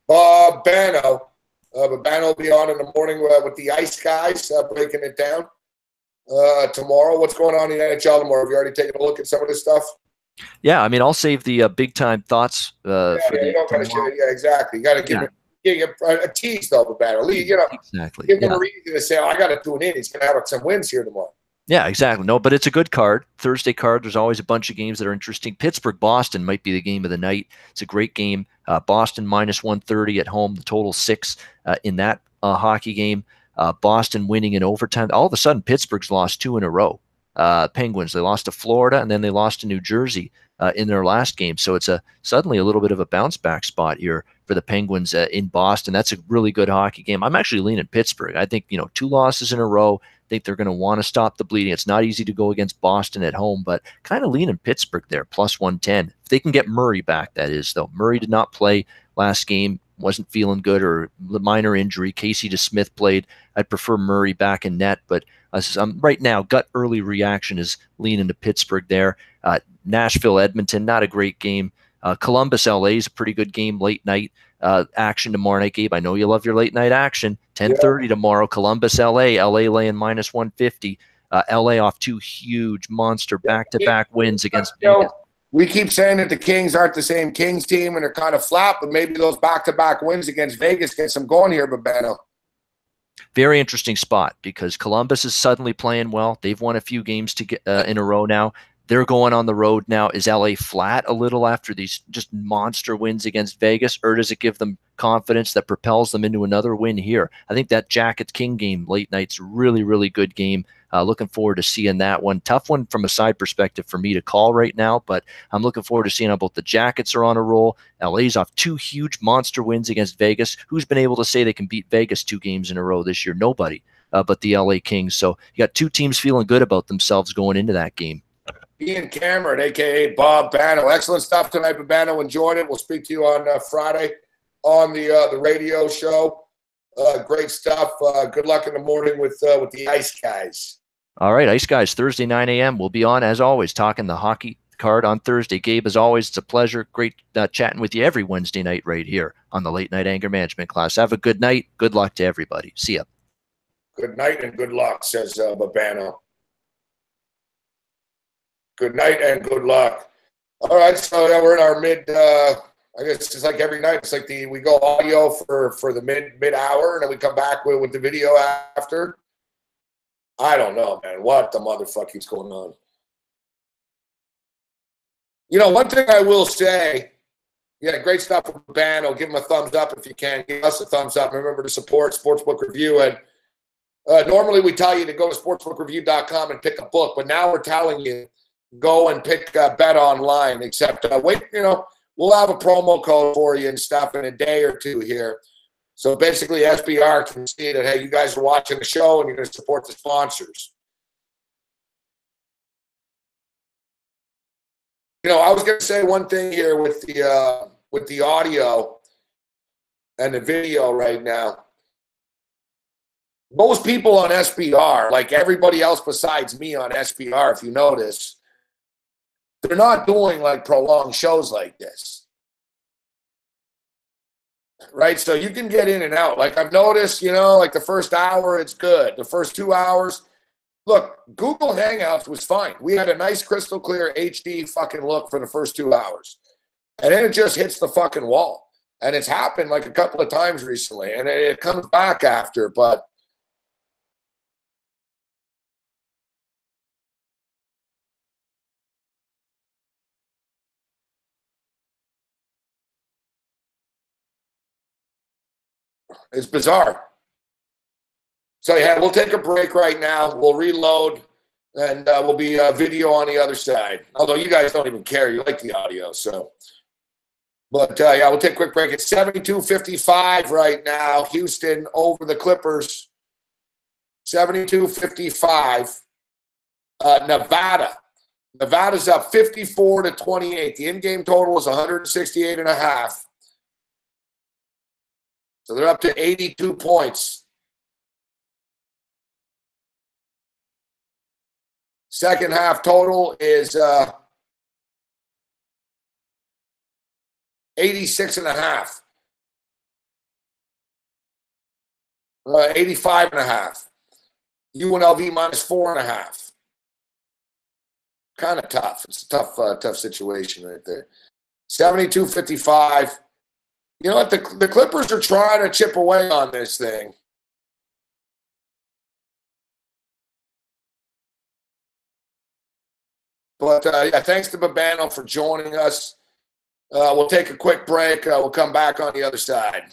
Bano will be on in the morning with the Ice Guys, breaking it down tomorrow. What's going on in the NHL tomorrow? Have you already taken a look at some of this stuff? Yeah, I mean, I'll save the big-time thoughts for exactly. You got to give it a tease, though, Bano. Exactly. Give him a reason to say, I got to tune in. He's going to have some wins here tomorrow. Yeah, exactly. No, but it's a good card. Thursday card, there's always a bunch of games that are interesting. Pittsburgh-Boston might be the game of the night. It's a great game. Boston minus 130 at home, the total 6 in that hockey game. Boston winning in overtime. All of a sudden, Pittsburgh's lost 2 in a row. Penguins, they lost to Florida, and then they lost to New Jersey in their last game. So it's suddenly a little bit of a bounce-back spot here for the Penguins in Boston. That's a really good hockey game. I'm actually leaning Pittsburgh. I think, 2 losses in a row. think they're going to want to stop the bleeding. It's not easy to go against Boston at home, but kind of lean in Pittsburgh there, plus 110. If they can get Murray back, that is, though. Murray did not play last game, wasn't feeling good, or minor injury. Casey DeSmith played. I'd prefer Murray back in net, but right now, gut early reaction is leaning to Pittsburgh there. Nashville, Edmonton, not a great game. Columbus, LA is a pretty good game, late night action tomorrow night, Gabe. I know you love your late night action. 10:30 tomorrow, Columbus, LA. LA laying minus 150. LA off two huge monster back-to-back wins against Vegas. We keep saying that the Kings aren't the same Kings team and they're kind of flat, but maybe those back-to-back wins against Vegas get some going here, Babano. Very interesting spot because Columbus is suddenly playing well. They've won a few games in a row now. They're going on the road now. Is LA flat a little after these just monster wins against Vegas, or does it give them confidence that propels them into another win here? I think that Jackets-King game late night's really, really good game. Looking forward to seeing that one. Tough one from a side perspective for me to call right now, but I'm looking forward to seeing how both the Jackets are on a roll. LA's off two huge monster wins against Vegas. Who's been able to say they can beat Vegas 2 games in a row this year? Nobody but the LA Kings. So you got two teams feeling good about themselves going into that game. Ian Cameron, a.k.a. Bob Bano. Excellent stuff tonight, Babano. Enjoyed it. We'll speak to you on Friday on the radio show. Great stuff. Good luck in the morning with the Ice Guys. All right, Ice Guys, Thursday, 9 a.m. We'll be on, as always, talking the hockey card on Thursday. Gabe, as always, it's a pleasure. Great chatting with you every Wednesday night right here on the Late Night Anger Management class. Have a good night. Good luck to everybody. See ya. Good night and good luck, says Babano. Good night and good luck. All right, so yeah, we're in our mid. I guess it's like every night. It's like we go audio for the mid hour, and then we come back with the video after. I don't know, man. What the motherfucking's going on? You know, one thing I will say. Yeah, great stuff from Babano. Give him a thumbs up if you can. Give us a thumbs up. Remember to support Sportsbook Review. And normally we tell you to go to sportsbookreview.com and pick a book, but now we're telling you go and pick Bet Online. Except wait, we'll have a promo code for you and stuff in a day or two here. So basically, SBR can see that, hey, you guys are watching the show and you're going to support the sponsors. I was going to say one thing here with the audio and the video right now. Most people on SBR, like everybody else besides me on SBR, if you notice, they're not doing like prolonged shows like this. Right? So you can get in and out. Like I've noticed, like the first hour, it's good. The first 2 hours, look, Google Hangouts was fine. We had a nice crystal clear HD fucking look for the first 2 hours. And then it just hits the fucking wall. And it's happened like a couple of times recently. And it comes back after, but it's bizarre. So, yeah, we'll take a break right now. We'll reload, and we'll be video on the other side. Although you guys don't even care. You like the audio, so. But, yeah, we'll take a quick break. It's 72-55 right now. Houston over the Clippers. 72-55. Nevada. Nevada's up 54-28. The in-game total is 168.5. So they're up to 82 points. Second half total is 86.5. 85.5. UNLV minus 4.5. Kind of tough. It's a tough situation right there. 72-55. You know what? The Clippers are trying to chip away on this thing. But, yeah, thanks to Babano for joining us. We'll take a quick break. We'll come back on the other side.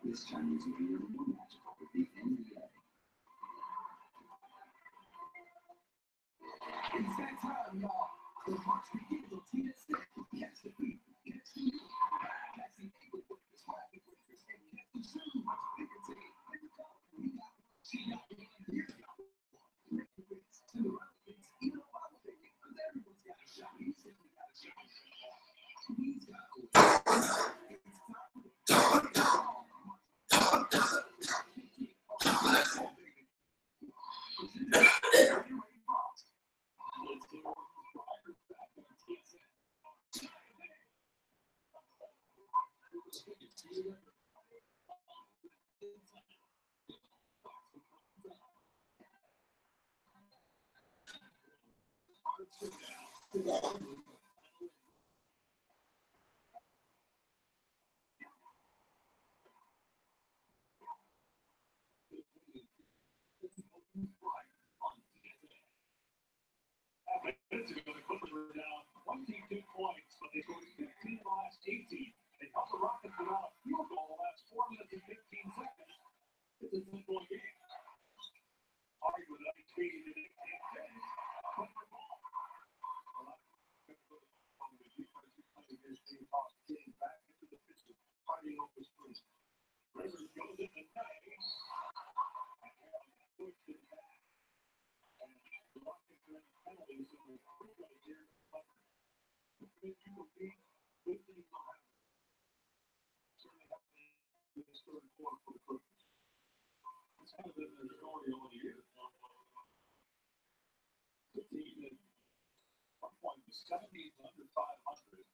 This Chinese New Year more magical with the NBA. It's that time, y'all. The Bucks begin to team it stick. Catch the beat. Catch the beat. Catch the beat with the swag with the and catch the shoe. Pick a team. Pick a color. We got she got it. Here we go. Make the wins. Two rounds. Even though I'm thinking, because everyone's got a shot. He's simply got a shot. He's got a win. Minutes ago, the Clippers were down 22 points, but they scored 15 in the last 18. They helped the Rockets without a field goal in the last 4 minutes and 15 seconds. It's a 10-point game. Hardy with an 18 and 18 seconds. Clipper ball. Getting back into the pistol, fighting off his foot. Rivers goes in the night. It's kind of been their story all year. The team at one point was 70 under 500.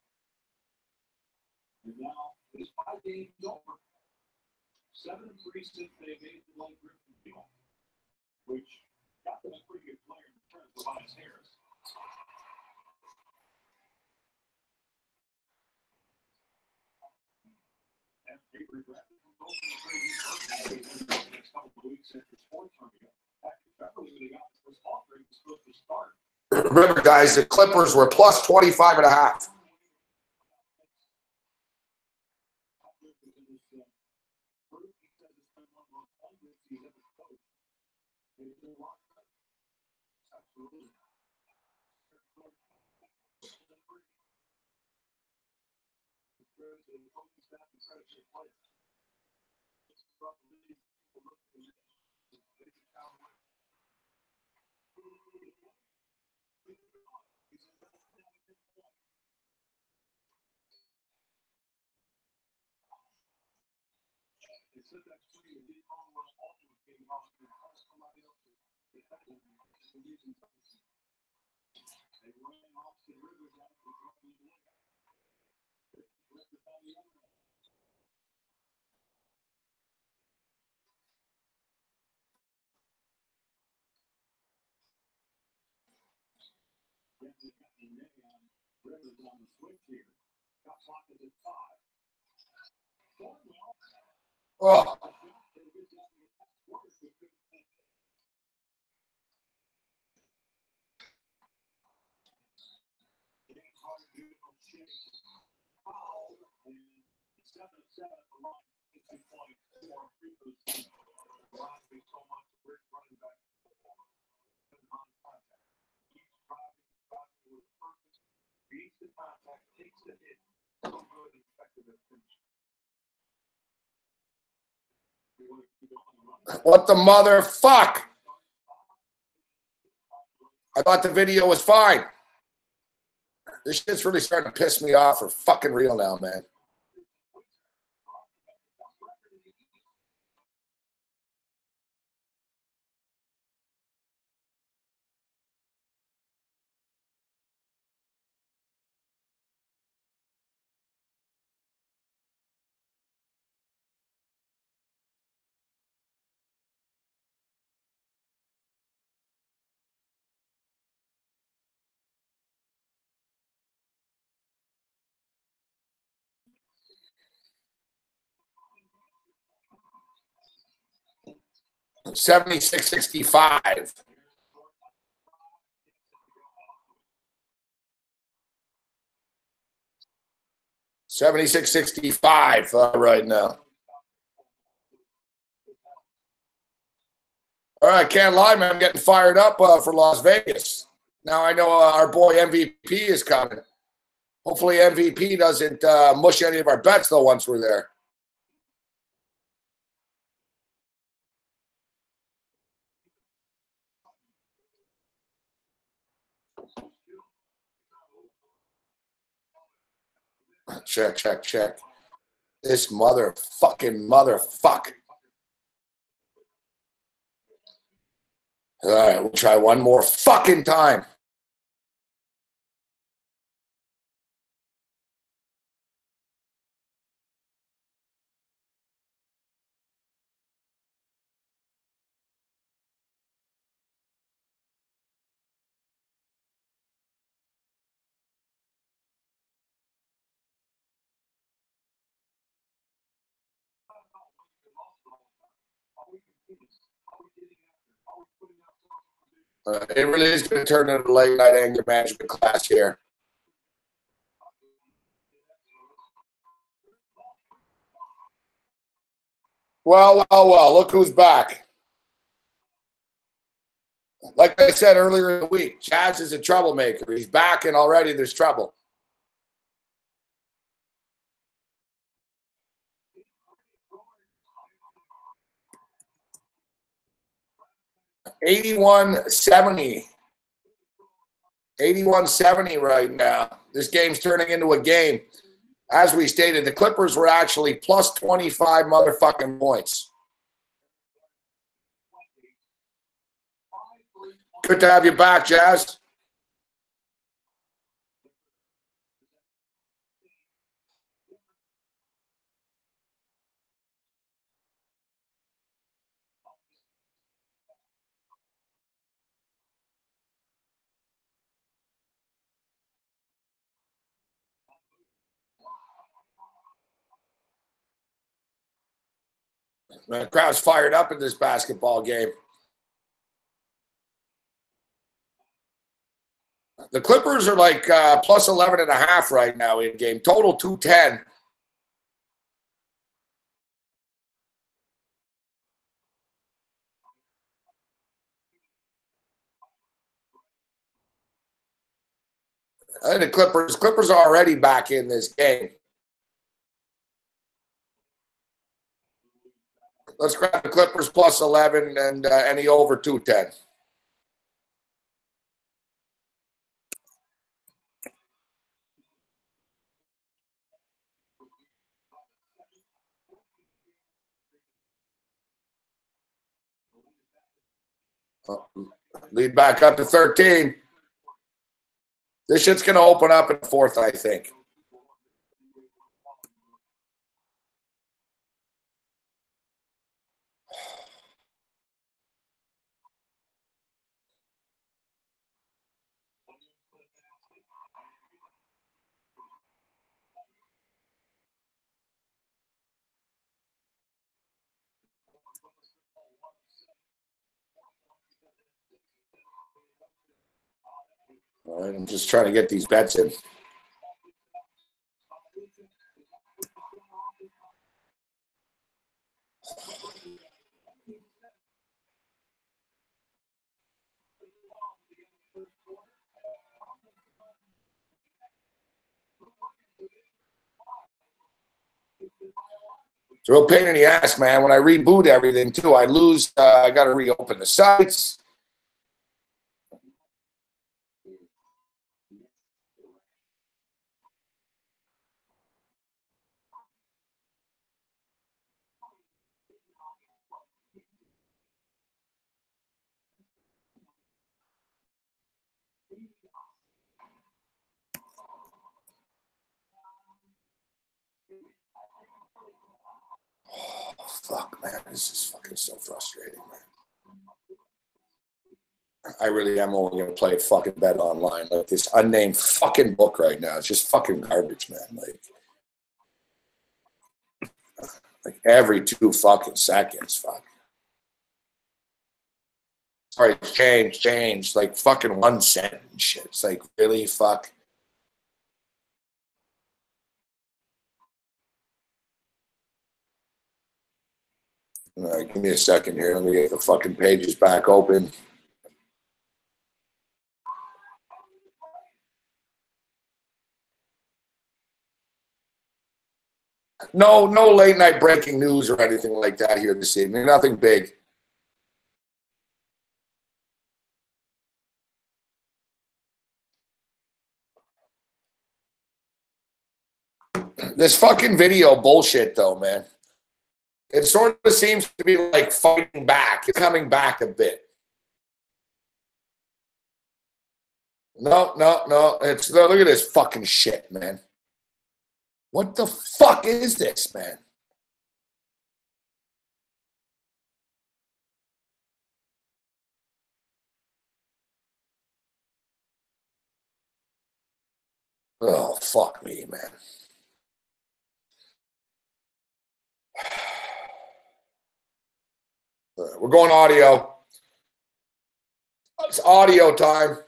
And now it's 5 games over. 7-3 since they made the Blake Griffin deal, which got them a pretty good player in terms of Tobias Harris. And Avery Bradley from both the next couple of weeks after sports arena. After Beverly, when they got the first ball break, was supposed to start. Remember, guys, the Clippers were plus 25 and a half. They said that pretty deep on where all was being lost and somebody else was defending the using something. They ran off the rivers out to drop the away. They left it on the other end. Yeah, they got the net on Oh. What the motherfuck? I thought the video was fine. This shit's really starting to piss me off for fucking real now, man. $76.65. $76.65 right now. All right, can't lie, man. I'm getting fired up for Las Vegas. Now I know our boy MVP is coming. Hopefully MVP doesn't mush any of our bets, though, once we're there. Check. This motherfuck. All right, we'll try one more fucking time. It really is going to turn into a late night anger management class here. Well, look who's back. Like I said earlier in the week, Jazz is a troublemaker. He's back and already there's trouble. $81.70. $81.70 right now. This game's turning into a game. As we stated, the Clippers were actually plus 25 motherfucking points. Good to have you back, Jazz. The crowd's fired up in this basketball game. The Clippers are like plus 11.5 right now in game. Total 210. I think the Clippers are already back in this game. Let's grab the Clippers plus 11 and any over 210. Lead back up to 13. This shit's going to open up in the fourth, I think. All right, I'm just trying to get these bets in. It's a real pain in the ass, man. When I reboot everything, too, I lose. I got to reopen the sites. Oh, fuck, man. This is fucking so frustrating, man. I really am only going to play fucking bet online. Like this unnamed fucking book right now. It's just fucking garbage, man. Like every 2 fucking seconds, fuck. Sorry, change. Like fucking 1 cent and shit. It's like, really, fuck. All right, give me a second here. Let me get the fucking pages back open. No late night breaking news or anything like that here this evening. Nothing big. This fucking video bullshit, though, man. It sort of seems to be like fighting back. It's coming back a bit. No. Look at this fucking shit, man. What the fuck is this, man? Oh, fuck me, man. We're going audio. It's audio time.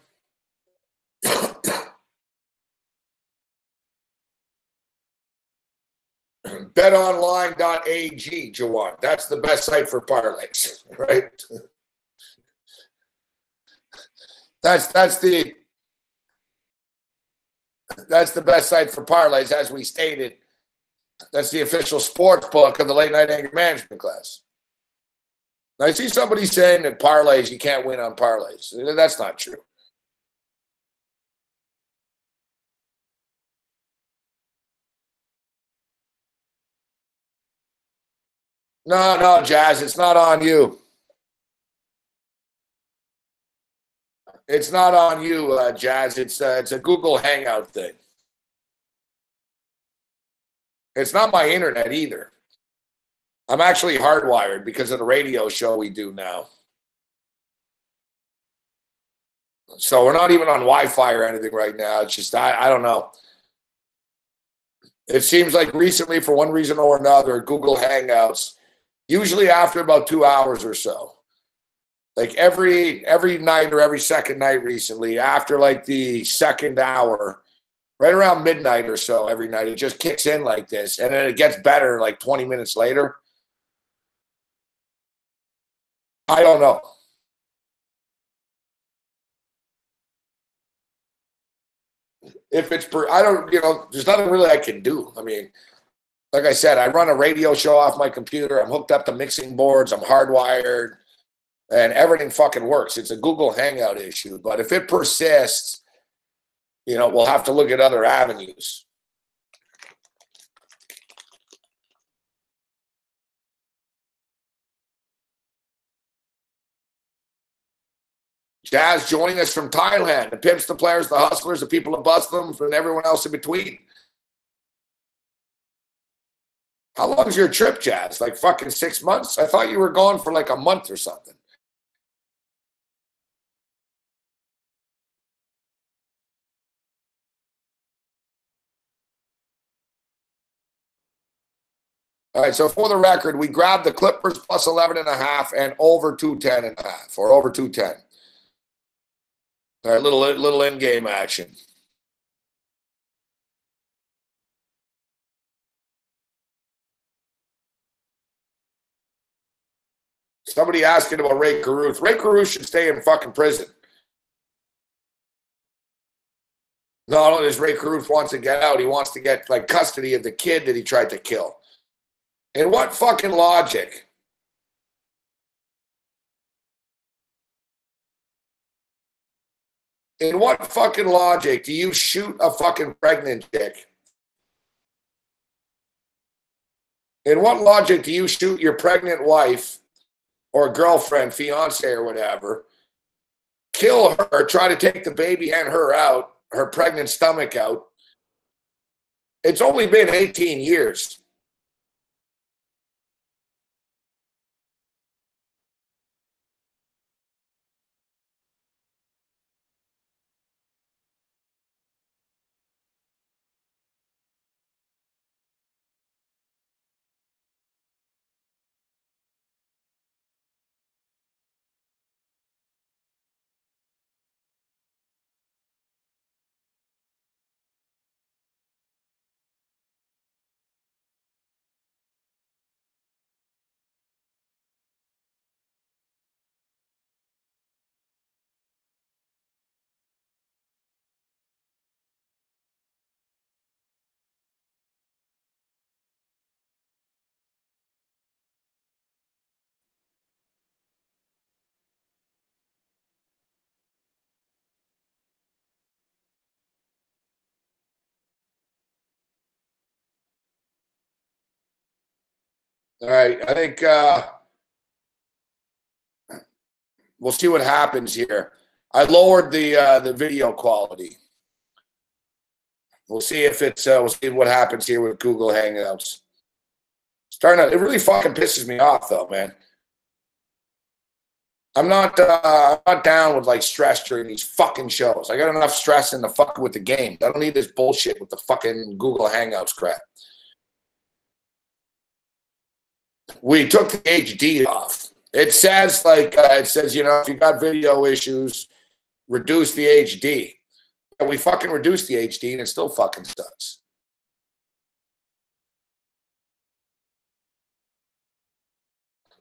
BetOnline.ag, Jawan. That's the best site for parlays, right? That's the best site for parlays, as we stated. That's the official sports book of the late night anger management class. Now, I see somebody saying that parlays, you can't win on parlays. That's not true. No, Jazz, it's not on you. It's not on you, Jazz. It's a Google Hangout thing. It's not my internet either. I'm actually hardwired because of the radio show we do now. So we're not even on Wi-Fi or anything right now. It's just, I don't know. It seems like recently, for one reason or another, Google Hangouts, usually after about 2 hours or so, like every night or every second night recently, after like the second hour, right around midnight or so every night, it just kicks in like this. And then it gets better like 20 minutes later. I don't know. If it's I don't, there's nothing really I can do. I mean, like I said, I run a radio show off my computer. I'm hooked up to mixing boards. I'm hardwired, and everything fucking works. It's a Google Hangout issue. But if it persists, we'll have to look at other avenues. Jazz joining us from Thailand. The pimps, the players, the hustlers, the people who bust them, and everyone else in between. How long is your trip, Jazz? Like fucking 6 months? I thought you were gone for like a month or something. All right, so for the record, we grabbed the Clippers plus 11.5 and over 210.5, or over 210. All right, little in-game action. Somebody asking about Ray Caruth. Ray Caruth should stay in fucking prison. Not only does Ray Caruth wants to get out, he wants to get like custody of the kid that he tried to kill. And what fucking logic? In what fucking logic do you shoot a fucking pregnant chick? In what logic do you shoot your pregnant wife or girlfriend, fiance, or whatever, kill her, try to take the baby and her out, her pregnant stomach out? It's only been 18 years. All right, I think we'll see what happens here. I lowered the video quality. We'll see if it's we'll see what happens here with Google Hangouts. It really fucking pisses me off though, man. I'm not down with like stress during these fucking shows. I got enough stress in the fucking with the game. I don't need this bullshit with the fucking Google Hangouts crap. We took the HD off. It says you know, if you got video issues, reduce the HD. And we fucking reduced the HD and it still fucking sucks.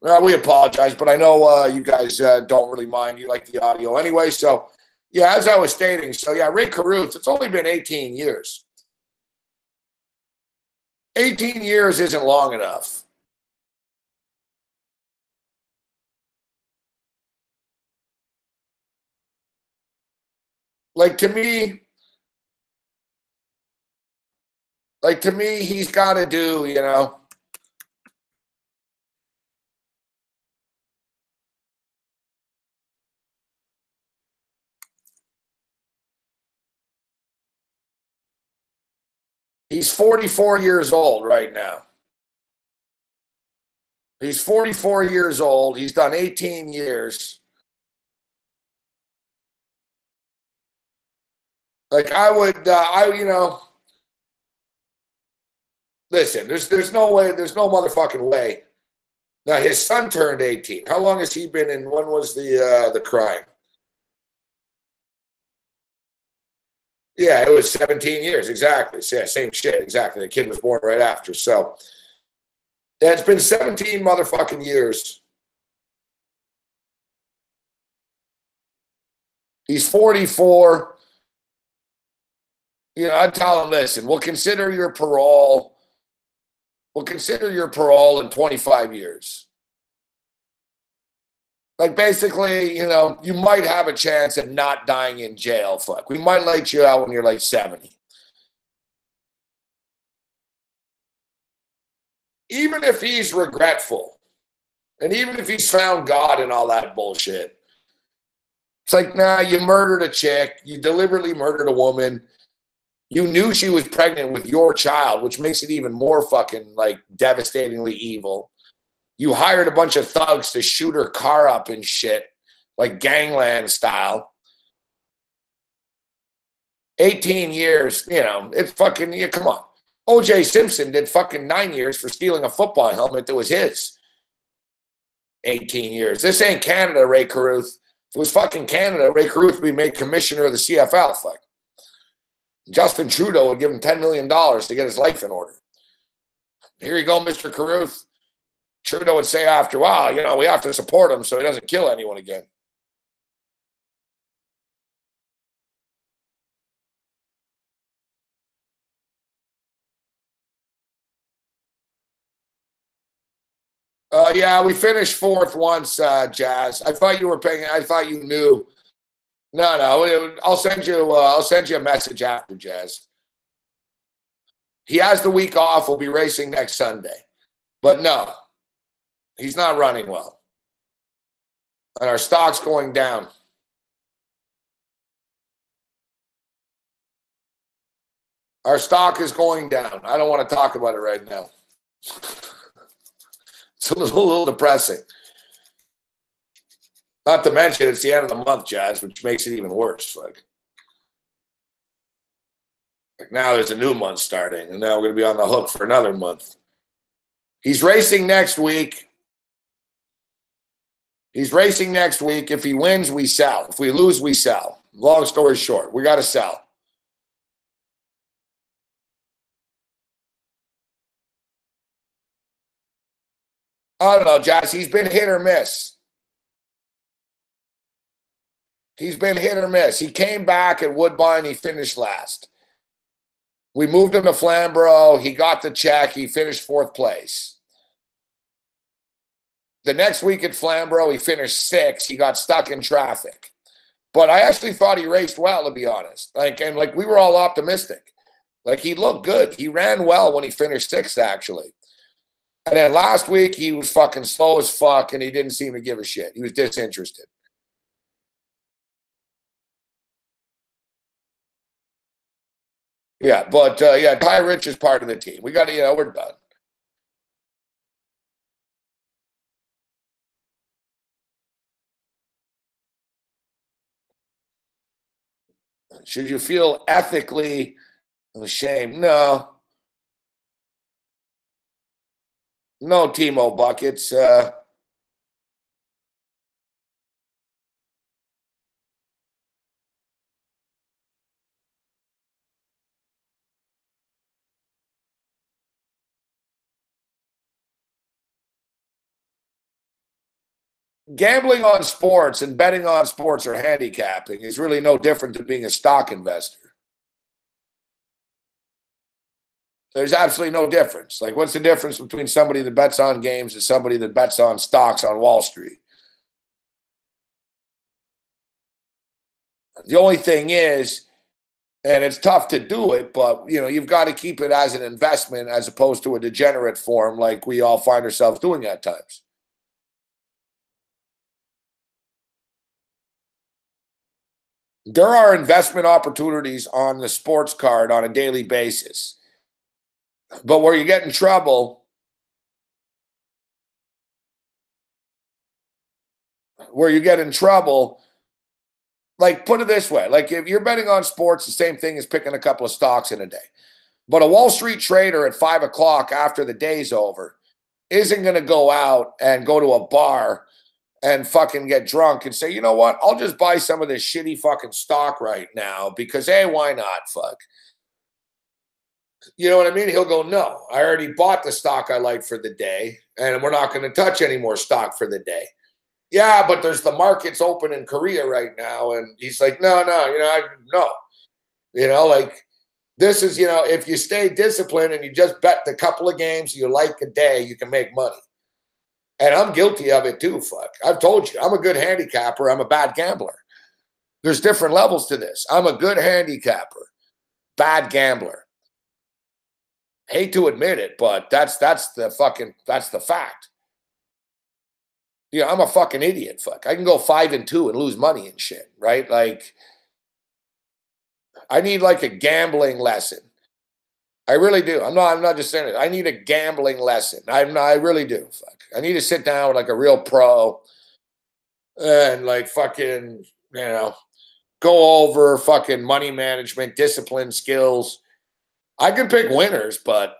Well, we apologize, but I know you guys don't really mind. You like the audio anyway. So, yeah, as I was stating, so yeah, Ray Caruth, it's only been 18 years. 18 years isn't long enough. Like to me, he's got to do, you know. He's 44 years old right now. He's 44 years old. He's done 18 years. Like I would, you know, listen, there's no way, there's no motherfucking way. Now his son turned 18. How long has he been in? When was the crime? Yeah, it was 17 years, exactly. So, yeah, same shit, exactly. The kid was born right after. So, yeah, it's been 17 motherfucking years. He's 44. You know, I tell him, listen, we'll consider your parole. We'll consider your parole in 25 years. Like, basically, you know, you might have a chance of not dying in jail. Fuck, we might let you out when you're like 70. Even if he's regretful, and even if he's found God and all that bullshit, it's like, nah, you murdered a chick. You deliberately murdered a woman. You knew she was pregnant with your child, which makes it even more fucking, like, devastatingly evil. You hired a bunch of thugs to shoot her car up and shit, like gangland style. 18 years, you know, it's fucking, yeah, come on. O.J. Simpson did fucking 9 years for stealing a football helmet that was his. 18 years. This ain't Canada, Ray Caruth. If it was fucking Canada, Ray Caruth would be made commissioner of the CFL. Fuck. Justin Trudeau would give him $10 million to get his life in order. Here you go, Mr. Caruth. Trudeau would say after a while, you know, we have to support him so he doesn't kill anyone again. Yeah, we finished fourth once, Jazz. I thought you were paying. I thought you knew. No. I'll send you. I'll send you a message after, Jazz. He has the week off. We'll be racing next Sunday, but no, he's not running well, and our stock's going down. Our stock is going down. I don't want to talk about it right now. It's a little depressing. Not to mention, it's the end of the month, Jazz, which makes it even worse. Like now there's a new month starting, and now we're going to be on the hook for another month. He's racing next week. He's racing next week. If he wins, we sell. If we lose, we sell. Long story short, we got to sell. I don't know, Jazz. He's been hit or miss. He's been hit or miss. He came back at Woodbine. He finished last. We moved him to Flamborough. He got the check. He finished fourth place. The next week at Flamborough, he finished sixth. He got stuck in traffic. But I actually thought he raced well, to be honest. And we were all optimistic. Like, he looked good. He ran well when he finished sixth, actually. And then last week, he was fucking slow as fuck, and he didn't seem to give a shit. He was disinterested. Yeah, but, yeah, Ty Rich is part of the team. We got to, we're done. Should you feel ethically ashamed? No. No, Timo Buckets. Gambling on sports and betting on sports or handicapping is really no different than being a stock investor. There's absolutely no difference. Like, what's the difference between somebody that bets on games and somebody that bets on stocks on Wall Street? The only thing is, and it's tough to do it, but, you've got to keep it as an investment as opposed to a degenerate form like we all find ourselves doing at times. There are investment opportunities on the sports card on a daily basis. But where you get in trouble, like, put it this way, like, if you're betting on sports, the same thing as picking a couple of stocks in a day. But a Wall Street trader at 5 o'clock after the day's over isn't going to go out and go to a bar and fucking get drunk and say, you know what, I'll just buy some of this shitty fucking stock right now because, hey, why not? Fuck. You know what I mean? He'll go, no, I already bought the stock I like for the day, and we're not going to touch any more stock for the day. Yeah, but there's the markets open in Korea right now. And he's like, no. Like, this is, if you stay disciplined and you just bet the couple of games you like a day, you can make money. And I'm guilty of it too, fuck. I've told you, I'm a good handicapper. I'm a bad gambler. There's different levels to this. I'm a good handicapper, bad gambler. Hate to admit it, but that's the fact. I'm a fucking idiot, fuck. I can go 5-2 and lose money and shit, right? Like, I need like a gambling lesson. I really do. I'm not just saying it. I need a gambling lesson. I really do. Fuck. I need to sit down with like a real pro and like fucking, go over fucking money management, discipline, skills. I can pick winners, but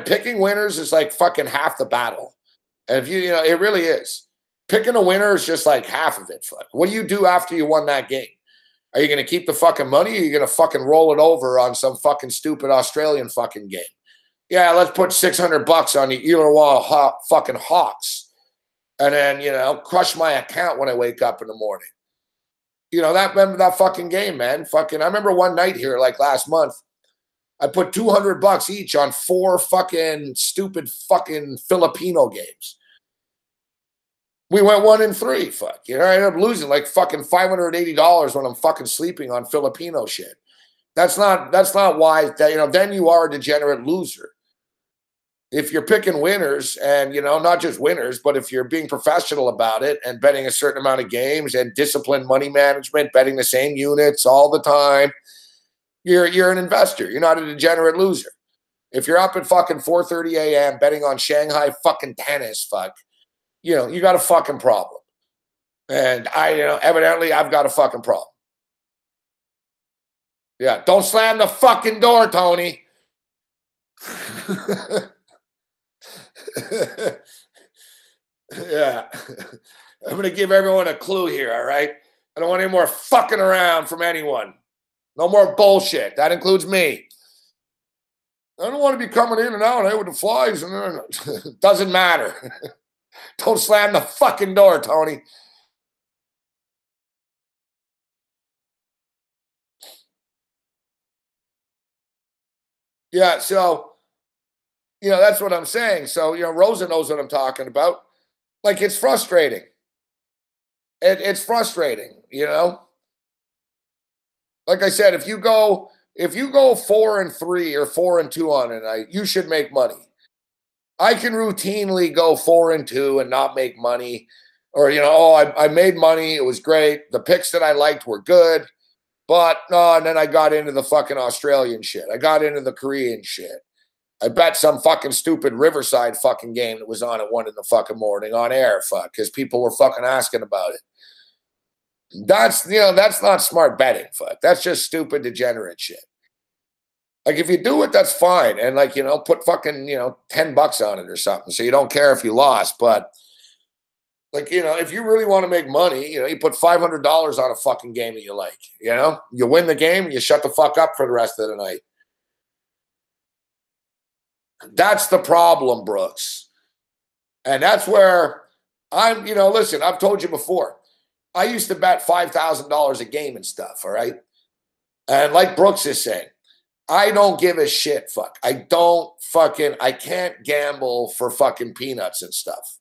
picking winners is like fucking half the battle. And if it really is. picking a winner is just like half of it. Fuck. What do you do after you won that game? Are you going to keep the fucking money, or are you going to fucking roll it over on some fucking stupid Australian fucking game? Yeah, let's put $600 on the Illawarra fucking Hawks, and then, you know, crush my account when I wake up in the morning. You know, remember that fucking game, man. Fucking, I remember one night here, like last month, I put $200 each on 4 fucking stupid fucking Filipino games. We went 1-3. Fuck, you know, I ended up losing like fucking $580 when I'm fucking sleeping on Filipino shit. That's not wise. That, you know, then you are a degenerate loser. If you're picking winners, and, you know, not just winners, but if you're being professional about it and betting a certain amount of games and disciplined money management, betting the same units all the time, you're an investor. You're not a degenerate loser. If you're up at fucking 4:30 a.m. betting on Shanghai fucking tennis, fuck, you know, you got a fucking problem. And evidently I've got a fucking problem. Yeah, don't slam the fucking door, Tony. Yeah. I'm going to give everyone a clue here, all right? I don't want any more fucking around from anyone. No more bullshit. That includes me. I don't want to be coming in and out with the flies. Doesn't matter. Don't slam the fucking door, Tony. Yeah, so, you know, that's what I'm saying. So, you know, Rosa knows what I'm talking about. Like, it's frustrating. It's frustrating, you know? Like I said, if you go 4-3 or 4-2 on a night, you should make money. I can routinely go 4-2 and not make money. Or, you know, oh, I made money. It was great. The picks that I liked were good. But, and then I got into the fucking Australian shit. I got into the Korean shit. I bet some fucking stupid Riverside fucking game that was on at 1 in the fucking morning on air, fuck, because people were fucking asking about it. That's, you know, that's not smart betting, fuck. That's just stupid, degenerate shit. Like, if you do it, that's fine. And, like, you know, put fucking, you know, $10 on it or something, so you don't care if you lost. But, like, you know, if you really want to make money, you know, you put $500 on a fucking game that you like, you know? You win the game and you shut the fuck up for the rest of the night. That's the problem, Brooks. And that's where I'm, you know, listen, I've told you before, I used to bet $5,000 a game and stuff, all right? And like Brooks is saying, I don't give a shit, fuck. I can't gamble for fucking peanuts and stuff.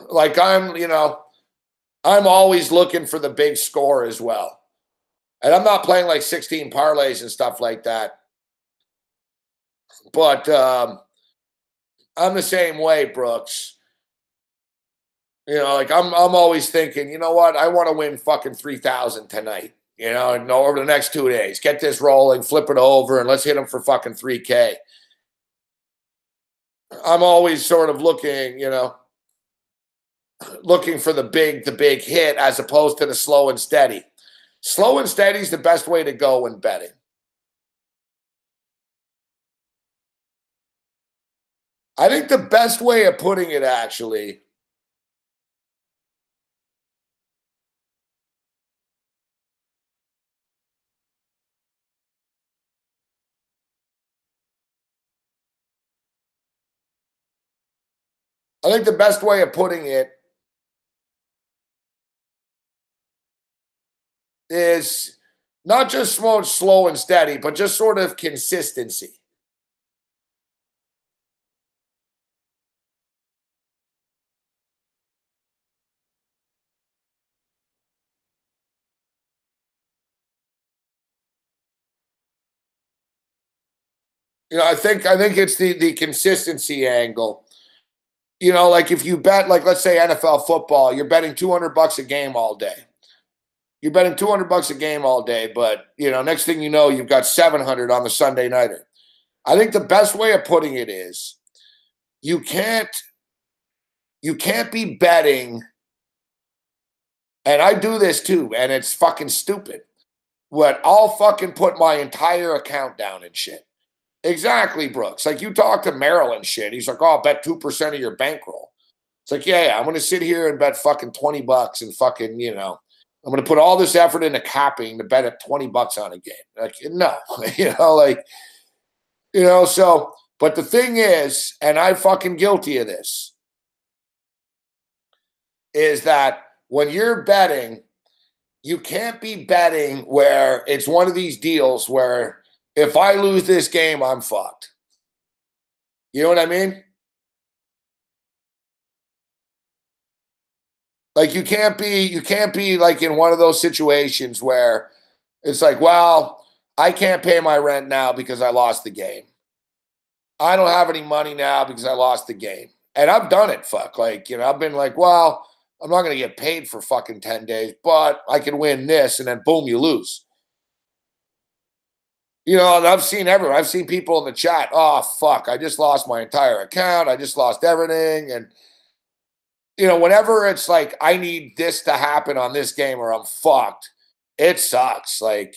Like, you know, I'm always looking for the big score as well. And I'm not playing like 16 parlays and stuff like that. But I'm the same way, Brooks. You know, like I'm always thinking, you know what? I want to win fucking 3,000 tonight. You know, and over the next 2 days, get this rolling, flip it over, and let's hit them for fucking 3K. I'm always sort of looking, you know, looking for the big hit as opposed to the slow and steady. Slow and steady is the best way to go when betting. I think the best way of putting it, actually, is not just slow and steady, but just sort of consistency. You know, I think it's the consistency angle. You know, like if you bet, like let's say NFL football, you're betting $200 a game all day. You're betting $200 a game all day, but you know, next thing you know, you've got 700 on the Sunday nighter. I think the best way of putting it is you can't be betting, and I do this too, and it's fucking stupid. What I'll fucking put my entire account down and shit. Exactly, Brooks. Like you talk to Merrill and shit. He's like, oh, I'll bet 2% of your bankroll. It's like, yeah, I'm going to sit here and bet fucking $20 and fucking, you know, I'm going to put all this effort into capping to bet at $20 on a game. Like, no, you know, like, you know, so, but the thing is, and I'm fucking guilty of this, is that when you're betting, you can't be betting where it's one of these deals where if I lose this game, I'm fucked. You know what I mean? Like you can't be like in one of those situations where it's like, well, I can't pay my rent now because I lost the game. I don't have any money now because I lost the game. And I've done it, fuck. Like, you know, I've been like, well, I'm not going to get paid for fucking 10 days, but I can win this, and then boom, you lose. You know, and I've seen everyone. I've seen people in the chat, oh, fuck, I just lost my entire account. I just lost everything. And, you know, whenever it's like, I need this to happen on this game or I'm fucked, it sucks. Like,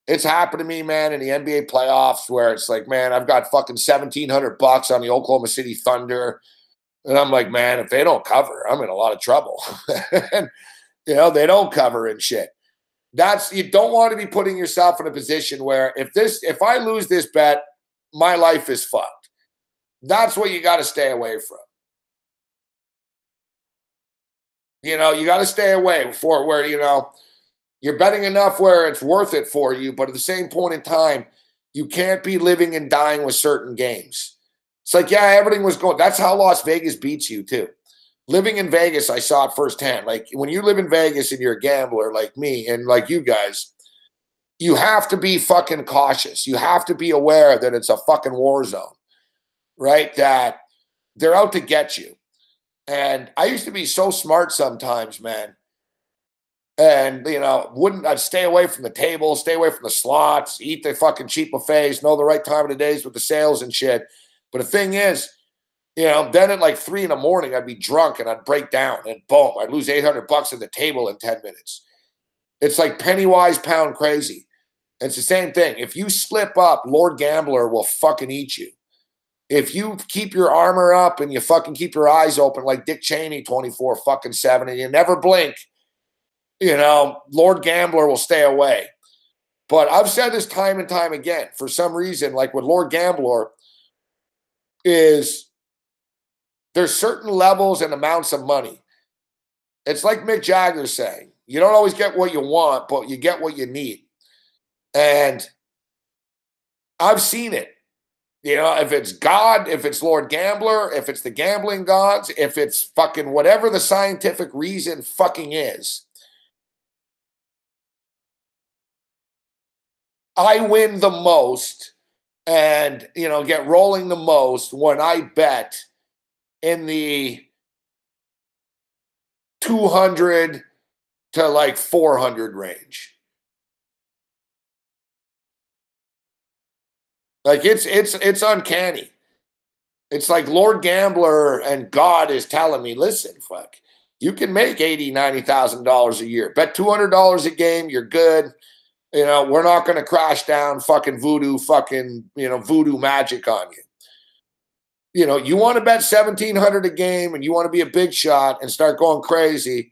it's happened to me, man, in the NBA playoffs where it's like, man, I've got fucking $1,700 on the Oklahoma City Thunder. And I'm like, man, if they don't cover, I'm in a lot of trouble. And, you know, they don't cover and shit. You don't want to be putting yourself in a position where if I lose this bet, my life is fucked. That's what you got to stay away from. You know, you got to stay away for where, you know, you're betting enough where it's worth it for you, but at the same point in time, you can't be living and dying with certain games. It's like, yeah, everything was going. That's how Las Vegas beats you too. Living in Vegas, I saw it firsthand. Like when you live in Vegas and you're a gambler like me and like you guys, you have to be fucking cautious. You have to be aware that it's a fucking war zone, right? That they're out to get you. And I used to be so smart sometimes, man. And, you know, I'd stay away from the table, stay away from the slots, eat the fucking cheap buffets, know the right time of the days with the sales and shit. But the thing is, you know, then at like 3 a.m, I'd be drunk and I'd break down and boom, I'd lose $800 at the table in 10 minutes. It's like penny wise, pound crazy. It's the same thing. If you slip up, Lord Gambler will fucking eat you. If you keep your armor up and you fucking keep your eyes open like Dick Cheney 24/7 and you never blink, you know, Lord Gambler will stay away. But I've said this time and time again, for some reason, like with Lord Gambler, is there's certain levels and amounts of money. It's like Mick Jagger saying, you don't always get what you want, but you get what you need. And I've seen it. You know, if it's God, if it's Lord Gambler, if it's the gambling gods, if it's fucking whatever the scientific reason fucking is, I win the most and, you know, get rolling the most when I bet in the 200 to like 400 range. Like it's uncanny. It's like Lord Gambler and God is telling me, listen, fuck, you can make $80,000-$90,000 a year. Bet $200 a game, you're good. You know, we're not going to crash down fucking voodoo magic on you. You know, you want to bet $1,700 a game and you want to be a big shot and start going crazy,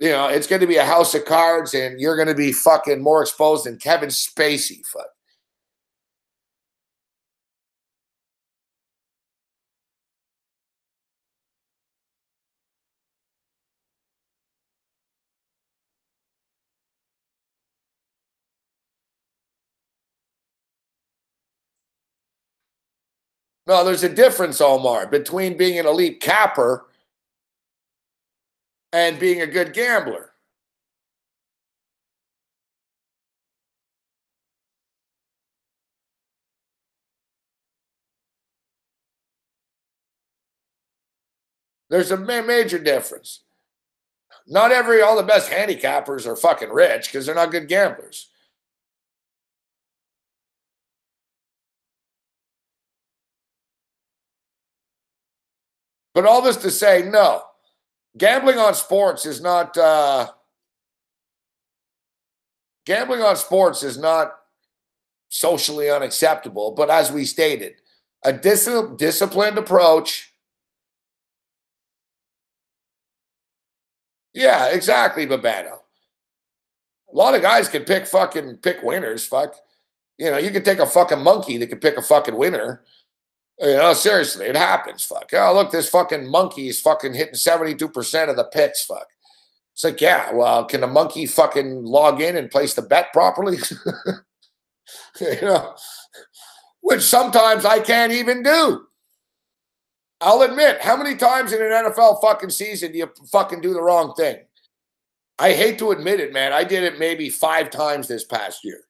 you know, it's going to be a house of cards and you're going to be fucking more exposed than Kevin Spacey. Fuck. No, there's a difference, Omar, between being an elite capper and being a good gambler. There's a major difference. Not all the best handicappers are fucking rich because they're not good gamblers. But all this to say, no, gambling on sports is not socially unacceptable. But as we stated, a disciplined approach. Yeah, exactly, Babano. A lot of guys can pick winners. Fuck. You know, you can take a fucking monkey that can pick a fucking winner. You know, seriously, it happens. Fuck. Oh, look, this fucking monkey is fucking hitting 72% of the picks. Fuck. It's like, yeah, well, can the monkey fucking log in and place the bet properly? You know, which sometimes I can't even do. I'll admit, how many times in an NFL fucking season do you fucking do the wrong thing? I hate to admit it, man. I did it maybe 5 times this past year.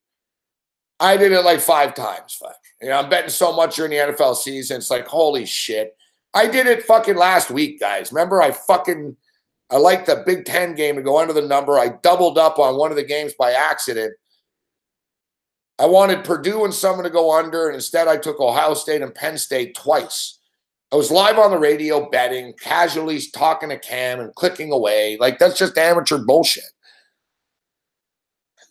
I did it like 5 times. Fuck. You know, I'm betting so much during the NFL season. It's like, holy shit. I did it fucking last week, guys. Remember, I liked the Big Ten game to go under the number. I doubled up on one of the games by accident. I wanted Purdue and someone to go under, and instead I took Ohio State and Penn State twice. I was live on the radio betting, casually talking to Cam and clicking away. Like, that's just amateur bullshit.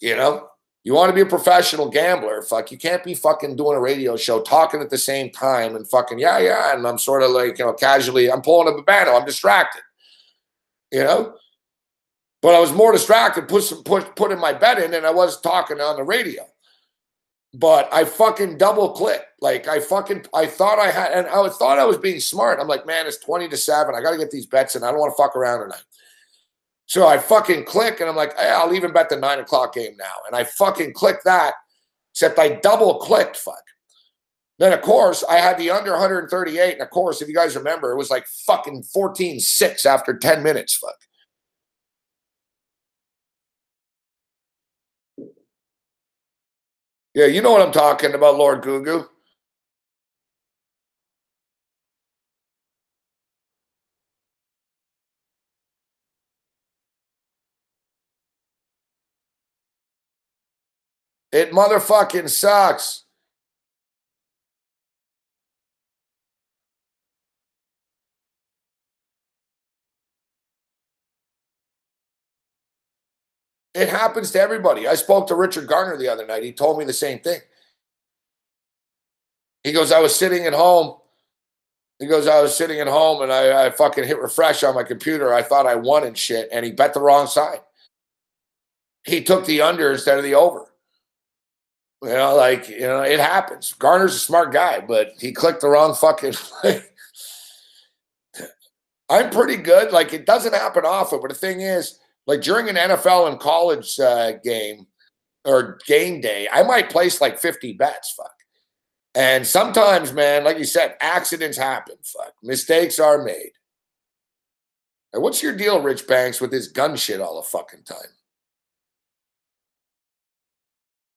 You know? You want to be a professional gambler, fuck, you can't be fucking doing a radio show, talking at the same time and fucking, yeah, and I'm sort of like, you know, casually, I'm pulling a Babano, I'm distracted. You know? But I was more distracted putting my bet in than I was talking on the radio. But I fucking double clicked. Like I thought I had, and I thought I was being smart. I'm like, man, it's 20-7. I got to get these bets in. I don't want to fuck around tonight. So I fucking click and I'm like, hey, I'll even bet the 9 o'clock game now. And I fucking clicked that, except I double clicked, fuck. Then, of course, I had the under 138. And, of course, if you guys remember, it was like fucking 14-6 after 10 minutes, fuck. Yeah, you know what I'm talking about, Lord Gugu. It motherfucking sucks. It happens to everybody. I spoke to Richard Garner the other night. He told me the same thing. He goes, I was sitting at home. He goes, I was sitting at home and I fucking hit refresh on my computer. I thought I won and shit. And he bet the wrong side. He took the under instead of the over. You know, like, you know, it happens. Garner's a smart guy, but he clicked the wrong fucking. I'm pretty good. Like, it doesn't happen often. But the thing is, like during an NFL and college game or game day, I might place like 50 bets. Fuck. And sometimes, man, like you said, accidents happen. Fuck. Mistakes are made. And what's your deal, Rich Banks, with this gun shit all the fucking time?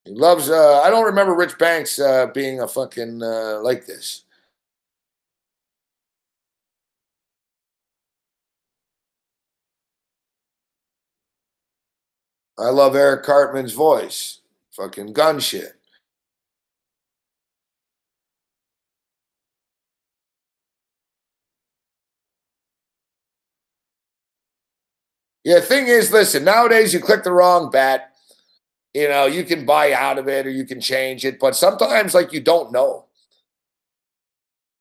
He loves, I don't remember Rich Banks being a fucking like this. I love Eric Cartman's voice. Fucking gun shit. Yeah, the thing is, listen, nowadays you click the wrong bet. You know, you can buy out of it or you can change it. But sometimes, like, you don't know.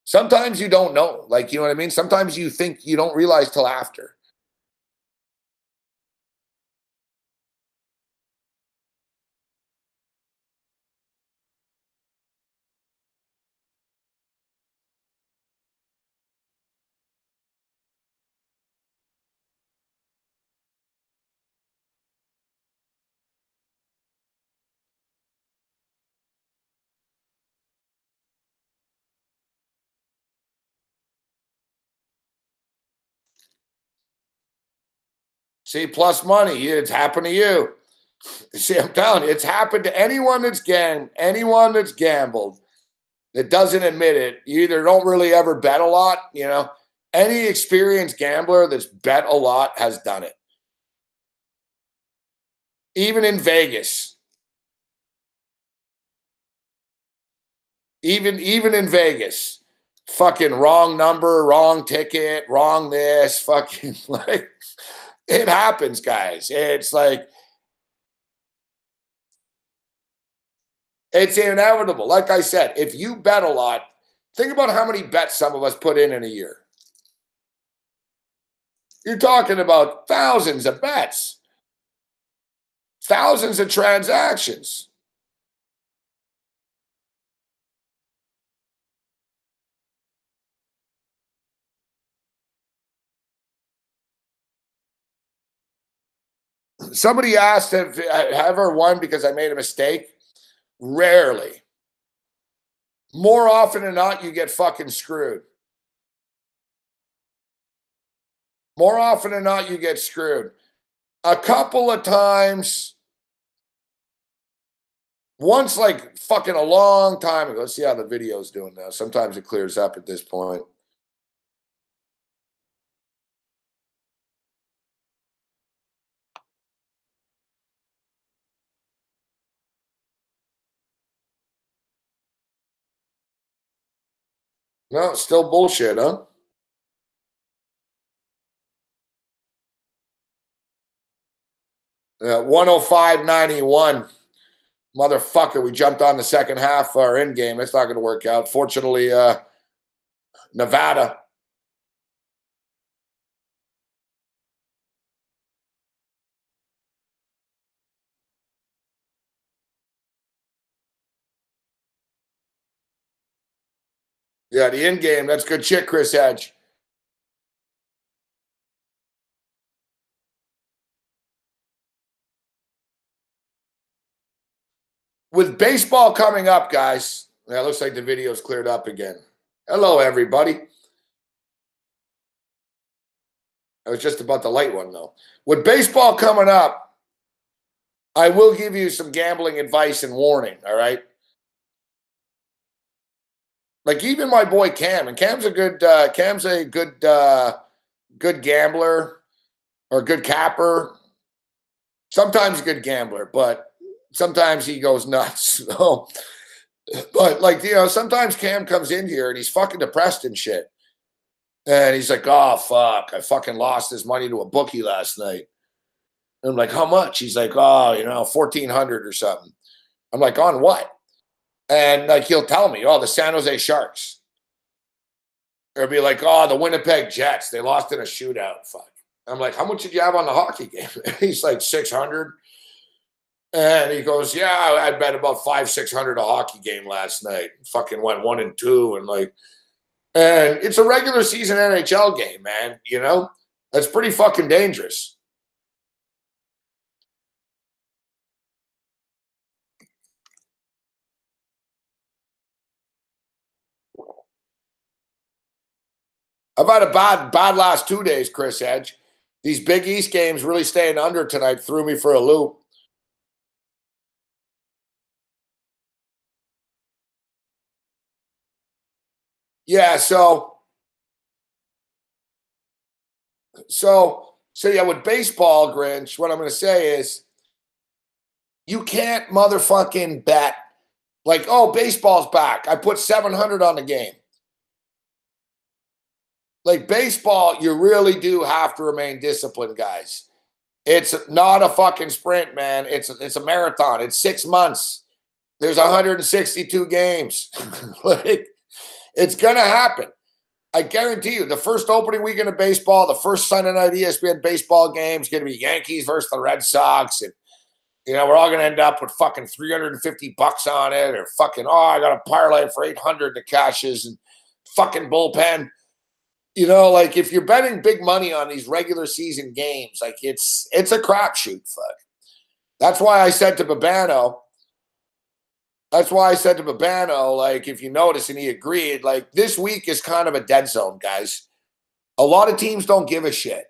Sometimes you don't know. Like, you know what I mean? Sometimes you think you don't realize till after. See, plus money, it's happened to you. See, I'm telling you, it's happened to anyone that's gambled that doesn't admit it. You either don't really ever bet a lot, you know. Any experienced gambler that's bet a lot has done it. Even in Vegas. Even in Vegas. Fucking wrong number, wrong ticket, wrong this, fucking like it happens, guys. It's like It's inevitable. Like I said, if you bet a lot, think about how many bets some of us put in a year. You're talking about thousands of bets, thousands of transactions. Somebody asked if I ever won because I made a mistake. Rarely. More often than not, you get fucking screwed. More often than not, you get screwed. A couple of times, once like fucking a long time ago. Let's see how the video's doing now. Sometimes it clears up at this point. No, still bullshit, huh? Yeah, 105.91. Motherfucker, we jumped on the second half our end game. It's not going to work out. Fortunately, Nevada. Yeah, the end game. That's good shit, Chris Edge. With baseball coming up, guys. Yeah, it looks like the video's cleared up again. Hello, everybody. I was just about the light one, though. With baseball coming up, I will give you some gambling advice and warning, all right? Like even my boy Cam, and Cam's a good good gambler or good capper. Sometimes a good gambler, but sometimes he goes nuts. So, but like, you know, sometimes Cam comes in here and he's fucking depressed and shit. And he's like, oh, fuck, I fucking lost his money to a bookie last night. And I'm like, how much? He's like, oh, you know, 1,400 or something. I'm like, on what? And like, he'll tell me, oh, the San Jose Sharks. Or be like, oh, the Winnipeg Jets. They lost in a shootout. Fuck. I'm like, how much did you have on the hockey game? He's like, 600. And he goes, yeah, I bet about 500-600 a hockey game last night. Fucking went 1-2. And like, and it's a regular season NHL game, man. You know, that's pretty fucking dangerous. I've had a bad last 2 days, Chris Edge. These Big East games really staying under tonight threw me for a loop. Yeah, so yeah, with baseball, Grinch, what I'm going to say is you can't motherfucking bet like, oh, baseball's back. I put 700 on the game. Like baseball, you really do have to remain disciplined, guys. It's not a fucking sprint, man. It's a marathon. It's 6 months. There's 162 games. Like, it's going to happen. I guarantee you, the first opening weekend of baseball, the first Sunday night ESPN baseball game is going to be Yankees versus the Red Sox. And, you know, we're all going to end up with fucking $350 on it, or fucking, oh, I got a parlay for 800 to cashes and fucking bullpen. You know, like if you're betting big money on these regular season games, like it's a crapshoot. Fuck. That's why I said to Babano, like, if you notice, and he agreed, like, this week is kind of a dead zone, guys. A lot of teams don't give a shit.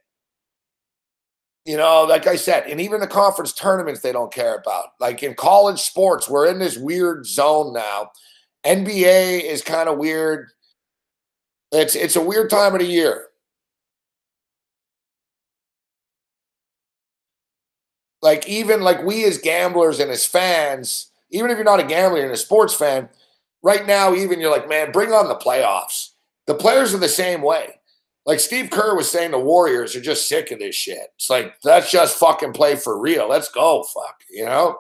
You know, like I said, and even the conference tournaments, they don't care about. Like in college sports, we're in this weird zone now. NBA is kind of weird. It's a weird time of the year. Like even like we as gamblers and as fans, even if you're not a gambler and a sports fan, right now, even you're like, man, bring on the playoffs. The players are the same way. Like Steve Kerr was saying, the Warriors are just sick of this shit. It's like, let's just fucking play for real. Let's go, fuck, you know?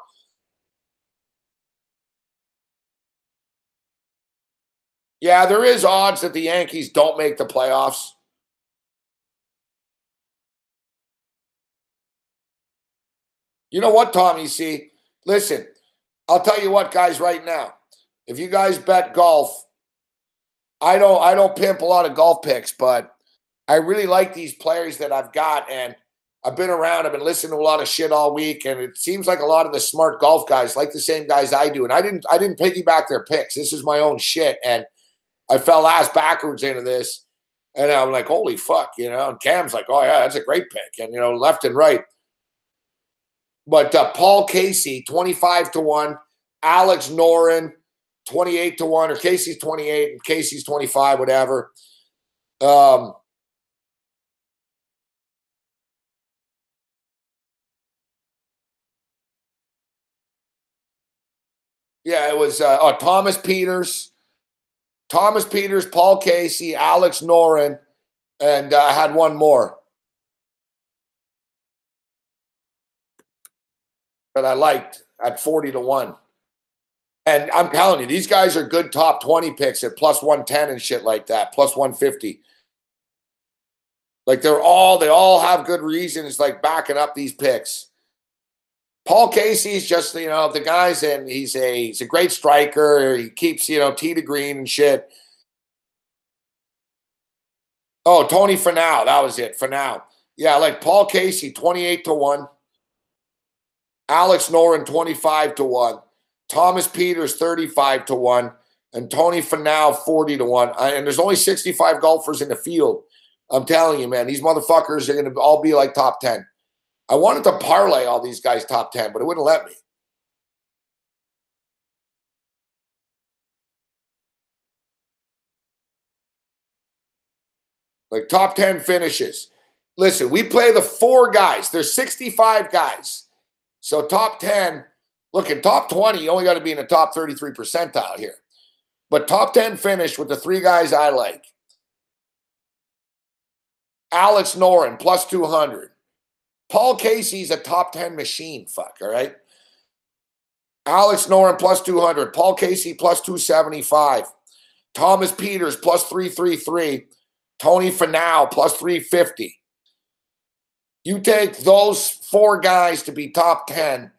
Yeah, there is odds that the Yankees don't make the playoffs. You know what, Tommy C? Listen, I'll tell you what, guys, right now. If you guys bet golf, I don't pimp a lot of golf picks, but I really like these players that I've got, and I've been around. I've been listening to a lot of shit all week, and it seems like a lot of the smart golf guys like the same guys I do. And I didn't piggyback their picks. This is my own shit, and I fell ass backwards into this, and I'm like, holy fuck, you know. And Cam's like, oh yeah, that's a great pick, and left and right. But Paul Casey, 25-1, Alex Noren, 28-1, or Casey's 28 and Casey's 25, whatever. Yeah, it was Thomas Peters, Paul Casey, Alex Noren, and I had one more that I liked at 40-1. And I'm telling you, these guys are good top 20 picks at plus 110 and shit like that, plus 150. Like they all have good reasons, like backing up these picks. Paul Casey's just, the guy's in, he's a great striker. He keeps, tee to green and shit. Oh, Tony Finau, that was it, Finau. Yeah, like Paul Casey, 28-1. Alex Noren, 25-1. Thomas Peters, 35-1. And Tony Finau, 40-1. And there's only 65 golfers in the field. I'm telling you, man, these motherfuckers are going to all be like top 10. I wanted to parlay all these guys top 10, but it wouldn't let me. Like top 10 finishes. Listen, we play the 4 guys. There's 65 guys. So top 10, look, in top 20, you only got to be in the top 33 percentile here. But top 10 finish with the 3 guys I like. Alex Noren, plus 200. Paul Casey's a top 10 machine, fuck, all right? Alex Noren, plus 200. Paul Casey, plus 275. Thomas Peters, plus 333. Tony Finau, plus 350. You take those 4 guys to be top 10.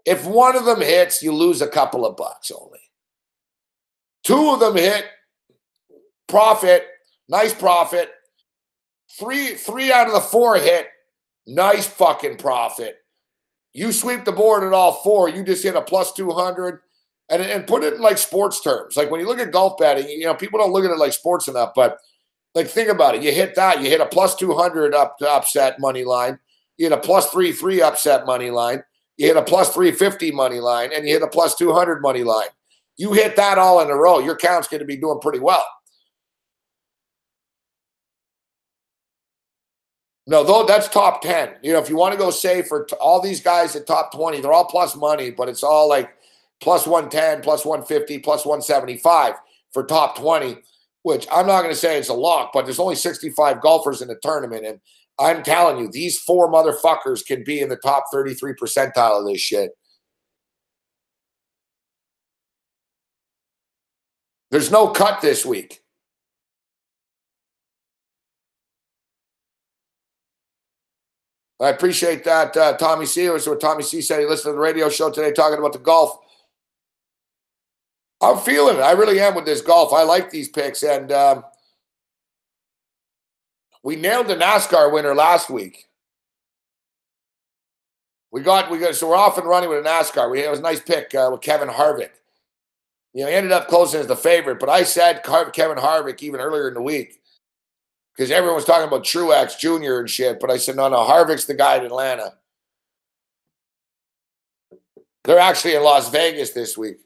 If one of them hits, you lose a couple of bucks only. 2 of them hit, profit, nice profit. 3 out of the 4 hit, nice fucking profit. You sweep the board at all 4, you just hit a plus 200. And put it in like sports terms. Like when you look at golf betting, people don't look at it like sports enough, but like think about it. You hit that, you hit a plus 200 upset money line. You hit a plus 3-3 upset money line. You hit a plus 350 money line, and you hit a plus 200 money line. You hit that all in a row, your count's going to be doing pretty well. No, though that's top 10. If you want to go safe for all these guys at top 20, they're all plus money, but it's all like plus 110, plus 150, plus 175 for top 20, which I'm not going to say it's a lock, but there's only 65 golfers in the tournament. And I'm telling you, these 4 motherfuckers can be in the top 33 percentile of this shit. There's no cut this week. I appreciate that, Tommy C. It was what Tommy C. said. He listened to the radio show today talking about the golf. I'm feeling it. I really am with this golf. I like these picks. And we nailed the NASCAR winner last week. So we're off and running with a NASCAR. It was a nice pick with Kevin Harvick. He ended up closing as the favorite, but I said Kevin Harvick even earlier in the week because everyone was talking about Truex Jr. and shit. But I said, no, Harvick's the guy in Atlanta. They're actually in Las Vegas this week.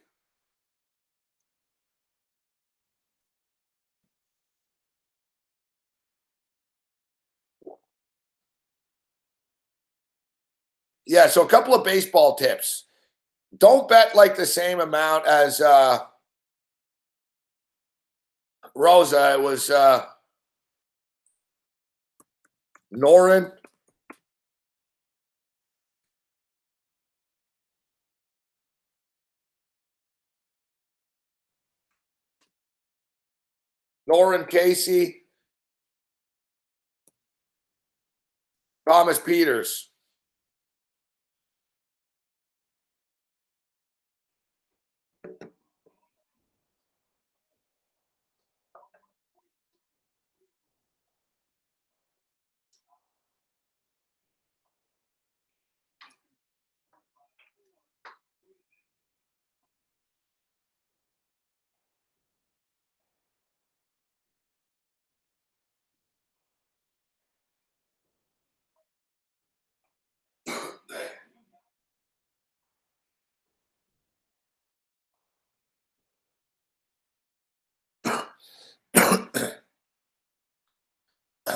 Yeah, so a couple of baseball tips. Don't bet like the same amount as Rosa. It was Noren. Lauren Casey. Thomas Peters.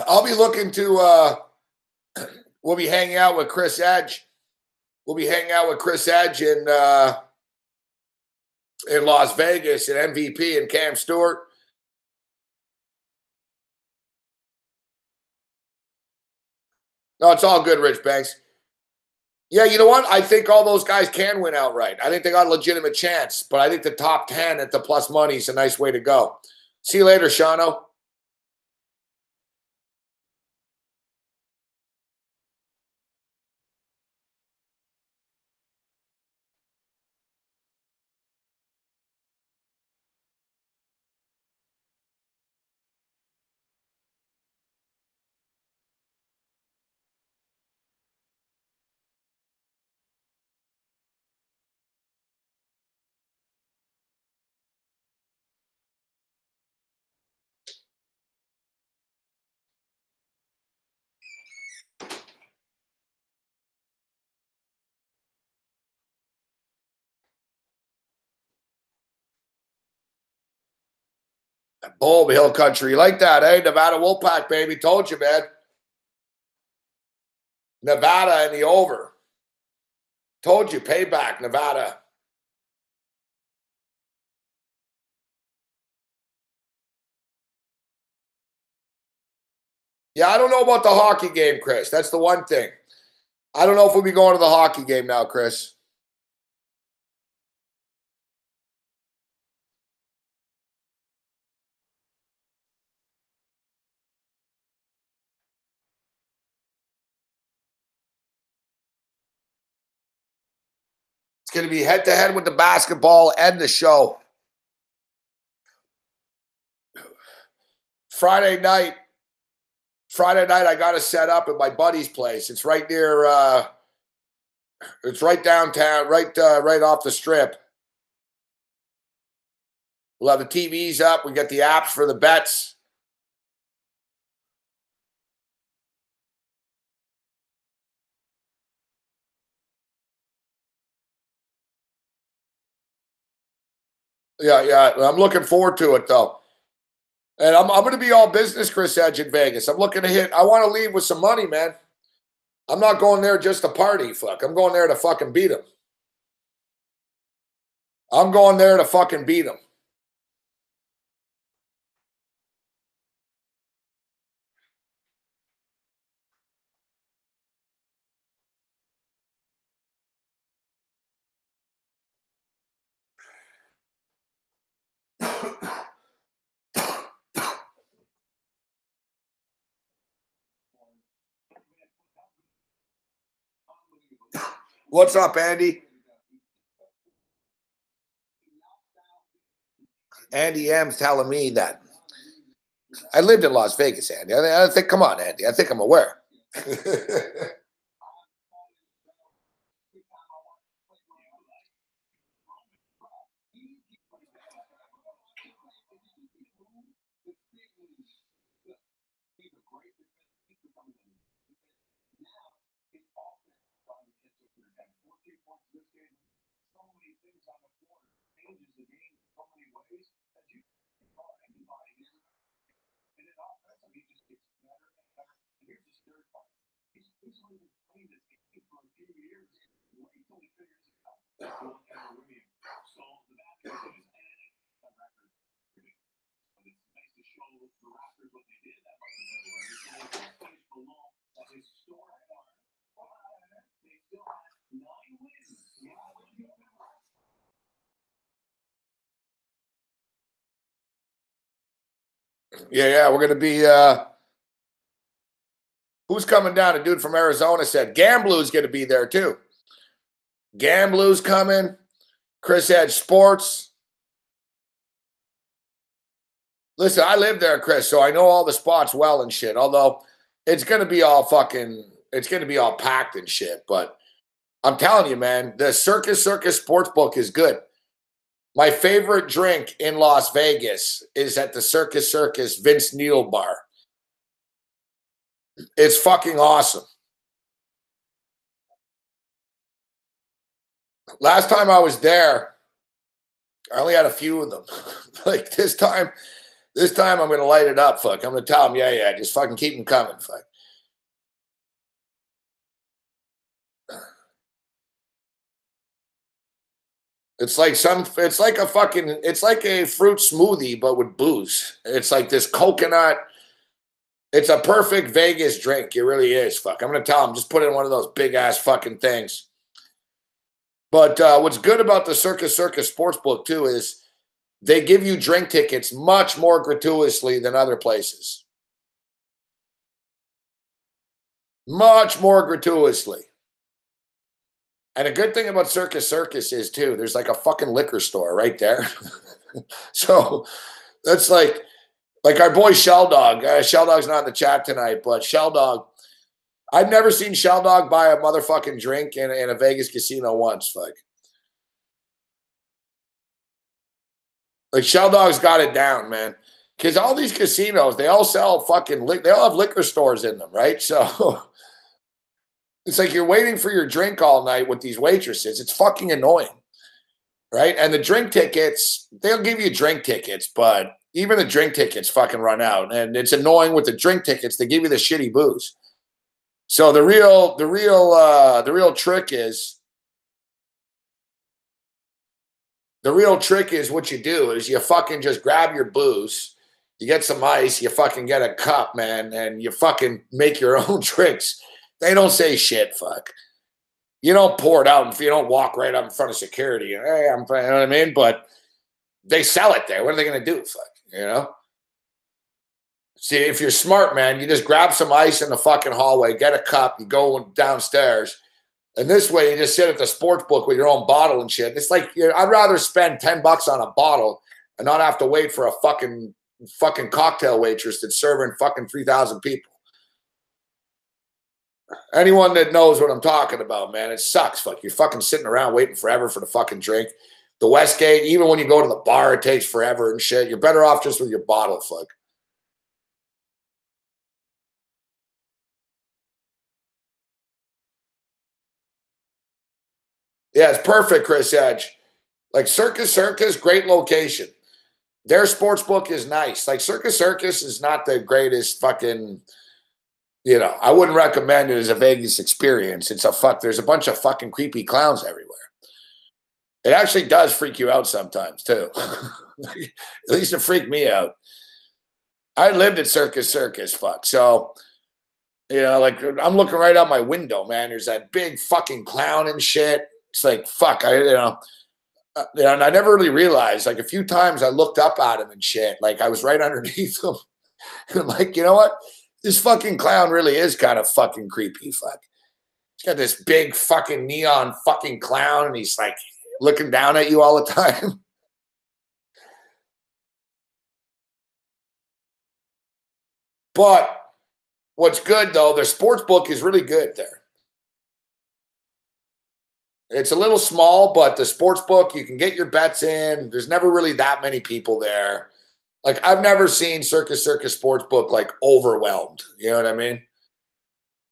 I'll be looking to we'll be hanging out with Chris Edge. We'll be hanging out with Chris Edge in Las Vegas and MVP and Cam Stewart. No, it's all good, Rich Banks. Yeah, you know what? I think all those guys can win outright. I think they got a legitimate chance, but I think the top 10 at the plus money is a nice way to go. See you later, Shano. Bull Hill Country. You like that, eh? Nevada Wolfpack, baby. Told you, man. Nevada and the over. Told you, payback, Nevada. Yeah, I don't know about the hockey game, Chris. That's the one thing. I don't know if we'll be going to the hockey game now, Chris. It's going to be head-to-head with the basketball and the show. Friday night, I got to set up at my buddy's place. It's right near, it's right downtown, right off the strip. We'll have the TVs up. We get the apps for the bets. Yeah. I'm looking forward to it, though. And I'm going to be all business, Chris Edge, in Vegas. I'm looking to hit. I want to leave with some money, man. I'm not going there just to party, fuck. I'm going there to fucking beat him. I'm going there to fucking beat him. What's up, Andy? Andy M's telling me that I lived in Las Vegas, Andy. I think, come on, Andy. I think I'm aware. Yeah, we're gonna be. Who's coming down? A dude from Arizona said Gamblu's gonna be there too. Gamblu's coming. Chris Edge Sports. Listen, I live there, Chris, so I know all the spots well and shit. Although it's gonna be all packed and shit. But I'm telling you, man, the Circus Sportsbook is good. My favorite drink in Las Vegas is at the Circus Vince Neil Bar. It's fucking awesome. Last time I was there, I only had a few of them. Like this time I'm going to light it up, fuck. I'm going to tell them, yeah, just fucking keep them coming, fuck. It's like a fruit smoothie, but with booze. It's like this coconut. It's a perfect Vegas drink. It really is, fuck. I'm going to tell them, just put it in one of those big ass fucking things. But what's good about the Circus Sportsbook too is they give you drink tickets much more gratuitously than other places. Much more gratuitously. And a good thing about Circus is too, there's like a fucking liquor store right there. So that's like our boy Shell Dog. Shell Dog's not in the chat tonight, but Shell Dog, I've never seen Shell Dog buy a motherfucking drink in a Vegas casino once. Like Shell Dog's got it down, man. Because all these casinos, they all sell they all have liquor stores in them, right? So it's like you're waiting for your drink all night with these waitresses. It's fucking annoying, right? And the drink tickets, they'll give you drink tickets, but even the drink tickets fucking run out. And it's annoying with the drink tickets. They give you the shitty booze. So the real trick is what you do is you fucking just grab your booze, you get some ice, you fucking get a cup, man, and you fucking make your own drinks. They don't say shit, fuck. You don't pour it out, and you don't walk right up in front of security. Hey, you know what I mean? But they sell it there. What are they going to do, fuck? You know? See, if you're smart, man, you just grab some ice in the fucking hallway, get a cup, you go downstairs, and this way you just sit at the sports book with your own bottle and shit. It's like, I'd rather spend $10 on a bottle and not have to wait for a fucking cocktail waitress that's serving fucking 3,000 people. Anyone that knows what I'm talking about, man, it sucks. Fuck, you're fucking sitting around waiting forever for the fucking drink. The Westgate, even when you go to the bar, it takes forever and shit. You're better off just with your bottle, fuck. Yeah, it's perfect, Chris Edge. Like Circus, great location. Their sports book is nice. Like Circus is not the greatest fucking, I wouldn't recommend it as a Vegas experience. There's a bunch of fucking creepy clowns everywhere. It actually does freak you out sometimes too. At least it freaked me out. I lived at Circus, fuck. So, like I'm looking right out my window, man. There's that big fucking clown and shit. It's like, fuck, and I never really realized, like a few times I looked up at him and shit. Like I was right underneath him. And I'm like, you know what? This fucking clown really is kind of fucking creepy, fuck. He's got this big fucking neon fucking clown and he's like looking down at you all the time. But what's good though, their sports book is really good there. It's a little small, but the sports book, you can get your bets in. There's never really that many people there. Like I've never seen Circus Sportsbook like overwhelmed. You know what I mean?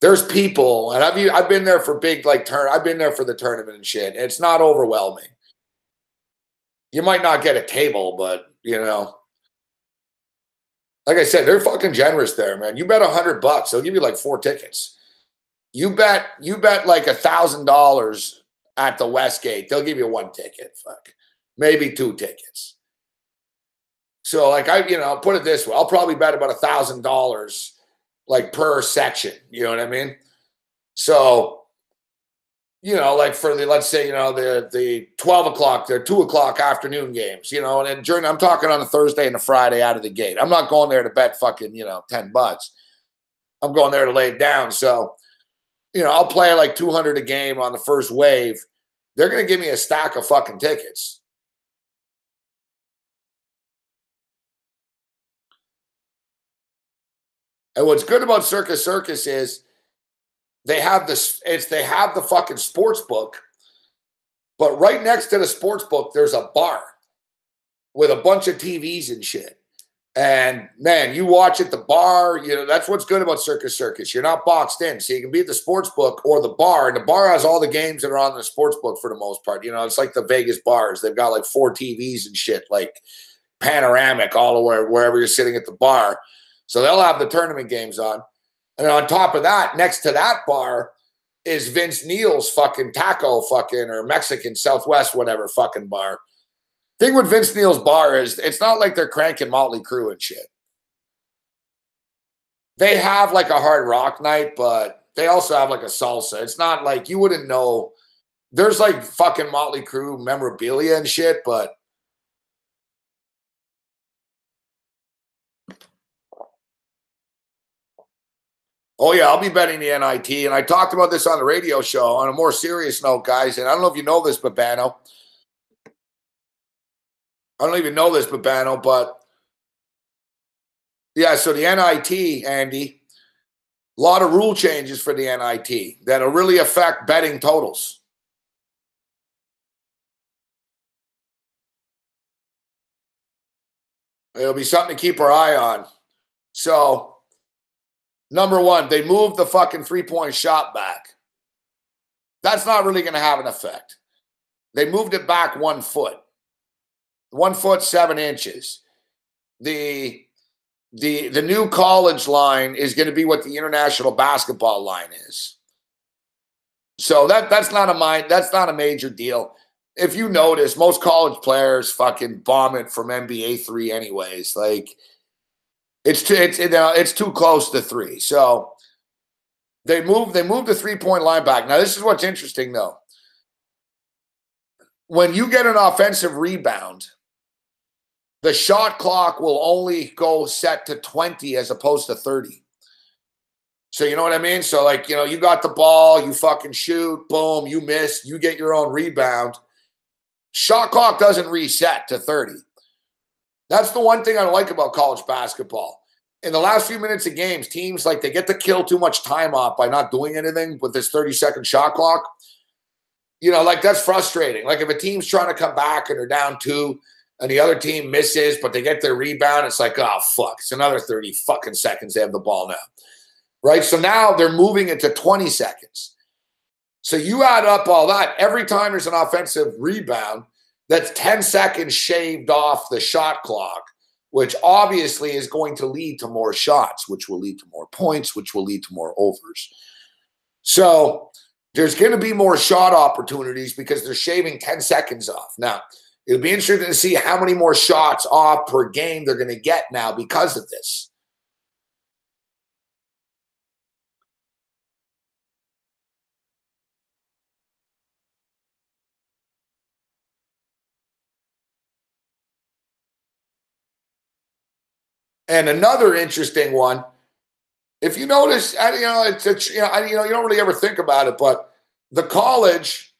There's people, and I've been there for big I've been there for the tournament and shit. It's not overwhelming. You might not get a table, but like I said, they're fucking generous there, man. You bet $100, they'll give you like 4 tickets. You bet like $1,000 at the Westgate, they'll give you 1 ticket, fuck, maybe 2 tickets. So like put it this way, I'll probably bet about $1,000 like per section. You know what I mean? So you know, like for the, let's say, you know, the 12 o'clock, the 2 o'clock afternoon games, you know, and then during, I'm talking on the Thursday and the Friday out of the gate. I'm not going there to bet fucking, you know, $10. I'm going there to lay it down. So, you know, I'll play like 200 a game on the first wave. They're going to give me a stack of fucking tickets. And what's good about Circus Circus is they have this, they have the fucking sports book, but right next to the sports book, there's a bar with a bunch of TVs and shit. And man, you watch at the bar, you know, that's what's good about Circus Circus. You're not boxed in. So you can be at the sports book or the bar. And the bar has all the games that are on the sports book for the most part. You know, it's like the Vegas bars. They've got like 4 TVs and shit, like panoramic all over wherever you're sitting at the bar. So they'll have the tournament games on. And on top of that, next to that bar is Vince Neil's fucking taco fucking or Mexican Southwest, whatever fucking bar. Thing with Vince Neil's bar is it's not like they're cranking Motley Crue and shit. They have like a hard rock night, but they also have like a salsa. It's not like you wouldn't know. There's like fucking Motley Crue memorabilia and shit, but oh yeah, I'll be betting the NIT. And I talked about this on the radio show on a more serious note, guys. And I don't know if you know this, Babano. I don't even know this, Babano, but yeah, so the NIT, Andy, a lot of rule changes for the NIT that'll really affect betting totals. It'll be something to keep our eye on. So, number one, they moved the fucking 3-point shot back. That's not really going to have an effect. They moved it back 1 foot. 1 foot, 7 inches. The new college line is going to be what the international basketball line is. So that's not a major deal. If you notice, most college players fucking bomb it from NBA 3 anyways. Like it's too close to 3. So they moved the 3-point line back. Now this is what's interesting though. When you get an offensive rebound, the shot clock will only go set to 20 as opposed to 30. So you know what I mean? So like, you know, you got the ball, you fucking shoot, boom, you miss, you get your own rebound. Shot clock doesn't reset to 30. That's the one thing I like about college basketball. In the last few minutes of games, teams, like, they get to kill too much time off by not doing anything with this 30-second shot clock. You know, like, that's frustrating. Like, if a team's trying to come back and they're down 2 and the other team misses, but they get their rebound, it's like, oh, fuck, it's another 30 fucking seconds they have the ball now. Right? So now they're moving it to 20 seconds. So you add up all that. Every time there's an offensive rebound, that's 10 seconds shaved off the shot clock, which obviously is going to lead to more shots, which will lead to more points, which will lead to more overs. So there's going to be more shot opportunities because they're shaving 10 seconds off. Now, it'll be interesting to see how many more shots off per game they're going to get now because of this. And another interesting one, if you notice, you don't really ever think about it, but the college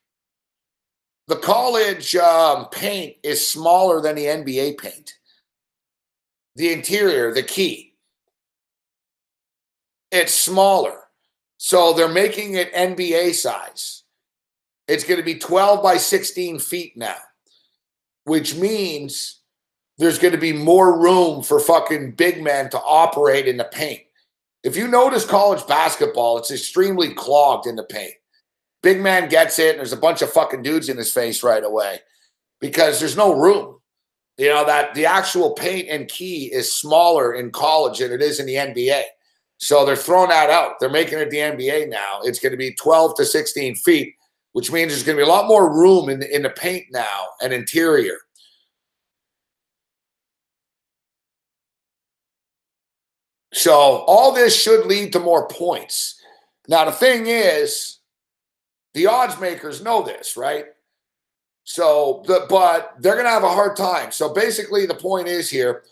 paint is smaller than the NBA paint. The interior, the key, it's smaller. So they're making it NBA size. It's going to be 12 by 16 feet now, which means there's going to be more room for fucking big men to operate in the paint. If you notice college basketball, it's extremely clogged in the paint. Big man gets it, and there's a bunch of fucking dudes in his face right away because there's no room. You know, that the actual paint and key is smaller in college than it is in the NBA. So they're throwing that out. They're making it the NBA now. It's going to be 12 to 16 feet, which means there's going to be a lot more room in the paint now and interior. So all this should lead to more points. Now, the thing is, The odds makers know this, right? So, but they're going to have a hard time. So basically the point is here,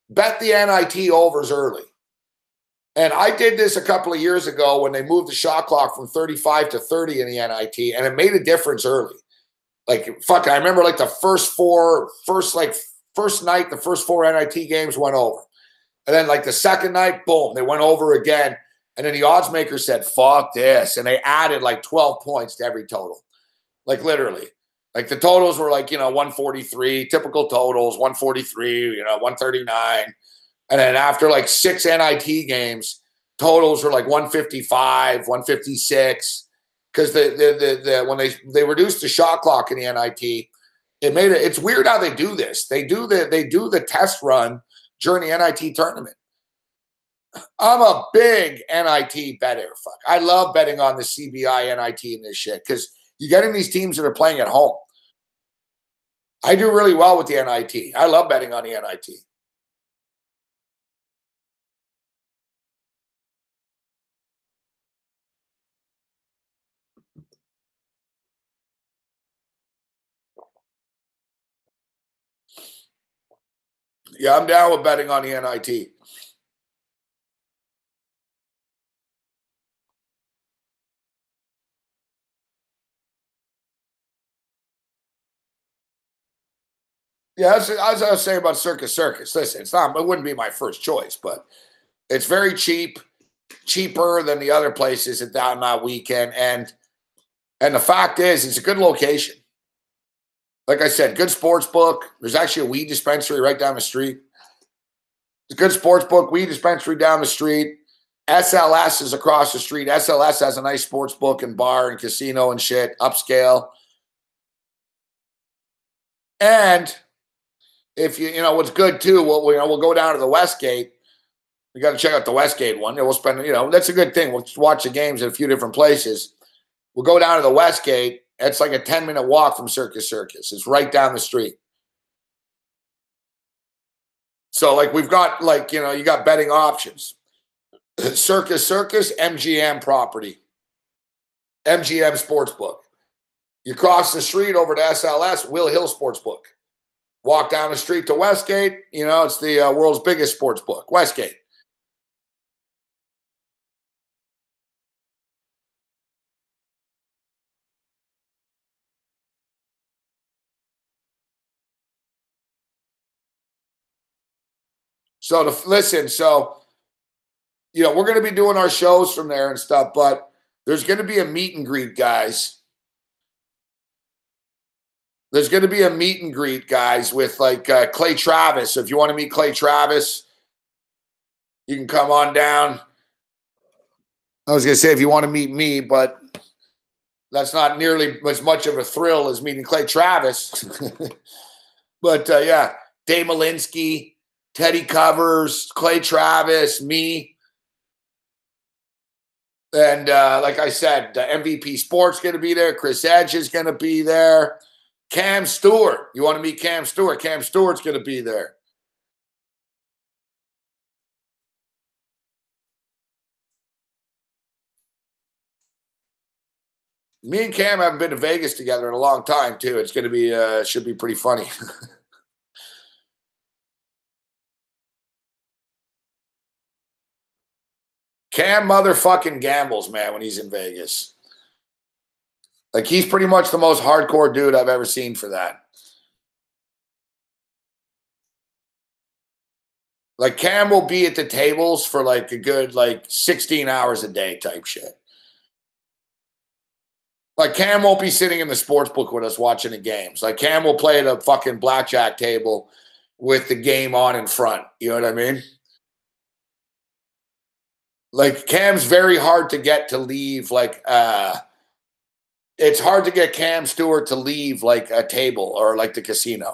bet the NIT overs early. And I did this a couple of years ago when they moved the shot clock from 35 to 30 in the NIT, and it made a difference early. Like, fuck, I remember like the first night, the first 4 NIT games went over. And then like the second night, boom, they went over again. And then the odds maker said, fuck this. And they added like 12 points to every total. Like literally. Like the totals were like, 143, typical totals, 143, 139. And then after like 6 NIT games, totals were like 155, 156. Because when they reduced the shot clock in the NIT, it's weird how they do this. They do the test run during the NIT tournament. I'm a big NIT better. Fuck. I love betting on the CBI NIT and this shit because you're getting these teams that are playing at home. I do really well with the NIT. I love betting on the NIT. Yeah, I'm down with betting on the NIT. Yeah, as I was saying about Circus Circus. Listen, it wouldn't be my first choice, but it's very cheap, cheaper than the other places at that weekend. And the fact is, it's a good location. Like I said, good sports book. There's actually a weed dispensary right down the street. It's a good sports book, weed dispensary down the street. SLS is across the street. SLS has a nice sports book and bar and casino and shit, upscale. And if what's good too, we'll go down to the Westgate. We got to check out the Westgate one. We'll spend, that's a good thing. We'll watch the games in a few different places. We'll go down to the Westgate. It's like a 10-minute walk from Circus Circus. It's right down the street. So like we've got like, you got betting options. Circus Circus, MGM property. MGM Sportsbook. You cross the street over to SLS, Will Hill Sportsbook. Walk down the street to Westgate. It's the world's biggest sports book, Westgate. So we're going to be doing our shows from there and stuff, but there's going to be a meet and greet, guys. There's going to be a meet and greet, guys, with like Clay Travis. So if you want to meet Clay Travis, you can come on down. I was going to say if you want to meet me, but that's not nearly as much of a thrill as meeting Clay Travis. But yeah, Dave Malinsky, Teddy Covers, Clay Travis, me. And like I said, the MVP Sports going to be there. Chris Edge is going to be there. Cam Stewart. You want to meet Cam Stewart? Cam Stewart's going to be there. Me and Cam haven't been to Vegas together in a long time, too. It's going to be, should be pretty funny. Cam motherfucking gambles, man, when he's in Vegas. Like, he's pretty much the most hardcore dude I've ever seen for that. Like, Cam will be at the tables for, like, a good, 16 hours a day type shit. Like, Cam won't be sitting in the sports book with us watching the games. Like, Cam will play at a fucking blackjack table with the game on in front. You know what I mean? Like, Cam's very hard to get to leave, it's hard to get Cam Stewart to leave, a table or, the casino.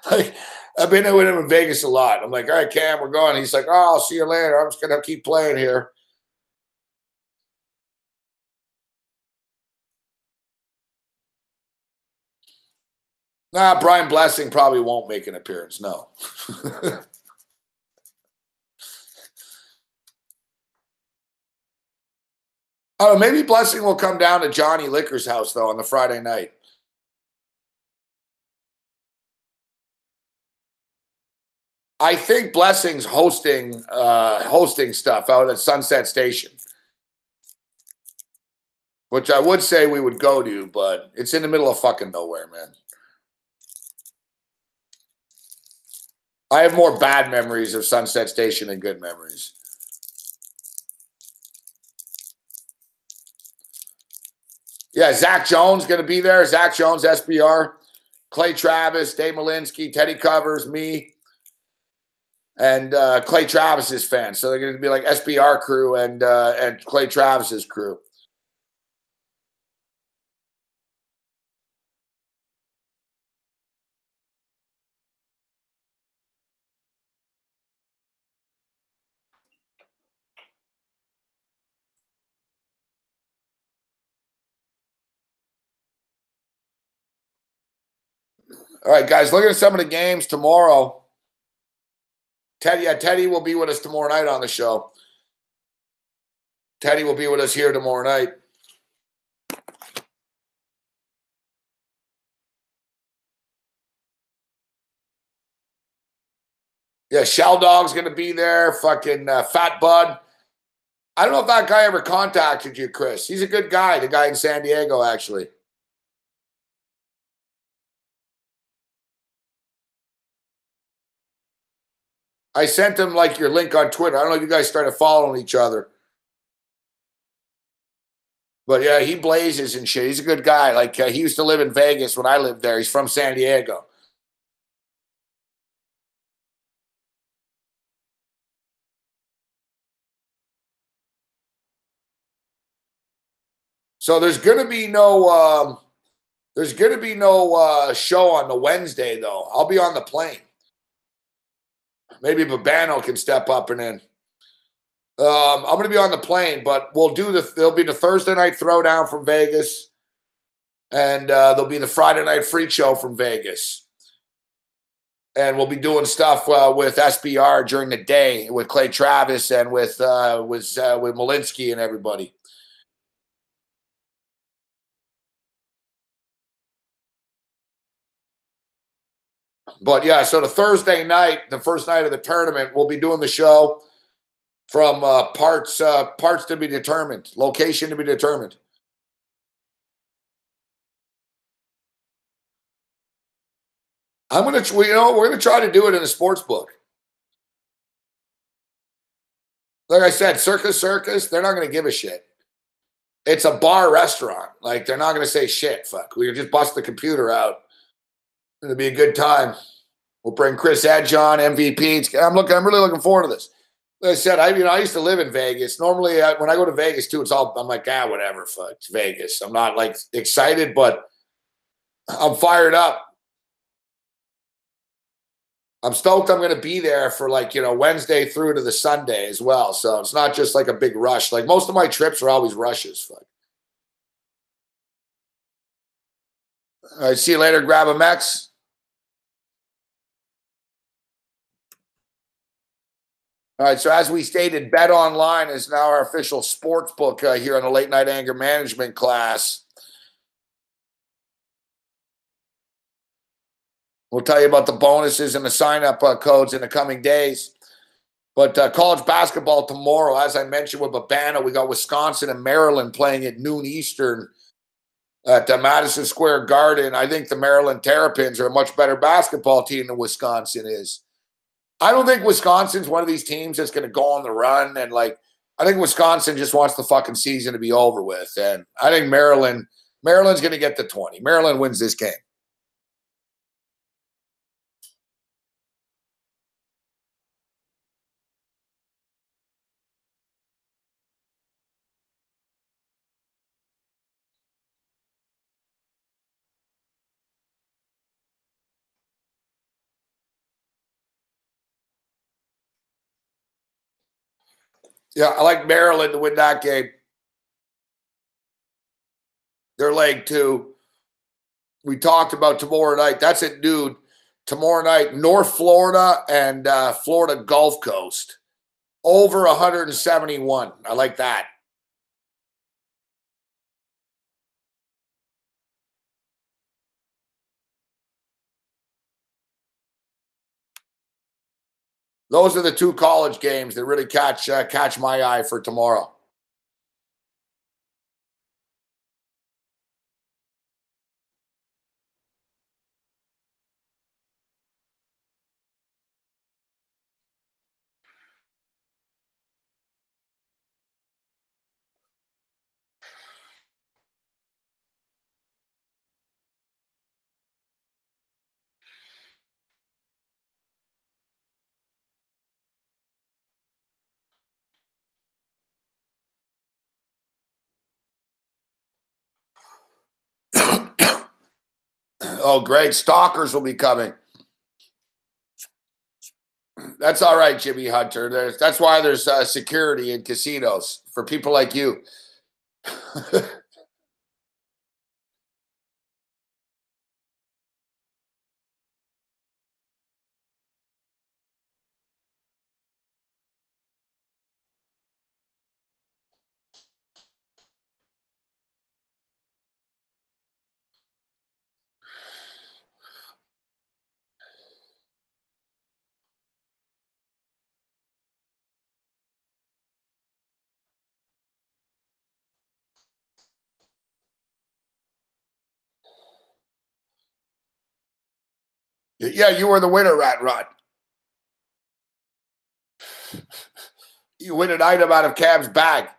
I've been with him in Vegas a lot. I'm like, all right, Cam, we're going. He's like, oh, I'll see you later. I'm just going to keep playing here. Nah, Brian Blessing probably won't make an appearance, no. Oh, maybe Blessing will come down to Johnny Licker's house, though, on the Friday night. I think Blessing's hosting stuff out at Sunset Station, which I would say we would go to, but it's in the middle of fucking nowhere, man. I have more bad memories of Sunset Station than good memories. Yeah, Zach Jones going to be there. Zach Jones, SBR. Clay Travis, Dave Malinsky, Teddy Covers, me, and Clay Travis's fans. So they're going to be like SBR crew and Clay Travis's crew. All right, guys, look at some of the games tomorrow. Teddy will be with us tomorrow night on the show. Teddy will be with us here tomorrow night. Yeah, Shell Dog's going to be there. Fucking Fat Bud. I don't know if that guy ever contacted you, Chris. He's a good guy, the guy in San Diego, actually. I sent him, like, your link on Twitter. I don't know if you guys started following each other. But, yeah, he blazes and shit. He's a good guy. Like, he used to live in Vegas when I lived there. He's from San Diego. So there's going to be no show on the Wednesday, though. I'll be on the plane. Maybe Babano can step up and in. I'm going to be on the plane, but there'll be the Thursday night throwdown from Vegas, and there'll be the Friday night freak show from Vegas. And we'll be doing stuff with SBR during the day with Clay Travis and with Malinsky and everybody. But yeah, so the Thursday night, the first night of the tournament, we'll be doing the show from parts to be determined, location to be determined. We're gonna try to do it in a sports book. Like I said, Circus, they're not gonna give a shit. It's a bar restaurant. Like, they're not gonna say shit. Fuck, we can just bust the computer out. It'll be a good time. We'll bring Chris Edge on, MVP. I'm really looking forward to this. Like I said, I used to live in Vegas. Normally, when I go to Vegas too, I'm like, whatever, fuck, it's Vegas. I'm not like excited, but I'm fired up. I'm stoked I'm going to be there for Wednesday through to the Sunday as well. So it's not just like a big rush. Like, most of my trips are always rushes. Fuck. All right, see you later. Grab a Mex. All right, so as we stated, Bet Online is now our official sports book here on the Late Night Anger Management class. We'll tell you about the bonuses and the sign-up codes in the coming days. But college basketball tomorrow, as I mentioned with Babano, we got Wisconsin and Maryland playing at noon Eastern at Madison Square Garden. I think the Maryland Terrapins are a much better basketball team than Wisconsin is. I don't think Wisconsin's one of these teams that's going to go on the run. And, I think Wisconsin just wants the fucking season to be over with. And I think Maryland's going to get to 20. Maryland wins this game. Yeah, I like Maryland to win that game. They're leg 2. We talked about tomorrow night. That's it, dude. Tomorrow night, North Florida and Florida Gulf Coast. Over 171. I like that. Those are the two college games that really catch my eye for tomorrow. Oh, great. Stalkers will be coming. That's all right, Jimmy Hunter. That's why there's security in casinos for people like you. Yeah, you were the winner, Rat Rod. You win an item out of Cam's bag.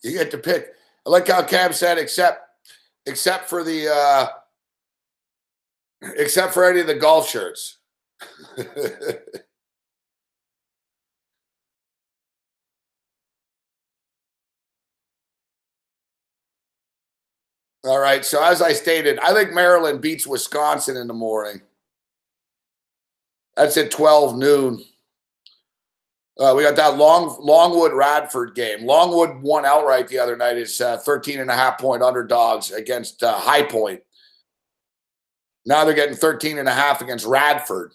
You get to pick. I like how Cam said, except for any of the golf shirts. All right. So as I stated, I think Maryland beats Wisconsin in the morning. That's at 12 noon. We got that Longwood Radford game. Longwood won outright the other night. It's 13.5-point underdogs against High Point. Now they're getting 13.5 against Radford.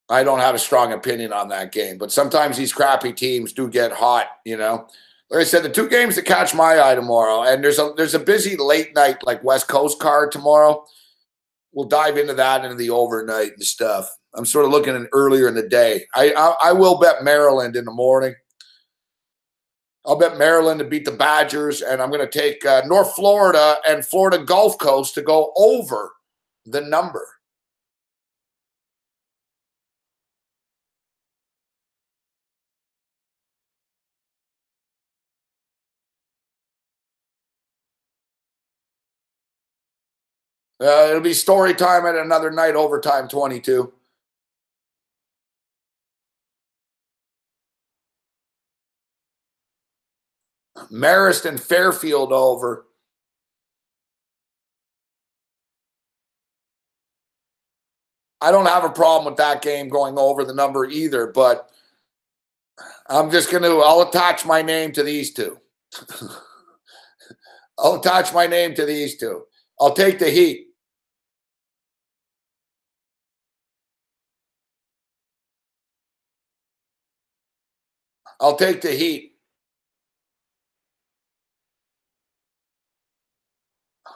I don't have a strong opinion on that game, but sometimes these crappy teams do get hot, you know. Like I said, the two games that catch my eye tomorrow, and there's a busy late night like West Coast card tomorrow. We'll dive into that into the overnight and stuff. I'm sort of looking at earlier in the day. I will bet Maryland in the morning. I'll bet Maryland to beat the Badgers, and I'm going to take North Florida and Florida Gulf Coast to go over the number. It'll be story time at another night, overtime 22. Marist and Fairfield over. I don't have a problem with that game going over the number either, but I'll attach my name to these two. I'll attach my name to these two. I'll take the Heat. I'll take the Heat.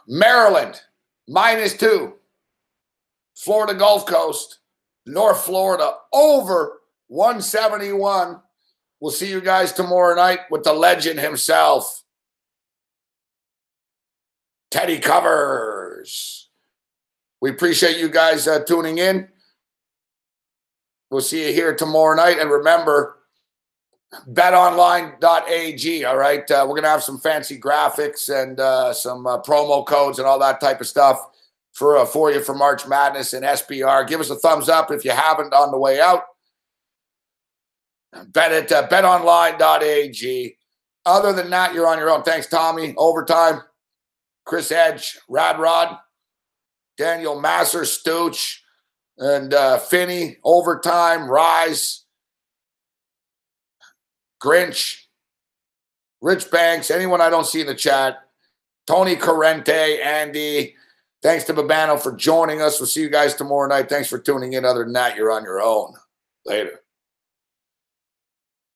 Maryland, -2. Florida Gulf Coast, North Florida, over 171. We'll see you guys tomorrow night with the legend himself, Teddy Covers. We appreciate you guys tuning in. We'll see you here tomorrow night. And remember, betonline.ag, all right? We're going to have some fancy graphics and some promo codes and all that type of stuff for you for March Madness and SBR. Give us a thumbs up if you haven't on the way out. Bet at betonline.ag. Other than that, you're on your own. Thanks, Tommy. Overtime. Chris Edge, Rad Rod, Daniel Masser, Stooch, and Finney. Overtime, Rise, Grinch. Rich Banks, anyone I don't see in the chat. Tony Corrente, Andy. Thanks to Babano for joining us. We'll see you guys tomorrow night. Thanks for tuning in. Other than that, you're on your own. Later.